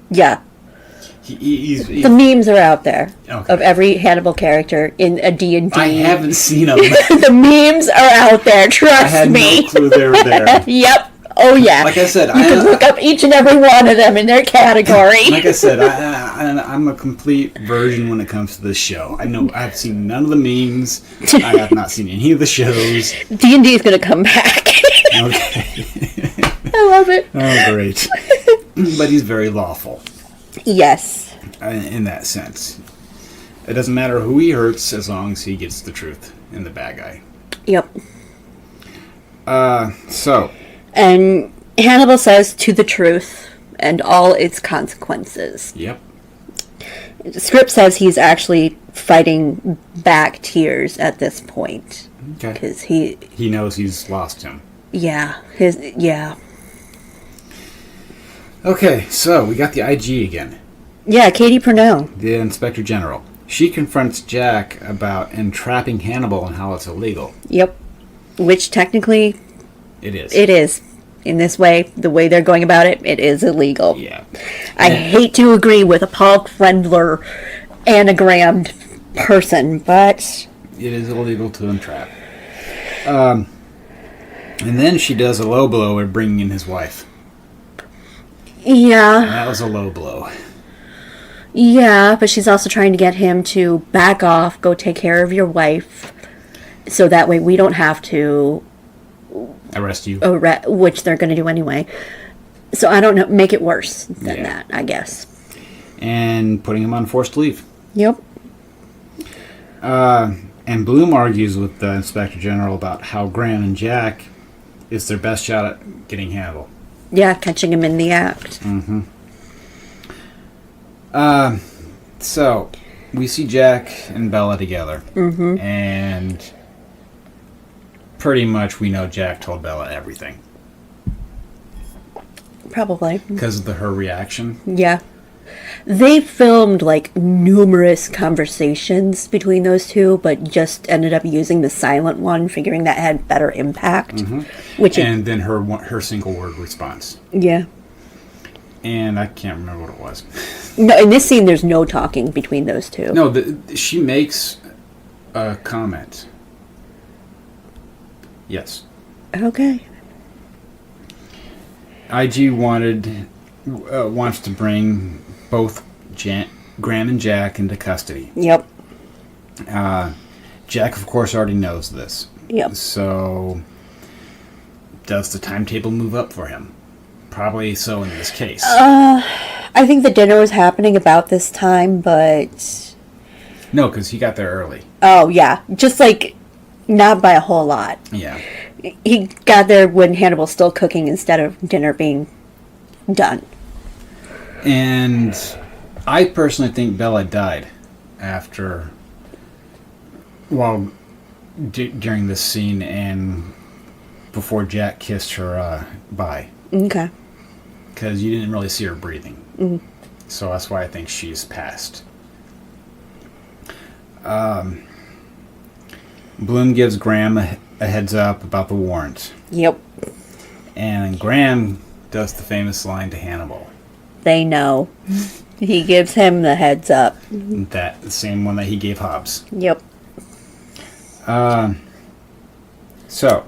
Yeah. He's The memes are out there Okay. of every Hannibal character in a D&D. I haven't seen them. The memes are out there, trust I had me. no clue they were there. Yep. Oh, yeah. Like I said, you can look up each and every one of them in their category. Like I said, I'm a complete virgin when it comes to this show. I've seen none of the memes. I have not seen any of the shows. D&D is going to come back. Okay. I love it. Oh, great. But he's very lawful. Yes. In that sense. It doesn't matter who he hurts as long as he gets the truth in the bad guy. Yep. So. And Hannibal says to the truth and all its consequences. Yep. The script says he's actually fighting back tears at this point. Okay. Because he knows he's lost him. Yeah. Okay, so we got the IG again. Yeah, Katie Purnell. The Inspector General. She confronts Jack about entrapping Hannibal and how it's illegal. Yep. Which technically It is. it is. In this way, the way they're going about it, it is illegal. Yeah. I hate to agree with a Paul Krendler anagrammed person, but It is illegal to entrap. And then she does a low blow at bringing in his wife. yeah. That was a low blow. Yeah, but she's also trying to get him to back off, go take care of your wife, so that way we don't have to Arrest you. which they're going to do anyway. So I don't know, make it worse than that, I guess. And putting him on forced leave. Yep. And Bloom argues with the Inspector General about how Graham and Jack is their best shot at getting Hannibal. Yeah, catching him in the act. Mm-hmm. So, we see Jack and Bella together. Mm-hmm. And pretty much we know Jack told Bella everything. Probably. Because of her reaction. Yeah. They filmed like numerous conversations between those two, but just ended up using the silent one, figuring that had better impact. Mm-hmm. And then her single word response. Yeah. And I can't remember what it was. No, in this scene, there's no talking between those two. No, she makes a comment. Yes. Okay. IG wants to bring both Graham and Jack into custody. Yep. Jack, of course, already knows this. Yep. So, does the timetable move up for him? Probably so in this case. I think the dinner was happening about this time, but... No, because he got there early. Oh, yeah. Just like, not by a whole lot. Yeah. He got there when Hannibal's still cooking instead of dinner being done. And I personally think Bella died after... during this scene and before Jack kissed her bye. Okay. Because you didn't really see her breathing. Mm-hmm. So that's why I think she's passed. Bloom gives Graham a heads up about the warrant. Yep. And Graham does the famous line to Hannibal. They know. He gives him the heads up. That the same one that he gave Hobbs. Yep. So,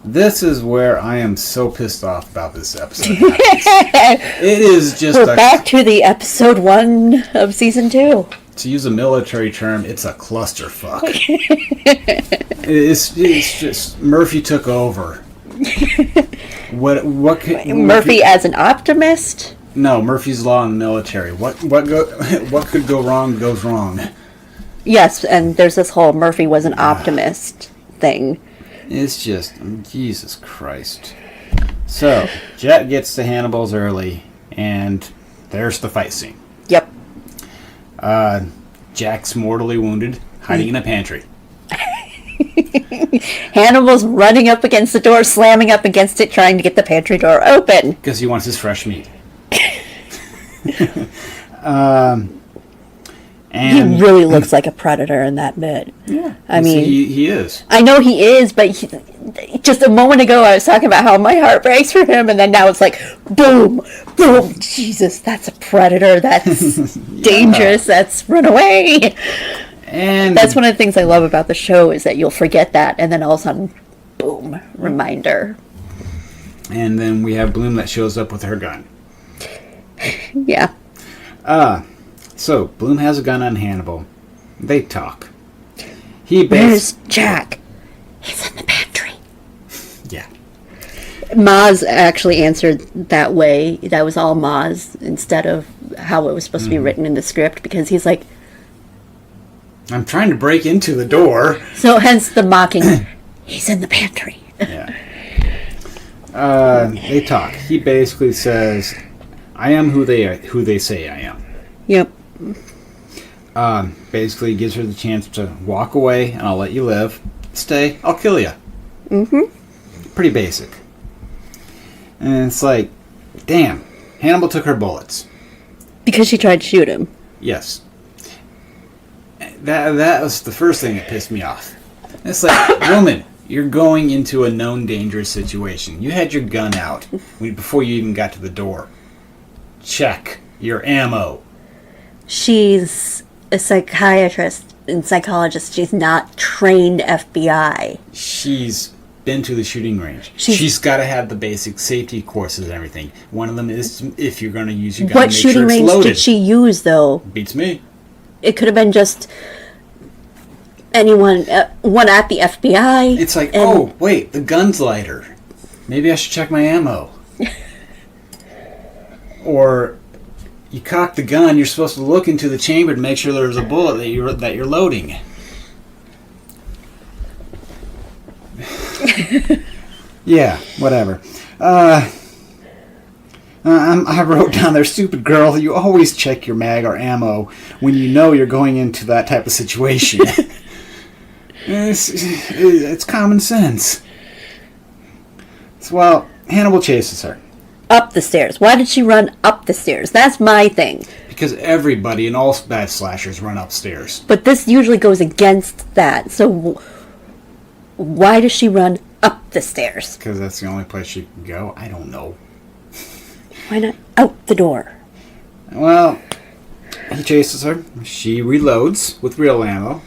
this is where I am so pissed off about this episode. It is just We're back to the episode 1 of season 2. To use a military term, it's a clusterfuck. it's just Murphy took over. What could Murphy as an optimist? No, Murphy's Law in the military. What could go wrong goes wrong. Yes, and there's this whole Murphy was an optimist thing. It's just Jesus Christ. So Jack gets to Hannibal's early, and there's the fight scene. Yep. Jack's mortally wounded, hiding in a pantry. Hannibal's running up against the door, slamming up against it, trying to get the pantry door open. Because he wants his fresh meat. He And really looks like a predator in that bit. yeah, I mean, he is. I know he is, but just a moment ago I was talking about how my heart breaks for him, and then now it's like, boom, boom, Jesus, that's a predator. That's dangerous. That's run away. And That's one of the things I love about the show is that you'll forget that, and then all of a sudden, boom, reminder. And then we have Bloom that shows up with her gun. Yeah. So Bloom has a gun on Hannibal. They talk. He Where's Jack? He's in the pantry. Yeah. Maz actually answered that way. That was all Maz instead of how it was supposed to be written in the script, because he's like, I'm trying to break into the door. so hence the mocking, he's in the pantry. Yeah. They talk. He basically says, I am who they say I am. Yep. Basically gives her the chance to walk away and I'll let you live. Stay, I'll kill you. Mm-hmm. Pretty basic. And it's like, damn, Hannibal took her bullets. Because she tried to shoot him. Yes. That was the first thing that pissed me off. It's like, woman, you're going into a known dangerous situation. You had your gun out before you even got to the door. Check your ammo. She's a psychiatrist and psychologist. She's not trained FBI. She's been to the shooting range. She's She's got to have the basic safety courses and everything. One of them is if you're going to use your gun, What make shooting sure it's range loaded. did she use, though? Beats me. It could have been just anyone, one at the FBI. It's like, and- oh, wait, the gun's lighter. Maybe I should check my ammo. Or you cock the gun, you're supposed to look into the chamber to make sure there's a bullet that you're loading. Yeah, whatever. I wrote down there, stupid girl, you always check your mag or ammo when you know you're going into that type of situation. It's common sense. So, well, Hannibal chases her. Up the stairs. Why did she run up the stairs? That's my thing. Because everybody in all bad slashers run upstairs. But this usually goes against that. So why does she run up the stairs? Because that's the only place she can go. I don't know. Why not out the door? Well, he chases her. She reloads with real ammo.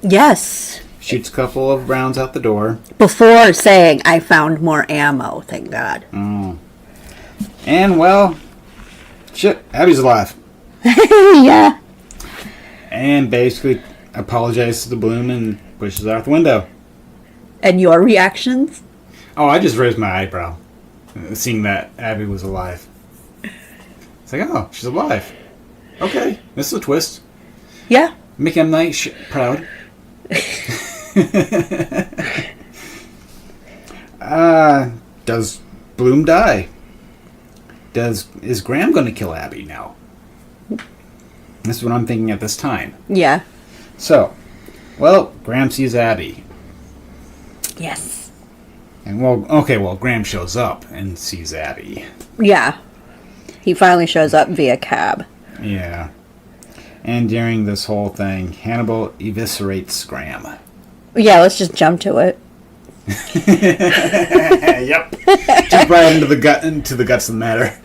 Yes. Shoots a couple of rounds out the door. Before saying, I found more ammo, thank God. Oh. And, well, shit, Abby's alive. Yeah. And basically apologizes to Bloom and pushes her out the window. And your reactions? Oh, I just raised my eyebrow, seeing that Abby was alive. It's like, oh, she's alive. Okay, this is a twist. Yeah. Make M. Night proud. Does Bloom die? Is Graham going to kill Abby now? This is what I'm thinking at this time. Yeah. So, well, Graham sees Abby. Yes. And, well, Graham shows up and sees Abby. Yeah. He finally shows up via cab. Yeah. And during this whole thing, Hannibal eviscerates Graham. Yeah, let's just jump to it. Yep. Jump right into the guts of the matter.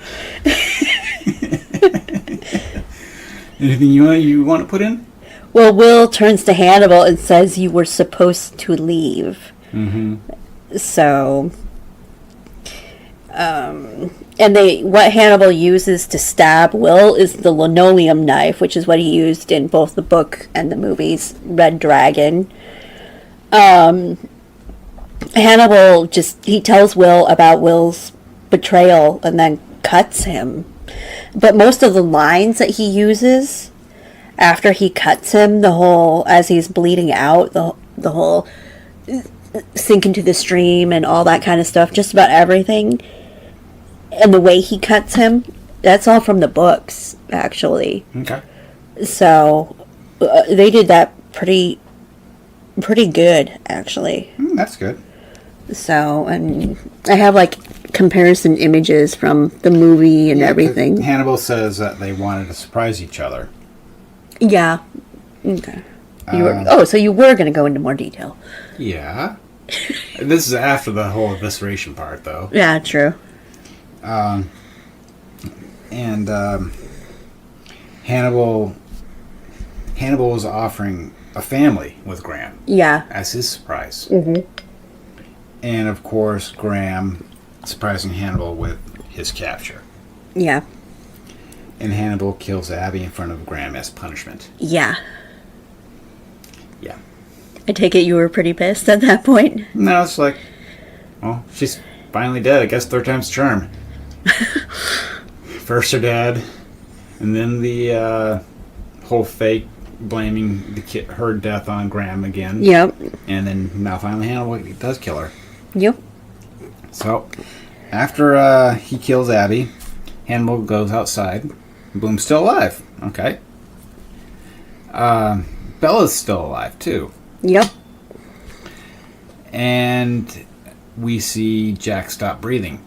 Anything you want to put in? Well, Will turns to Hannibal and says you were supposed to leave. Mm-hmm. So, and what Hannibal uses to stab Will is the linoleum knife, which is what he used in both the book and the movies, Red Dragon. Hannibal he tells Will about Will's betrayal and then cuts him. But most of the lines that he uses after he cuts him, as he's bleeding out, the whole sink into the stream and all that kind of stuff, just about everything, and the way he cuts him, that's all from the books, actually. Okay. So they did that pretty pretty good, actually. That's good. So, and I have like comparison images from the movie and everything. Hannibal says that they wanted to surprise each other. Yeah. Okay. So you were going to go into more detail. Yeah. This is after the whole evisceration part, though. Yeah, true. And Hannibal was offering a family with Graham. Yeah. As his surprise. Mm-hmm. And of course, Graham surprising Hannibal with his capture. Yeah. And Hannibal kills Abby in front of Graham as punishment. Yeah. Yeah. I take it you were pretty pissed at that point? No, it's like, well, she's finally dead. I guess third time's the charm. First her dad, and then the whole fake blaming her death on Graham again. Yep. And then now finally Hannibal does kill her. Yep. So, after he kills Abby, Hannibal goes outside. Bloom's still alive. Okay. Bella's still alive, too. Yep. And we see Jack stop breathing.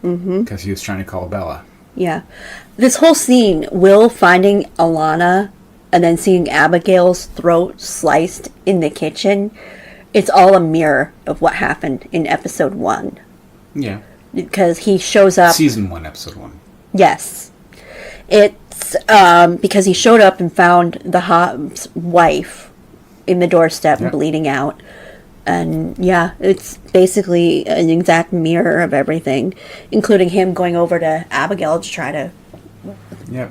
Mm-hmm. Because he was trying to call Bella. Yeah. This whole scene, Will finding Alana and then seeing Abigail's throat sliced in the kitchen, it's all a mirror of what happened in episode 1. Yeah. Because he shows up... Season 1, episode 1. Yes. It's because he showed up and found the Hobbs' wife in the doorstep bleeding out. And yeah, it's basically an exact mirror of everything, including him going over to Abigail to try to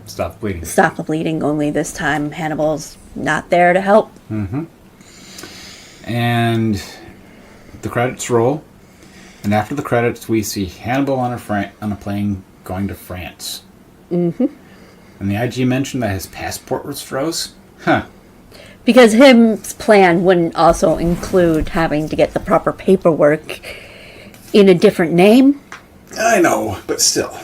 stop bleeding. Stop the bleeding, only this time Hannibal's not there to help. Mm-hmm. And the credits roll. And after the credits, we see Hannibal on a plane going to France. Mm-hmm. And the IG mentioned that his passport was froze. Huh. Because his plan wouldn't also include having to get the proper paperwork in a different name. I know, but still.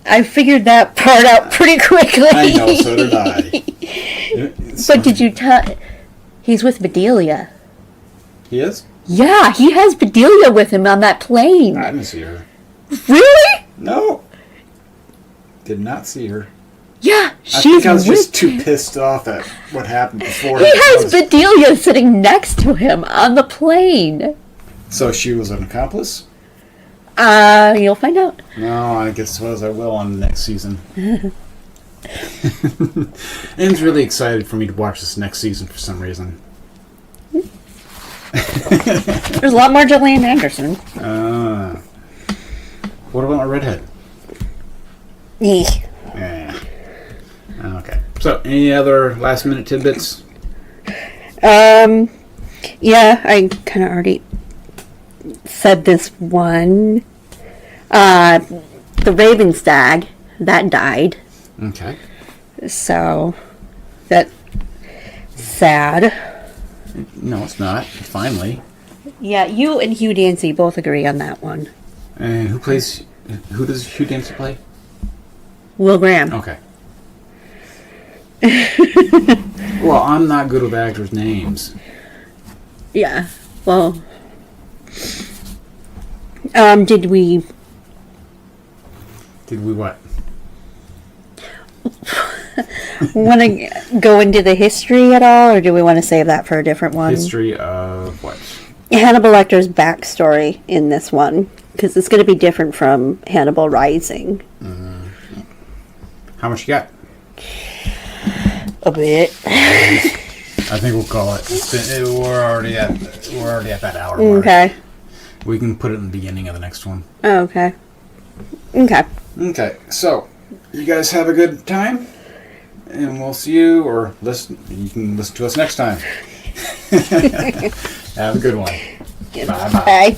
I figured that part out pretty quickly. I know, so did I. But did you tell... He's with Bedelia. He is? Yeah, he has Bedelia with him on that plane. I didn't see her. Really? No. Did not see her. Yeah, I think I was just too pissed off at what happened before. He has Bedelia sitting next to him on the plane. So she was an accomplice? You'll find out. No, I suppose I will on the next season. Ann's really excited for me to watch this next season for some reason. There's a lot more Gillian Anderson. What about my redhead? Yeah. Okay. So, any other last minute tidbits? Yeah, I kind of already said this one. The Raven stag, that died. Okay. So, that's sad. No, it's not. Finally. Yeah, you and Hugh Dancy both agree on that one. And who does Hugh Dancy play? Will Graham. Okay. Well, I'm not good with actors' names. Yeah. Well, did we what? want to go into the history at all, or do we want to save that for a different one? History of what? Hannibal Lecter's backstory in this one, because it's going to be different from Hannibal Rising. How much you got? A bit. I think we'll call it. We're already at that hour mark. Okay. We can put it in the beginning of the next one. Oh, okay. Okay. Okay. So, you guys have a good time, and we'll see you or listen. You can listen to us next time. Have a good one. Bye. Bye.